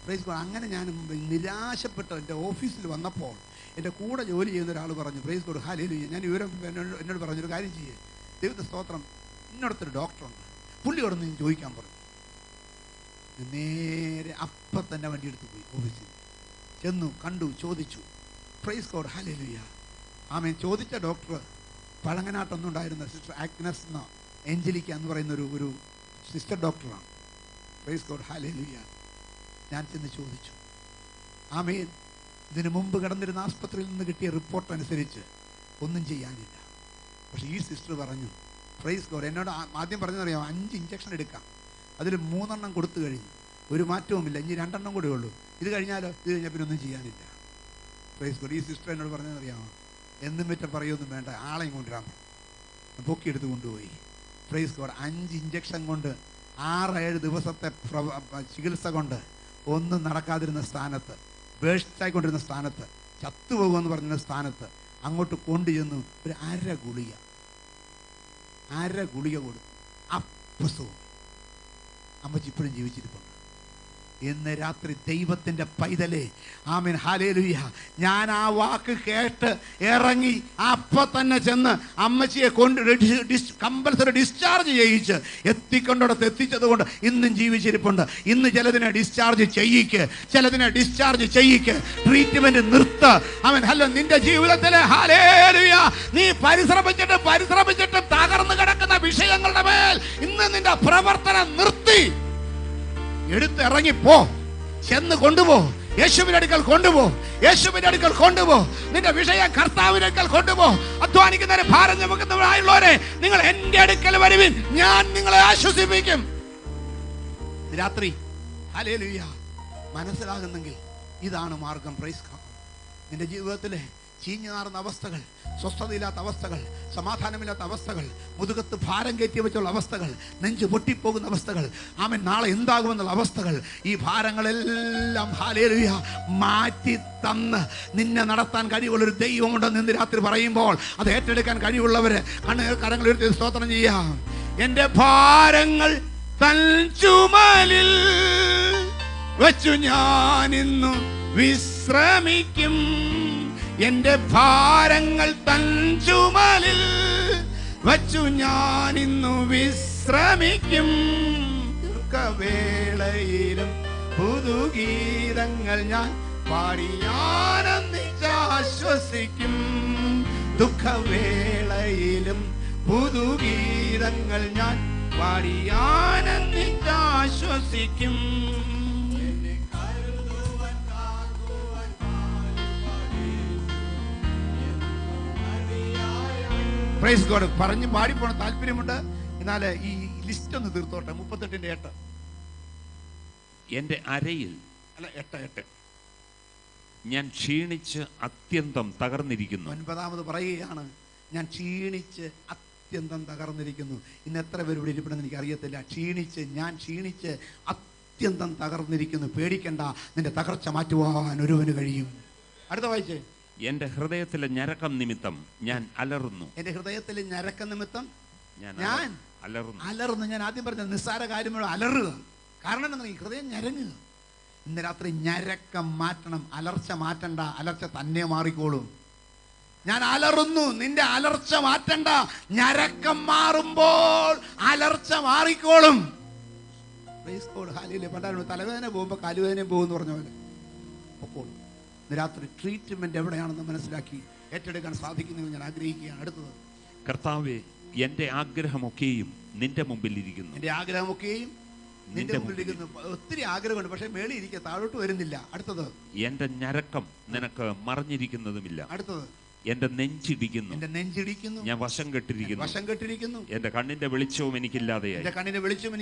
Praise God. അങ്ങനെ ഞാൻ നിരാശപ്പെട്ട് എൻ്റെ ഓഫീസിൽ വന്നപ്പോൾ എൻ്റെ കൂടെ ജോലി ചെയ്യുന്ന ഒരാൾ പറഞ്ഞു, പ്രൈസ് ഗോഡ് ഹല്ലേലൂയ, ഞാൻ വിവരം എന്നോട് പറഞ്ഞൊരു കാര്യം ചെയ്യേ, ദൈവത്തെ സ്തോത്രം, ഇന്നടത്തൊരു ഡോക്ടറുണ്ട്, പുള്ളിയോടൊന്ന് ഞാൻ ചോദിക്കാൻ പറഞ്ഞു. നേരെ അപ്പം തന്നെ വണ്ടി എടുത്ത് പോയി ഓഫീസിൽ ചെന്നു, കണ്ടു, ചോദിച്ചു. Praise God hallelujah. ആമേൻ. ചോദിച്ച ഡോക്ടർ പഴങ്ങനാട്ടൊന്നും ഉണ്ടായിരുന്ന സിസ്റ്റർ ആഗ്നസ് എന്ന എഞ്ചലിക്ക എന്ന് പറയുന്ന ഒരു സിസ്റ്റർ ഡോക്ടറാണ്. Price God hallelujah. ഞാൻ ചെന്ന് ചോദിച്ചു. ആമേൻ. ഇതിനു മുമ്പ് കിടന്നിരുന്ന ആസ്പത്രിയിൽ നിന്ന് കിട്ടിയ റിപ്പോർട്ട് അനുസരിച്ച് ഒന്നും ചെയ്യാനില്ല. പക്ഷേ ഈ സിസ്റ്റർ പറഞ്ഞു, പ്രൈസ് ഗോഡ്, എന്നോട് ആദ്യം പറഞ്ഞതറിയാം, 5 ഇഞ്ചക്ഷൻ എടുക്കാം, അതിൽ 3 എണ്ണം കൊടുത്തു കഴിഞ്ഞു, ഒരു മാറ്റവുമില്ല, ഇനി 2 എണ്ണം കൂടെ ഉള്ളൂ, ഇത് കഴിഞ്ഞാലോ, ഇത് കഴിഞ്ഞാൽ പിന്നെ ഒന്നും ചെയ്യാനില്ല. Praise God. ഈ സിസ്റ്റർ എന്നോട് പറഞ്ഞതറിയാമോ, എന്നും പറ്റ പറയൊന്നും വേണ്ട, ആളെയും കൊണ്ടുവരാൻ പൊക്കിയെടുത്ത് കൊണ്ടുപോയി. Praise God. 5 ഇഞ്ചക്ഷൻ കൊണ്ട് 6-7 ദിവസത്തെ ചികിത്സ കൊണ്ട് ഒന്നും നടക്കാതിരുന്ന സ്ഥാനത്ത്, വേസ്റ്റായിക്കൊണ്ടിരുന്ന സ്ഥാനത്ത്, ചത്തുപോകുമെന്ന് പറഞ്ഞിരുന്ന സ്ഥാനത്ത് അങ്ങോട്ട് കൊണ്ടുചെന്നു ഒരു അര ഗുളിക കൊടുത്തു. അപ്പസവും അമ്മച്ചി ഇപ്പോഴും ജീവിച്ചിരിപ്പുണ്ട്. ഇന്ന് രാത്രി ദൈവത്തിൻ്റെ പൈതലേ, ആമേൻ ഹല്ലേലൂയ, ഞാൻ ആ വാക്ക് കേട്ട് ഇറങ്ങി അപ്പം തന്നെ ചെന്ന് അമ്മച്ചിയെ കൊണ്ട് കമ്പൽസറി ഡിസ്ചാർജ് ചെയ്യിച്ച് എത്തിക്കൊണ്ടിടത്ത് എത്തിച്ചത് കൊണ്ട് ഇന്നും ജീവിച്ചിരിപ്പുണ്ട്. ഇന്ന് ചിലതിനെ ഡിസ്ചാർജ് ചെയ്യിക്ക്, ചിലതിനെ ഡിസ്ചാർജ് ചെയ്യിക്ക്, ട്രീറ്റ്മെന്റ് നിർത്ത്. അവൻ ഹല്ലോ, നിന്റെ ജീവിതത്തിലെ ഹല്ലേലൂയ, നീ പരിശ്രമിച്ചിട്ട് തകർന്നു കിടക്കുന്ന വിഷയങ്ങളുടെ മേൽ ഇന്ന് നിന്റെ പ്രവർത്തനം നിർത്തി എടുത്തിറങ്ങിപ്പോ, ചെന്ന് കൊണ്ടുപോ, യേശുവിന്റെ അടുക്കൽ കൊണ്ടുപോ, നിന്റെ വിഷയം കർത്താവിന്റെ അടുക്കൽ കൊണ്ടുപോ. അധ്വാനിക്കുന്നവരെ, ഭാരം ചുമക്കുന്നവരായുള്ളവരെ, നിങ്ങൾ എന്റെ അടുക്കൽ വരുവിൻ, ഞാൻ നിങ്ങളെ ആശ്വസിപ്പിക്കും. രാത്രി ഹല്ലേലൂയ മനസ്സിലാകുന്നെങ്കിൽ ഇതാണ് മാർഗം. Praise God. നിന്റെ ജീവിതത്തിലെ ചീഞ്ഞു നാറുന്ന അവസ്ഥകൾ, സ്വസ്ഥതയില്ലാത്ത അവസ്ഥകൾ, സമാധാനമില്ലാത്ത അവസ്ഥകൾ, മുതുകത്ത് ഭാരം കയറ്റി വെച്ചുള്ള അവസ്ഥകൾ, നെഞ്ച് പൊട്ടിപ്പോകുന്ന അവസ്ഥകൾ, ആമൻ നാളെ എന്താകുമെന്നുള്ള അവസ്ഥകൾ, ഈ ഭാരങ്ങളെല്ലാം ഹല്ലേലൂയ മാറ്റി തന്ന് നിന്നെ നടത്താൻ കഴിവുള്ളൊരു ദൈവമുണ്ടെന്ന് ഇന്ന് രാത്രി പറയുമ്പോൾ അത് ഏറ്റെടുക്കാൻ കഴിവുള്ളവര് കരങ്ങൾ ഉയർത്തി സ്തോത്രം ചെയ്യാം. എൻ്റെ ഭാരങ്ങൾ തൻ ചുമലിൽ വെച്ചു ഞാനിന്നു വിശ്രമിക്കും, എൻ്റെ ഭാരങ്ങൾ തൻ ചുമലിൽ വച്ചു ഞാനിന്നു വിശ്രമിക്കും. ദുഃഖവേളയിലും പുതുഗീതങ്ങൾ ഞാൻ പാടി ആനന്ദിച്ചാശ്വസിക്കും. ദുഃഖവേളയിലും പുതുഗീതങ്ങൾ ഞാൻ പാടി ആനന്ദിച്ചാശ്വസിക്കും. Praise God. പറഞ്ഞ് പാടിപ്പോണ താല്പര്യമുണ്ട്, എന്നാൽ ഈ ലിസ്റ്റ് ഒന്ന് തീർത്തോട്ടെ. 38:8. എൻ്റെ അരയിൽ, അല്ല 8 ഞാൻ ക്ഷീണിച്ച് അത്യന്തം തകർന്നിരിക്കുന്നു. 9ാമത് പറയുകയാണ്, ഞാൻ ക്ഷീണിച്ച് അത്യന്തം തകർന്നിരിക്കുന്നു. ഇന്ന് എത്ര പേര് ഇവിടെ ഇരിപ്പുണ്ടെന്ന് എനിക്ക് അറിയത്തില്ല. ഞാൻ ക്ഷീണിച്ച് അത്യന്തം തകർന്നിരിക്കുന്നു. പേടിക്കണ്ട, നിന്റെ തകർച്ച മാറ്റുവാൻ ഒരുവന് കഴിയും. അടുത്ത വായിച്ചേ. എൻ്റെ ഹൃദയത്തിലെ ഞരക്കം നിമിത്തം ഞാൻ അലറുന്നു. എൻ്റെ ഹൃദയത്തിലെ ഞരക്കം നിമിത്തം ഞാൻ അലറുന്നു. ഞാൻ ആദ്യം പറഞ്ഞ നിസ്സാര കാര്യങ്ങളോ അലറുക. കാരണം എന്താ, ഈ ഹൃദയം ഞരങ്ങുക. ഇന്ന് രാത്രി ഞരക്കം മാറ്റണം, അലർച്ച മാറ്റണ്ട, അലർച്ച തന്നെ മാറിക്കോളും. ഞാൻ അലറുന്നു, നിന്റെ അലർച്ച മാറ്റണ്ട, ഞരക്കം മാറുമ്പോൾ അലർച്ച മാറിക്കോളും. പണ്ടാണ് തലവേദന പോകുമ്പോൾ കാലുവേദനയും പോകുമെന്ന് പറഞ്ഞ പോലെ പൊക്കോളും. ഇന്ന് രാത്രി ട്രീറ്റ്മെന്റ് എവിടെയാണെന്ന് മനസ്സിലാക്കി ഏറ്റെടുക്കാൻ സാധിക്കുന്നെങ്കിൽ ഞാൻ ആഗ്രഹിക്കുകയാണ്. അടുത്തത്, കർത്താവേ, എൻ്റെ ആഗ്രഹമൊക്കെയും നിന്റെ മുമ്പിൽ ഇരിക്കുന്നു. എൻ്റെ ആഗ്രഹമൊക്കെയും നിന്റെ മുമ്പിൽ ഇരിക്കുന്നു. ഒത്തിരി ആഗ്രഹമുണ്ട്, പക്ഷെ മേളിൽ ഇരിക്കുക, താഴോട്ട് വരുന്നില്ല. അടുത്തത്, എൻ്റെ ഞരക്കം നിനക്ക് മറഞ്ഞിരിക്കുന്നതുമില്ല. അടുത്തത്, എന്റെ നെഞ്ചിടിക്കുന്നു, ഞാൻ വശം കെട്ടിരിക്കുന്നു, എന്റെ കണ്ണിന്റെ വെളിച്ചവും എനിക്കില്ലാതെയായി.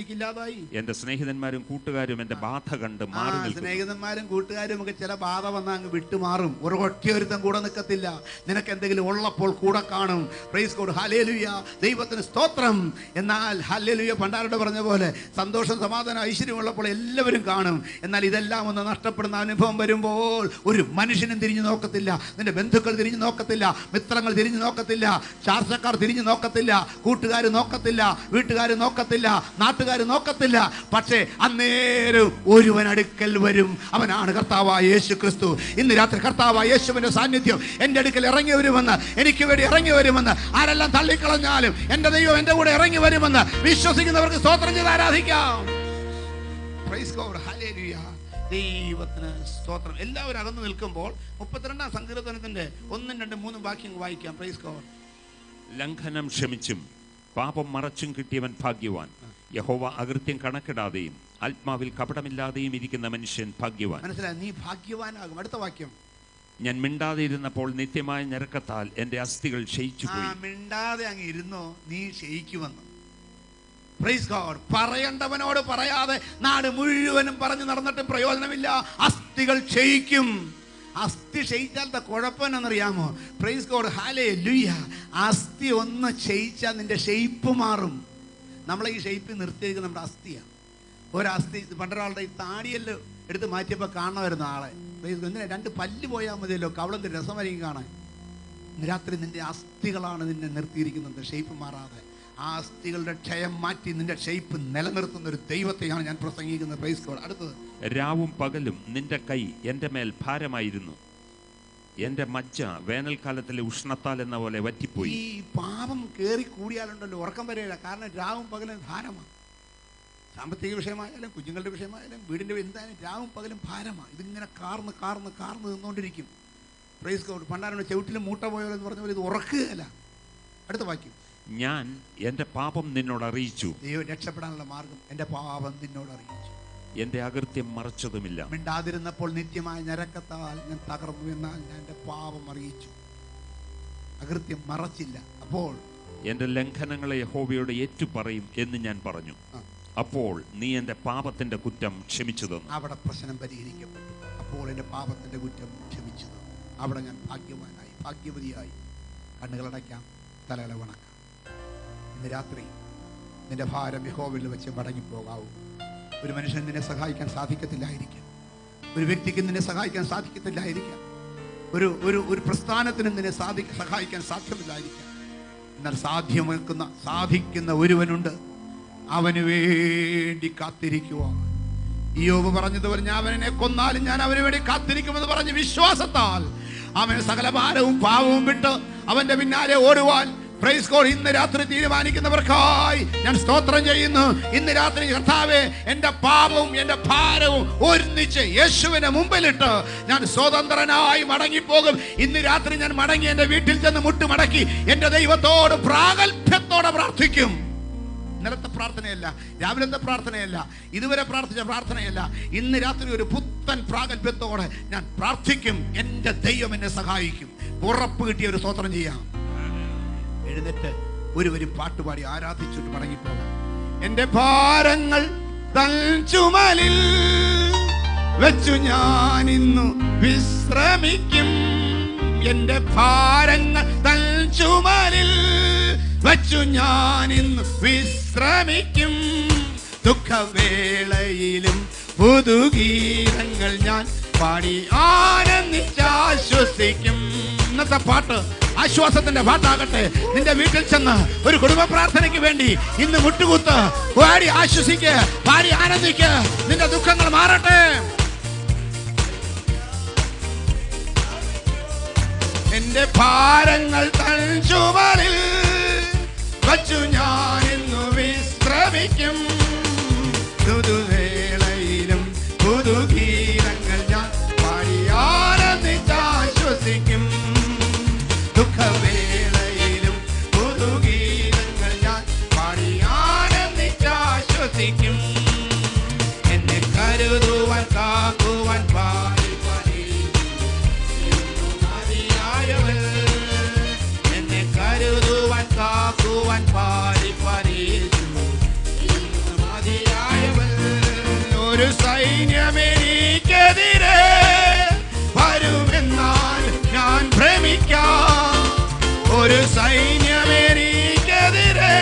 എന്റെ സ്നേഹിതന്മാരും കൂട്ടുകാരും എന്റെ ബാധ കണ്ട് മാറി നിൽക്കുന്നു. സ്നേഹിതന്മാരും കൂട്ടുകാരും ഒക്കെ ചില ബാധ വന്നാൽ അങ്ങ് വിട്ടുമാറും. ഒരു ഒറ്റയൊരുത്തം കൂടെ നിൽക്കത്തില്ല. നിനക്ക് എന്തെങ്കിലും ഉള്ളപ്പോൾ കൂടെ കാണും. പ്രൈസ് ഗോഡ്, ഹല്ലേലൂയ, ദൈവത്തിന് സ്തോത്രം. എന്നാൽ ഹല്ലേലൂയ പണ്ടാരോട് പറഞ്ഞ പോലെ സന്തോഷം, സമാധാനം, ഐശ്വര്യം ഉള്ളപ്പോൾ എല്ലാവരും കാണും. എന്നാൽ ഇതെല്ലാം ഒന്ന് നഷ്ടപ്പെടുന്ന അനുഭവം വരുമ്പോൾ ഒരു മനുഷ്യനും തിരിഞ്ഞു നോക്കത്തില്ല, നിന്റെ ബന്ധുക്കൾ തിരിഞ്ഞു നോക്കത്തില്ല, നോക്കത്തില്ല, മിത്രങ്ങൾ തിരിഞ്ഞു നോക്കത്തില്ല, ചാർച്ചക്കാർ തിരിഞ്ഞു നോക്കത്തില്ല, കൂട്ടുകാർ നോക്കത്തില്ല, വീട്ടുകാർ നോക്കത്തില്ല, നാട്ടുകാർ നോക്കത്തില്ല. പക്ഷേ അന്നേരം ഒരുവൻ അടുക്കൽ വരും. അവനാണ് കർത്താവായ യേശു ക്രിസ്തു. ഇന്ന് രാത്രി കർത്താവായ യേശുവിന്റെ സാന്നിധ്യം എൻ്റെ അടുക്കൽ ഇറങ്ങി വരുമെന്ന്, എനിക്ക് വേണ്ടി ഇറങ്ങി വരുമെന്ന്, ആരെല്ലാം തള്ളിക്കളഞ്ഞാലും എൻ്റെ ദൈവം എൻ്റെ കൂടെ ഇറങ്ങി വരുമെന്ന് വിശ്വസിക്കുന്നവർക്ക് സ്തോത്രം ചെയ്ത് ആരാധിക്കാം. Price God, hallelujah. ദൈവത്തിന് സ്തോത്രം. എല്ലാവരും അകന്നു നിൽക്കുമ്പോൾ 32-ാം സങ്കീർത്തനത്തിന്റെ 1, 2, 3 വാക്യങ്ങൾ വായിക്കാം. Praise God. ലംഘനം ക്ഷമിച്ചും പാപം മറച്ചും കിട്ടിയവൻ ഭാഗ്യവാൻ. യഹോവ അകൃത്യം കണക്കിടാതെയും ആത്മാവിൽ കപടമില്ലാതെയും ഇരിക്കുന്ന മനുഷ്യൻ ഭാഗ്യവാൻ. മനസ്സിലായി, നീ ഭാഗ്യവാനാകും. അടുത്ത വാക്യം. ഞാൻ മിണ്ടാതെ ഇരുന്നപ്പോൾ നിത്യമായ ഞരക്കത്താൽ എന്റെ അസ്ഥികൾ ക്ഷയിച്ചുപോയി. മിണ്ടാതെ അങ്ങ് ഇരുന്നോ, നീ ക്ഷയിക്കുമെന്ന്. Praise God. പറയേണ്ടവനോട് പറയാതെ നാട് മുഴുവനും പറഞ്ഞു നടന്നിട്ടും പ്രയോജനമില്ല. അസ്ഥികൾ ക്ഷയിക്കും. അസ്ഥി ക്ഷയിച്ചാലത്തെ കുഴപ്പമെന്നറിയാമോ? Praise God, hallelujah. അസ്ഥി ഒന്ന് ക്ഷയിച്ചാൽ നിന്റെ ഷെയ്പ്പ് മാറും. നമ്മളെ ഈ ഷെയ്പ്പ് നിർത്തിയിരിക്കുന്നത് നമ്മുടെ അസ്ഥിയാണ്. ഒരസ്ഥി പണ്ടൊരാളുടെ ഈ താടിയെല്ലാം എടുത്ത് മാറ്റിയപ്പോൾ കാണുമായിരുന്നു ആളെ. എന്തിനാ 2 പല്ല് പോയാൽ മതിയല്ലോ, കവളന്റെ രസമായിരിക്കും കാണാൻ. രാത്രി നിന്റെ അസ്ഥികളാണ് നിന്നെ നിർത്തിയിരിക്കുന്നത്, ഷെയ്പ്പ് മാറാതെ. ആ അസ്ഥികളുടെ ക്ഷയം മാറ്റി നിന്റെ ഷെയ്പ്പ് നിലനിർത്തുന്ന ഒരു ദൈവത്തെയാണ് ഞാൻ പ്രസംഗിക്കുന്നത്. Praise God. അടുത്തത്. രാവും പകലും നിന്റെ കൈ എൻ്റെ മേൽ ഭാരമായിരുന്നു, എന്റെ മജ്ജ വേനൽക്കാലത്തിലെ ഉഷ്ണത്താൽ എന്ന പോലെ വറ്റിപ്പോയി. ഈ പാപം കേറി കൂടിയാലുണ്ടല്ലോ ഉറക്കം വരെയില്ല. കാരണം രാവും പകലും ഭാരമാണ്. സാമ്പത്തിക വിഷയമായാലും കുഞ്ഞുങ്ങളുടെ വിഷയമായാലും വീടിൻ്റെ എന്തായാലും രാവും പകലും ഭാരമാണ്. ഇതിങ്ങനെ കാർന്ന് കാർന്ന് കാർന്ന് നിന്നുകൊണ്ടിരിക്കും. Praise God. പണ്ടാരുടെ ചെവിട്ടിലും മൂട്ട പോയോ എന്ന് പറഞ്ഞ പോലെ ഇത് ഉറക്കുകയല്ല. അടുത്ത വാക്യം. ഞാൻ എൻ്റെ പാപം നിന്നോട് അറിയിച്ചു. ദൈവം രക്ഷപ്പെടാനുള്ള മാർഗം, എൻ്റെ പാപം നിന്നോട് അറിയിച്ചു. എൻ്റെ അകൃത്യം മറച്ചതുമില്ല. മിണ്ടാതിരുന്നപ്പോൾ നിത്യമായ ഞരക്കത്താൽ ഞാൻ തകർന്നു, എന്നാൽ ഞാൻ എൻ്റെ പാപം അറിയിച്ചു. അകൃത്യം മറച്ചില്ല. അപ്പോൾ എൻ്റെ ലംഘനങ്ങളെ യഹോവയോട് ഏറ്റുപറയും എന്ന് ഞാൻ പറഞ്ഞു. അപ്പോൾ നീ എൻ്റെ പാപത്തിന്റെ കുറ്റം ക്ഷമിച്ചു തന്നു. അവിടെ പ്രശ്നം പരിഹരിക്കപ്പെട്ടു. അപ്പോൾ എൻ്റെ പാപത്തിന്റെ കുറ്റം ക്ഷമിച്ചു തന്നു. അവിടെ ഞാൻ ഭാഗ്യവാനായി, ഭാഗ്യവതിയായി. കണ്ണുകളടയ്ക്കാം, തലകള വണക്കാം. ഇന്ന് രാത്രി നിന്റെ ഭാരം യഹോവയിൽ വെച്ച് മടങ്ങിപ്പോകാവൂ. ഒരു മനുഷ്യൻ നിന്നെ സഹായിക്കാൻ സാധിക്കത്തില്ലായിരിക്കാം. ഒരു വ്യക്തിക്ക് നിന്നെ സഹായിക്കാൻ സാധിക്കത്തില്ലായിരിക്കാം. ഒരു പ്രസ്ഥാനത്തിന് നിന്നെ സഹായിക്കാൻ സാധ്യമല്ലായിരിക്കാം. എന്നാൽ സാധിക്കുന്ന ഒരുവനുണ്ട്. അവന് വേണ്ടി കാത്തിരിക്കുവാൻ. ഇയ്യോബ് പറഞ്ഞതുപോലെ ഞാൻ അവനെ കൊന്നാലും ഞാൻ അവന് വേണ്ടി കാത്തിരിക്കുമെന്ന് പറഞ്ഞ് വിശ്വാസത്താൽ അവന് സകല ഭാരവും പാവവും വിട്ട് അവന്റെ പിന്നാലെ ഓടുവാൻ പ്രൈസ് ഗോഡ് ഇന്ന് രാത്രി തീരുമാനിക്കുന്നവർക്കായി ഞാൻ സ്തോത്രം ചെയ്യുന്നു. ഇന്ന് രാത്രി കർത്താവേ, എൻ്റെ പാപവും എൻ്റെ ഭാരവും ഒന്നിച്ച് യേശുവിനെ മുമ്പിലിട്ട് ഞാൻ സ്വതന്ത്രനായി മടങ്ങിപ്പോകും. ഇന്ന് രാത്രി ഞാൻ മടങ്ങി എൻ്റെ വീട്ടിൽ ചെന്ന് മുട്ടുമടക്കി എൻ്റെ ദൈവത്തോട് പ്രാഗൽഭ്യത്തോടെ പ്രാർത്ഥിക്കും. ഇന്നലത്തെ പ്രാർത്ഥനയല്ല, രാവിലത്തെ പ്രാർത്ഥനയല്ല, ഇതുവരെ പ്രാർത്ഥിച്ച പ്രാർത്ഥനയല്ല. ഇന്ന് രാത്രി ഒരു പുത്തൻ പ്രാഗൽഭ്യത്തോടെ ഞാൻ പ്രാർത്ഥിക്കും. എൻ്റെ ദൈവം എന്നെ സഹായിക്കും. ഉറപ്പ് കിട്ടിയ ഒരു സ്തോത്രം ചെയ്യാം. എഴുന്നേറ്റ് ഒരു പാട്ടുപാടി ആരാധിച്ചിട്ട് മടങ്ങിപ്പോകാം. എൻ്റെ ഭാരങ്ങൾ തൻ ചുമലിൽ വെച്ചു ഞാൻ ഇന്നു വിശ്രമിക്കും. എൻ്റെ ഭാരങ്ങൾ തൻ ചുമലിൽ വച്ചു ഞാൻ ഇന്ന് വിശ്രമിക്കും. ദുഃഖവേളയിലും പുതുഗീതങ്ങൾ ഞാൻ പാടി ആനന്ദിച്ചാശ്വസിക്കും. ഇന്നത്തെ പാട്ട് ആശ്വാസത്തിന്റെ പാട്ടാകട്ടെ. നിന്റെ വീട്ടിൽ ചെന്ന് ഒരു കുടുംബ പ്രാർത്ഥനയ്ക്ക് വേണ്ടി ഇന്ന് മുട്ടുകുത്ത് പാടി ആശ്വസിക്ക്, പാടി ആനന്ദിക്ക്. നിന്റെ ദുഃഖങ്ങൾ മാറട്ടെ. എന്റെ ഭാരങ്ങൾ തൻ ചുമലിൽ വച്ചു ഞാൻ ഇന്നു വിശ്രമിക്കും. പുതുവേളയിലും പുതുഗീതങ്ങൾ ഞാൻ പാടി ആനന്ദിച്ചാശ്വസിക്കും. ദുഃഖവേളയിലും പുതുഗീതങ്ങൾ ഞാൻ പാടി ആനന്ദിച്ചാശ്വസിക്കും. എന്നെ കരുതുവാൻ കാക്കുവാൻ എന്നെ കരുതുവാൻ കാക്കുവാൻ മതിയായവൻ. ഒരു സൈന്യമെനിക്കെതിരെ വരുമെന്നാൽ ഞാൻ ഭ്രമിക്കാം. ഒരു സൈന്യമെനിക്കെതിരെ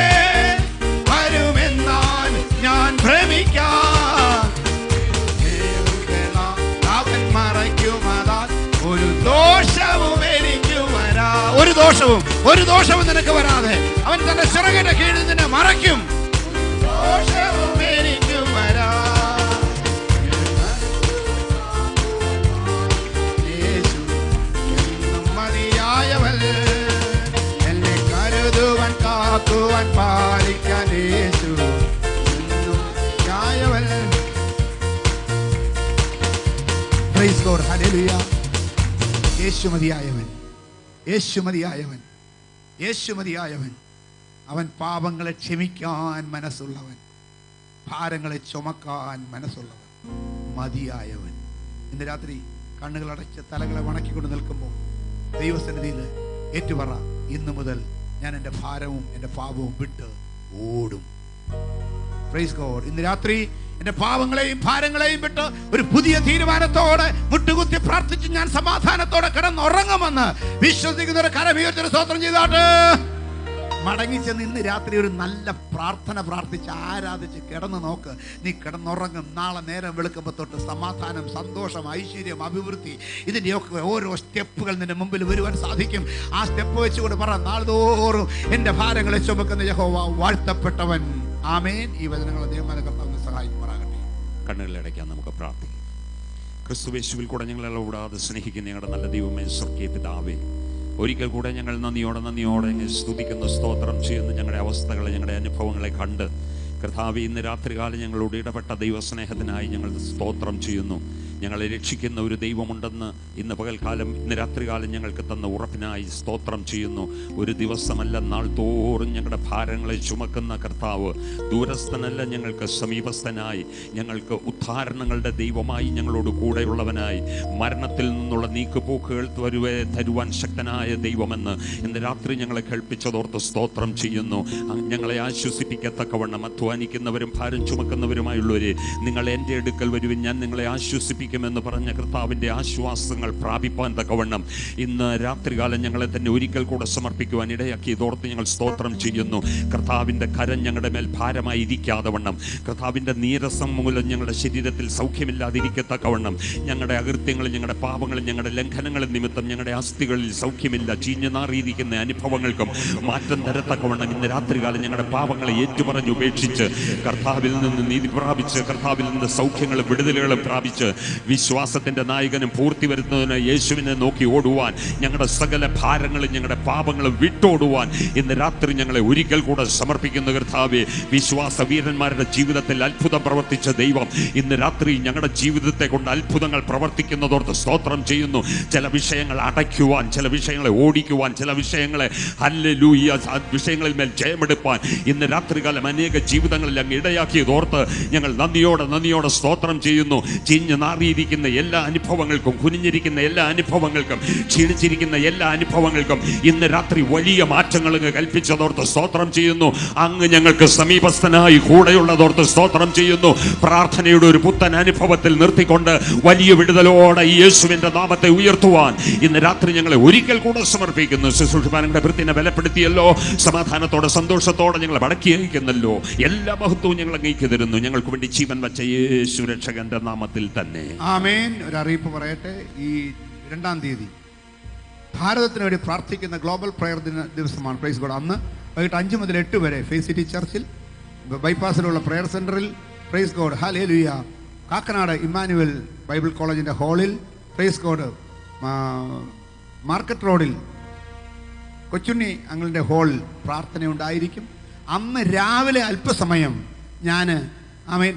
വരുമെന്നാൽ ഞാൻ ഭ്രമിക്കാം. അവൻ മറയ്ക്കുമതാൽ ഒരു ദോഷവും എനിക്ക് വരാം. ഒരു ദോഷവും നിനക്ക് വരാതെ അവൻ തന്റെ ചിറകിന്റെ കീഴിൽ നിന്നെ മറയ്ക്കും. ദോഷവും എനിക്ക് വരാ. യേശു എന്നും മതിയായവൻ, എന്നെ കരുതുവാൻ കാക്കുവാൻ പാലിക്കാൻ യേശു എന്നും മതിയായവൻ. Price God, hallelujah. യേശു മതിയായവൻ, യേശു മതിയായവൻ, യേശു മതിയായവൻ. അവൻ പാപങ്ങളെ ക്ഷമിക്കാൻ മനസ്സുള്ളവൻ, ഭാരങ്ങളെ ചുമക്കാൻ മനസ്സുള്ളവൻ, മതിയായവൻ. ഇന്ന് രാത്രി കണ്ണുകളടച്ച് തലകളെ വണക്കിക്കൊണ്ട് നിൽക്കുമ്പോൾ ദൈവസന്നിധിയിൽ ഏറ്റുപറ, ഇന്നു മുതൽ ഞാൻ എൻ്റെ ഭാരവും എൻ്റെ പാപവും വിട്ട് ഓടും. Praise God. ഇന്ന് രാത്രി എന്റെ പാവങ്ങളെയും ഭാരങ്ങളെയും വിട്ട് ഒരു പുതിയ തീരുമാനത്തോടെ മുട്ടുകുത്തി പ്രാർത്ഥിച്ച് ഞാൻ സമാധാനത്തോടെ കിടന്നുറങ്ങുമെന്ന് വിശ്വസിക്കുന്ന ഒരു കരമുയർത്തി സ്തോത്രം ചെയ്താട്ട് മടങ്ങിച്ചെന്ന് ഇന്ന് രാത്രി ഒരു നല്ല പ്രാർത്ഥന പ്രാർത്ഥിച്ച് ആരാധിച്ച് കിടന്നു നോക്ക്. നീ കിടന്നുറങ്ങും. നാളെ നേരം വെളുക്കുമ്പോൾ തൊട്ട് സമാധാനം, സന്തോഷം, ഐശ്വര്യം, അഭിവൃദ്ധി, ഇതിൻ്റെയൊക്കെ ഓരോ സ്റ്റെപ്പുകൾ നിന്റെ മുമ്പിൽ വരുവാൻ സാധിക്കും. ആ സ്റ്റെപ്പ് വെച്ചുകൊണ്ട് പറ, നാൾതോറും എൻ്റെ ഭാരങ്ങളെ ചുമക്കുന്ന യഹോവ വാഴ്ത്തപ്പെട്ടവൻ. ആമേൻ. ഈ വചനങ്ങൾ ദൈവമായ കർത്താവിനെ സഹായിക്കുമാറാകട്ടെ. കണ്ണുകളിലടയ്ക്കാൻ നമുക്ക് പ്രാർത്ഥിക്കാം. ക്രിസ്തുയേശുവിൽ കൂടെ ഞങ്ങളെ കൂടാതെ സ്നേഹിക്കുന്ന ഞങ്ങളുടെ നല്ല ദൈവമേ, സ്വർഗീയ പിതാവേ, ഒരിക്കൽ കൂടെ ഞങ്ങൾ നന്ദിയോടെ സ്തുതിക്കുന്ന, സ്തോത്രം ചെയ്യുന്ന ഞങ്ങളുടെ അവസ്ഥകളെ, ഞങ്ങളുടെ അനുഭവങ്ങളെ കണ്ട് കർത്താവേ, ഇന്ന് രാത്രികാലം ഞങ്ങളോട് ഇടപെട്ട ദൈവസ്നേഹത്തിനായി ഞങ്ങൾ സ്തോത്രം ചെയ്യുന്നു. ഞങ്ങളെ രക്ഷിക്കുന്ന ഒരു ദൈവമുണ്ടെന്ന് ഇന്ന് പകൽക്കാലം, ഇന്ന് രാത്രികാലം ഞങ്ങൾക്ക് തന്ന ഉറപ്പിനായി സ്തോത്രം ചെയ്യുന്നു. ഒരു ദിവസമല്ല, നാൾ തോറും ഞങ്ങളുടെ ഭാരങ്ങളെ ചുമക്കുന്ന കർത്താവ് ദൂരസ്ഥനല്ല, ഞങ്ങൾക്ക് സമീപസ്ഥനായി, ഞങ്ങൾക്ക് ഉദ്ധാരണങ്ങളുടെ ദൈവമായി, ഞങ്ങളോട് കൂടെയുള്ളവനായി, മരണത്തിൽ നിന്നുള്ള നീക്കുപോക്കുകൾ തരുവാൻ ശക്തനായ ദൈവമെന്ന് ഇന്ന് രാത്രി ഞങ്ങളെ കേൾപ്പിച്ചതോർത്ത് സ്തോത്രം ചെയ്യുന്നു. ഞങ്ങളെ ആശ്വസിപ്പിക്കത്തക്കവണ്ണം അധ്വാനിക്കുന്നവരും ഭാരം ചുമക്കുന്നവരുമായുള്ളവരെ, നിങ്ങൾ എൻ്റെ അടുക്കൽ വരുവിൻ, ഞാൻ നിങ്ങളെ ആശ്വസിപ്പിക്കുമെന്ന് പറഞ്ഞ കർത്താവിൻ്റെ ആശ്വാസങ്ങൾ പ്രാപിപ്പാൻ തക്കവണ്ണം ഇന്ന് രാത്രികാലം ഞങ്ങളെ തന്നെ ഒരിക്കൽ കൂടെ സമർപ്പിക്കുവാൻ ഇടയാക്കിയതോർത്ത് ഞങ്ങൾ സ്തോത്രം ചെയ്യുന്നു. കർത്താവിൻ്റെ കരം ഞങ്ങളുടെ മേൽ ഭാരമായി ഇരിക്കാതെ വണ്ണം, കർത്താവിൻ്റെ നീരസം മൂലം ഞങ്ങളുടെ ശരീരത്തിൽ സൗഖ്യമില്ലാതിരിക്കത്തക്കവണ്ണം, ഞങ്ങളുടെ അകൃത്യങ്ങളും ഞങ്ങളുടെ പാപങ്ങളും ഞങ്ങളുടെ ലംഘനങ്ങളും നിമിത്തം ഞങ്ങളുടെ അസ്ഥികളിൽ സൗഖ്യമില്ല, ചീഞ്ഞു നാറിയിരിക്കുന്ന അനുഭവങ്ങൾക്കും മാറ്റം തരത്തക്കവണ്ണം ഇന്ന് രാത്രികാലം ഞങ്ങളുടെ പാപങ്ങളെ ഏറ്റുപറഞ്ഞ് ഉപേക്ഷിച്ച് കർത്താവിൽ നിന്ന് നീതി പ്രാപിച്ച്, കർത്താവിൽ നിന്ന് സൗഖ്യങ്ങളും വിടുതലുകളും പ്രാപിച്ച് വിശ്വാസത്തിന്റെ നായകനും പൂർത്തി വരുന്നതിന് യേശുവിനെ നോക്കി ഓടുവാൻ, ഞങ്ങളുടെ സകല ഭാരങ്ങളും ഞങ്ങളുടെ പാപങ്ങളും വിട്ടോടുവാൻ ഇന്ന് രാത്രി ഞങ്ങളെ ഒരിക്കൽ കൂടെ സമർപ്പിക്കുന്ന കർത്താവേ, വിശ്വാസ വീരന്മാരുടെ ജീവിതത്തിൽ അത്ഭുതം പ്രവർത്തിച്ച ദൈവം ഇന്ന് രാത്രി ഞങ്ങളുടെ ജീവിതത്തെ കൊണ്ട് അത്ഭുതങ്ങൾ പ്രവർത്തിക്കുന്നതോർത്ത് സ്തോത്രം ചെയ്യുന്നു. ചില വിഷയങ്ങൾ അടയ്ക്കുവാൻ, ചില വിഷയങ്ങളെ ഓടിക്കുവാൻ, ചില വിഷയങ്ങളെ ഹല്ലേലൂയ വിഷയങ്ങളിൽ മേൽ ജയമെടുപ്പാൻ ഇന്ന് രാത്രികാലം അനേക ജീവിതങ്ങളിൽ അങ്ങ് ഇടയാക്കിയതോർത്ത് ഞങ്ങൾ നന്ദിയോടെ സ്തോത്രം ചെയ്യുന്നു. ചീഞ്ഞ് നാറിയിരിക്കുന്ന എല്ലാ അനുഭവങ്ങൾക്കും, കുനിഞ്ഞിരിക്കുന്ന എല്ലാ അനുഭവങ്ങൾക്കും, ക്ഷീണിച്ചിരിക്കുന്ന എല്ലാ അനുഭവങ്ങൾക്കും ഇന്ന് രാത്രി വലിയ മാറ്റങ്ങൾ കൽപ്പിച്ചതോർത്ത് സ്തോത്രം ചെയ്യുന്നു. അങ്ങ് ഞങ്ങൾക്ക് സമീപസ്ഥനായി കൂടെയുള്ളതോർത്ത് സ്തോത്രം ചെയ്യുന്നു. പ്രാർത്ഥനയുടെ ഒരു പുത്തൻ അനുഭവത്തിൽ നിർത്തിക്കൊണ്ട് വലിയ വിടുതലോടെ ഈ യേശുവിന്റെ നാമത്തെ ഉയർത്തുവാൻ ഇന്ന് രാത്രി ഞങ്ങളെ ഒരിക്കൽ കൂടെ സമർപ്പിക്കുന്നു. ശുശ്രൂഷകന്റെ വൃത്തിനെ ബലപ്പെടുത്തിയല്ലോ, സമാധാനത്തോടെ സന്തോഷത്തോടെ ഞങ്ങളെ മടക്കി അയക്കുന്നല്ലോ. എല്ലാ മഹത്വവും ഞങ്ങൾ അങ്ങേക്ക് തരുന്നു. ഞങ്ങൾക്ക് വേണ്ടി ജീവൻ വച്ച യേശു രക്ഷകന്റെ നാമത്തിൽ തന്നെ ആമേൻ. ഒരു അറിയിപ്പ് പറയട്ടെ. ഈ 2-ാം തീയതി ഭാരതത്തിന് വേണ്ടി പ്രാർത്ഥിക്കുന്ന ഗ്ലോബൽ പ്രയർ ദിവസമാണ്. Praise God. അന്ന് വൈകിട്ട് 5 മുതൽ 8 വരെ ഫേസ് സിറ്റി ചർച്ചിൽ ബൈപ്പാസിലുള്ള പ്രയർ സെന്ററിൽ, price God, hallelujah, Kakkanad Emmanuel Bible കോളേജിന്റെ ഹാളിൽ, പ്രൈസ് ഗോഡ്, മാർക്കറ്റ് റോഡിൽ കൊച്ചുണ്ണി അങ്ങളുടെ ഹാളിൽ പ്രാർത്ഥന ഉണ്ടായിരിക്കും. അന്ന് രാവിലെ അല്പസമയം ഞാൻ ആമേൻ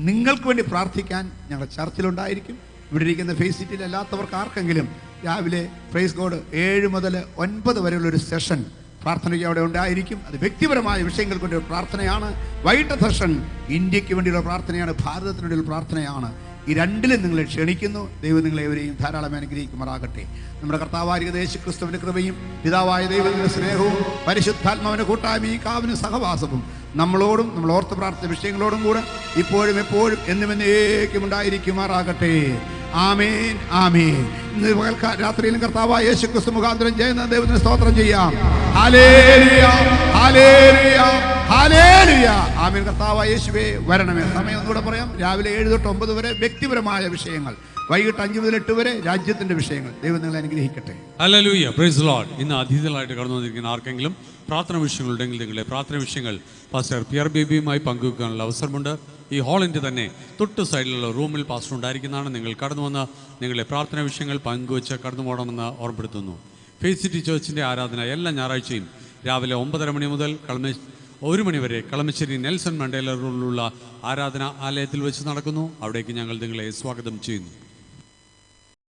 നിങ്ങൾക്ക് വേണ്ടി പ്രാർത്ഥിക്കാൻ ഞങ്ങളുടെ ചർച്ചിലുണ്ടായിരിക്കും. ഇവിടെ ഇരിക്കുന്ന ഫേസ് സിറ്റിയിൽ അല്ലാത്തവർക്ക് ആർക്കെങ്കിലും രാവിലെ പ്രൈസ് ഗോഡ് 7 മുതൽ 9 വരെയുള്ളൊരു സെഷൻ പ്രാർത്ഥനയ്ക്ക് അവിടെ ഉണ്ടായിരിക്കും. അത് വ്യക്തിപരമായ വിഷയങ്ങൾക്ക് വേണ്ടി പ്രാർത്ഥനയാണ്. വൈകിട്ട് സെഷൻ ഇന്ത്യക്ക് വേണ്ടിയുള്ള പ്രാർത്ഥനയാണ്, ഭാരതത്തിന് വേണ്ടിയുള്ള പ്രാർത്ഥനയാണ്. ഈ രണ്ടിലും നിങ്ങളെ ക്ഷണിക്കുന്നു. ദൈവം നിങ്ങളെവരെയും ധാരാളം അനുഗ്രഹിക്കുമാറാകട്ടെ. നമ്മുടെ കർത്താവായ യേശു ക്രിസ്തുവിന്റെ കൃപയും പിതാവായ ദൈവത്തിന്റെ സ്നേഹവും പരിശുദ്ധാത്മാവിന്റെ കൂട്ടായ്മയും കാവനും സഹവാസവും നമ്മളോടും നമ്മൾ ഓർത്ത് പ്രാർത്ഥന വിഷയങ്ങളോടും കൂടെ ഇപ്പോഴും എപ്പോഴും എന്നും എന്നേക്കും ഉണ്ടായിരിക്കുമാറാകട്ടെ. ആമേൻ, ആമേൻ. ഇന്ന് രാത്രിയിലും കർത്താവായ യേശു ക്രിസ്തു മുഖാന്തരം ചെയ്യുന്ന ദൈവത്തിന് സ്തോത്രം ചെയ്യാം. Hallelujah, hallelujah, hallelujah. ആമേൻ. കർത്താവായ യേശുവേ വരണമേ. സമയം ഒന്നുകൂടെ പറയാം. രാവിലെ 7 തൊട്ട് 9 വരെ വ്യക്തിപരമായ വിഷയങ്ങൾ, വൈകിട്ട് 5 മുതൽ 8 വരെ രാജ്യത്തിന്റെ വിഷയങ്ങൾ. ദൈവം നിങ്ങളെ അനുഗ്രഹിക്കട്ടെ. Hallelujah, praise the Lord. ഇന്ന് അതിഥികളായിട്ട് കടന്നു വന്നിരിക്കുന്ന ആർക്കെങ്കിലും പ്രാർത്ഥന വിഷയങ്ങളുണ്ടെങ്കിൽ നിങ്ങളുടെ പ്രാർത്ഥന വിഷയങ്ങൾ പാസ്റ്റർ പിയർ ബേബിയുമായി പങ്കുവെക്കാനുള്ള അവസരമുണ്ട്. ഈ ഹാളിൻ്റെ തന്നെ തൊട്ട് സൈഡിലുള്ള റൂമിൽ പാസ്റ്റർ ഉണ്ടായിരിക്കുന്നതാണ്. നിങ്ങൾ കടന്നു വന്ന് നിങ്ങളുടെ പ്രാർത്ഥന വിഷയങ്ങൾ പങ്കുവെച്ച് കടന്നു പോകണമെന്ന് ഓർമ്മപ്പെടുത്തുന്നു. ഫെയ്ത്ത് സിറ്റി ചർച്ചിൻ്റെ ആരാധന എല്ലാ ഞായറാഴ്ചയും രാവിലെ 9:30 മണി മുതൽ 1 മണി വരെ കളമശ്ശേരി നെൽസൺ മണ്ടേല റോഡിലുള്ള ആരാധന ആലയത്തിൽ വെച്ച് നടക്കുന്നു. അവിടേക്ക് ഞങ്ങൾ നിങ്ങളെ സ്വാഗതം ചെയ്യുന്നു.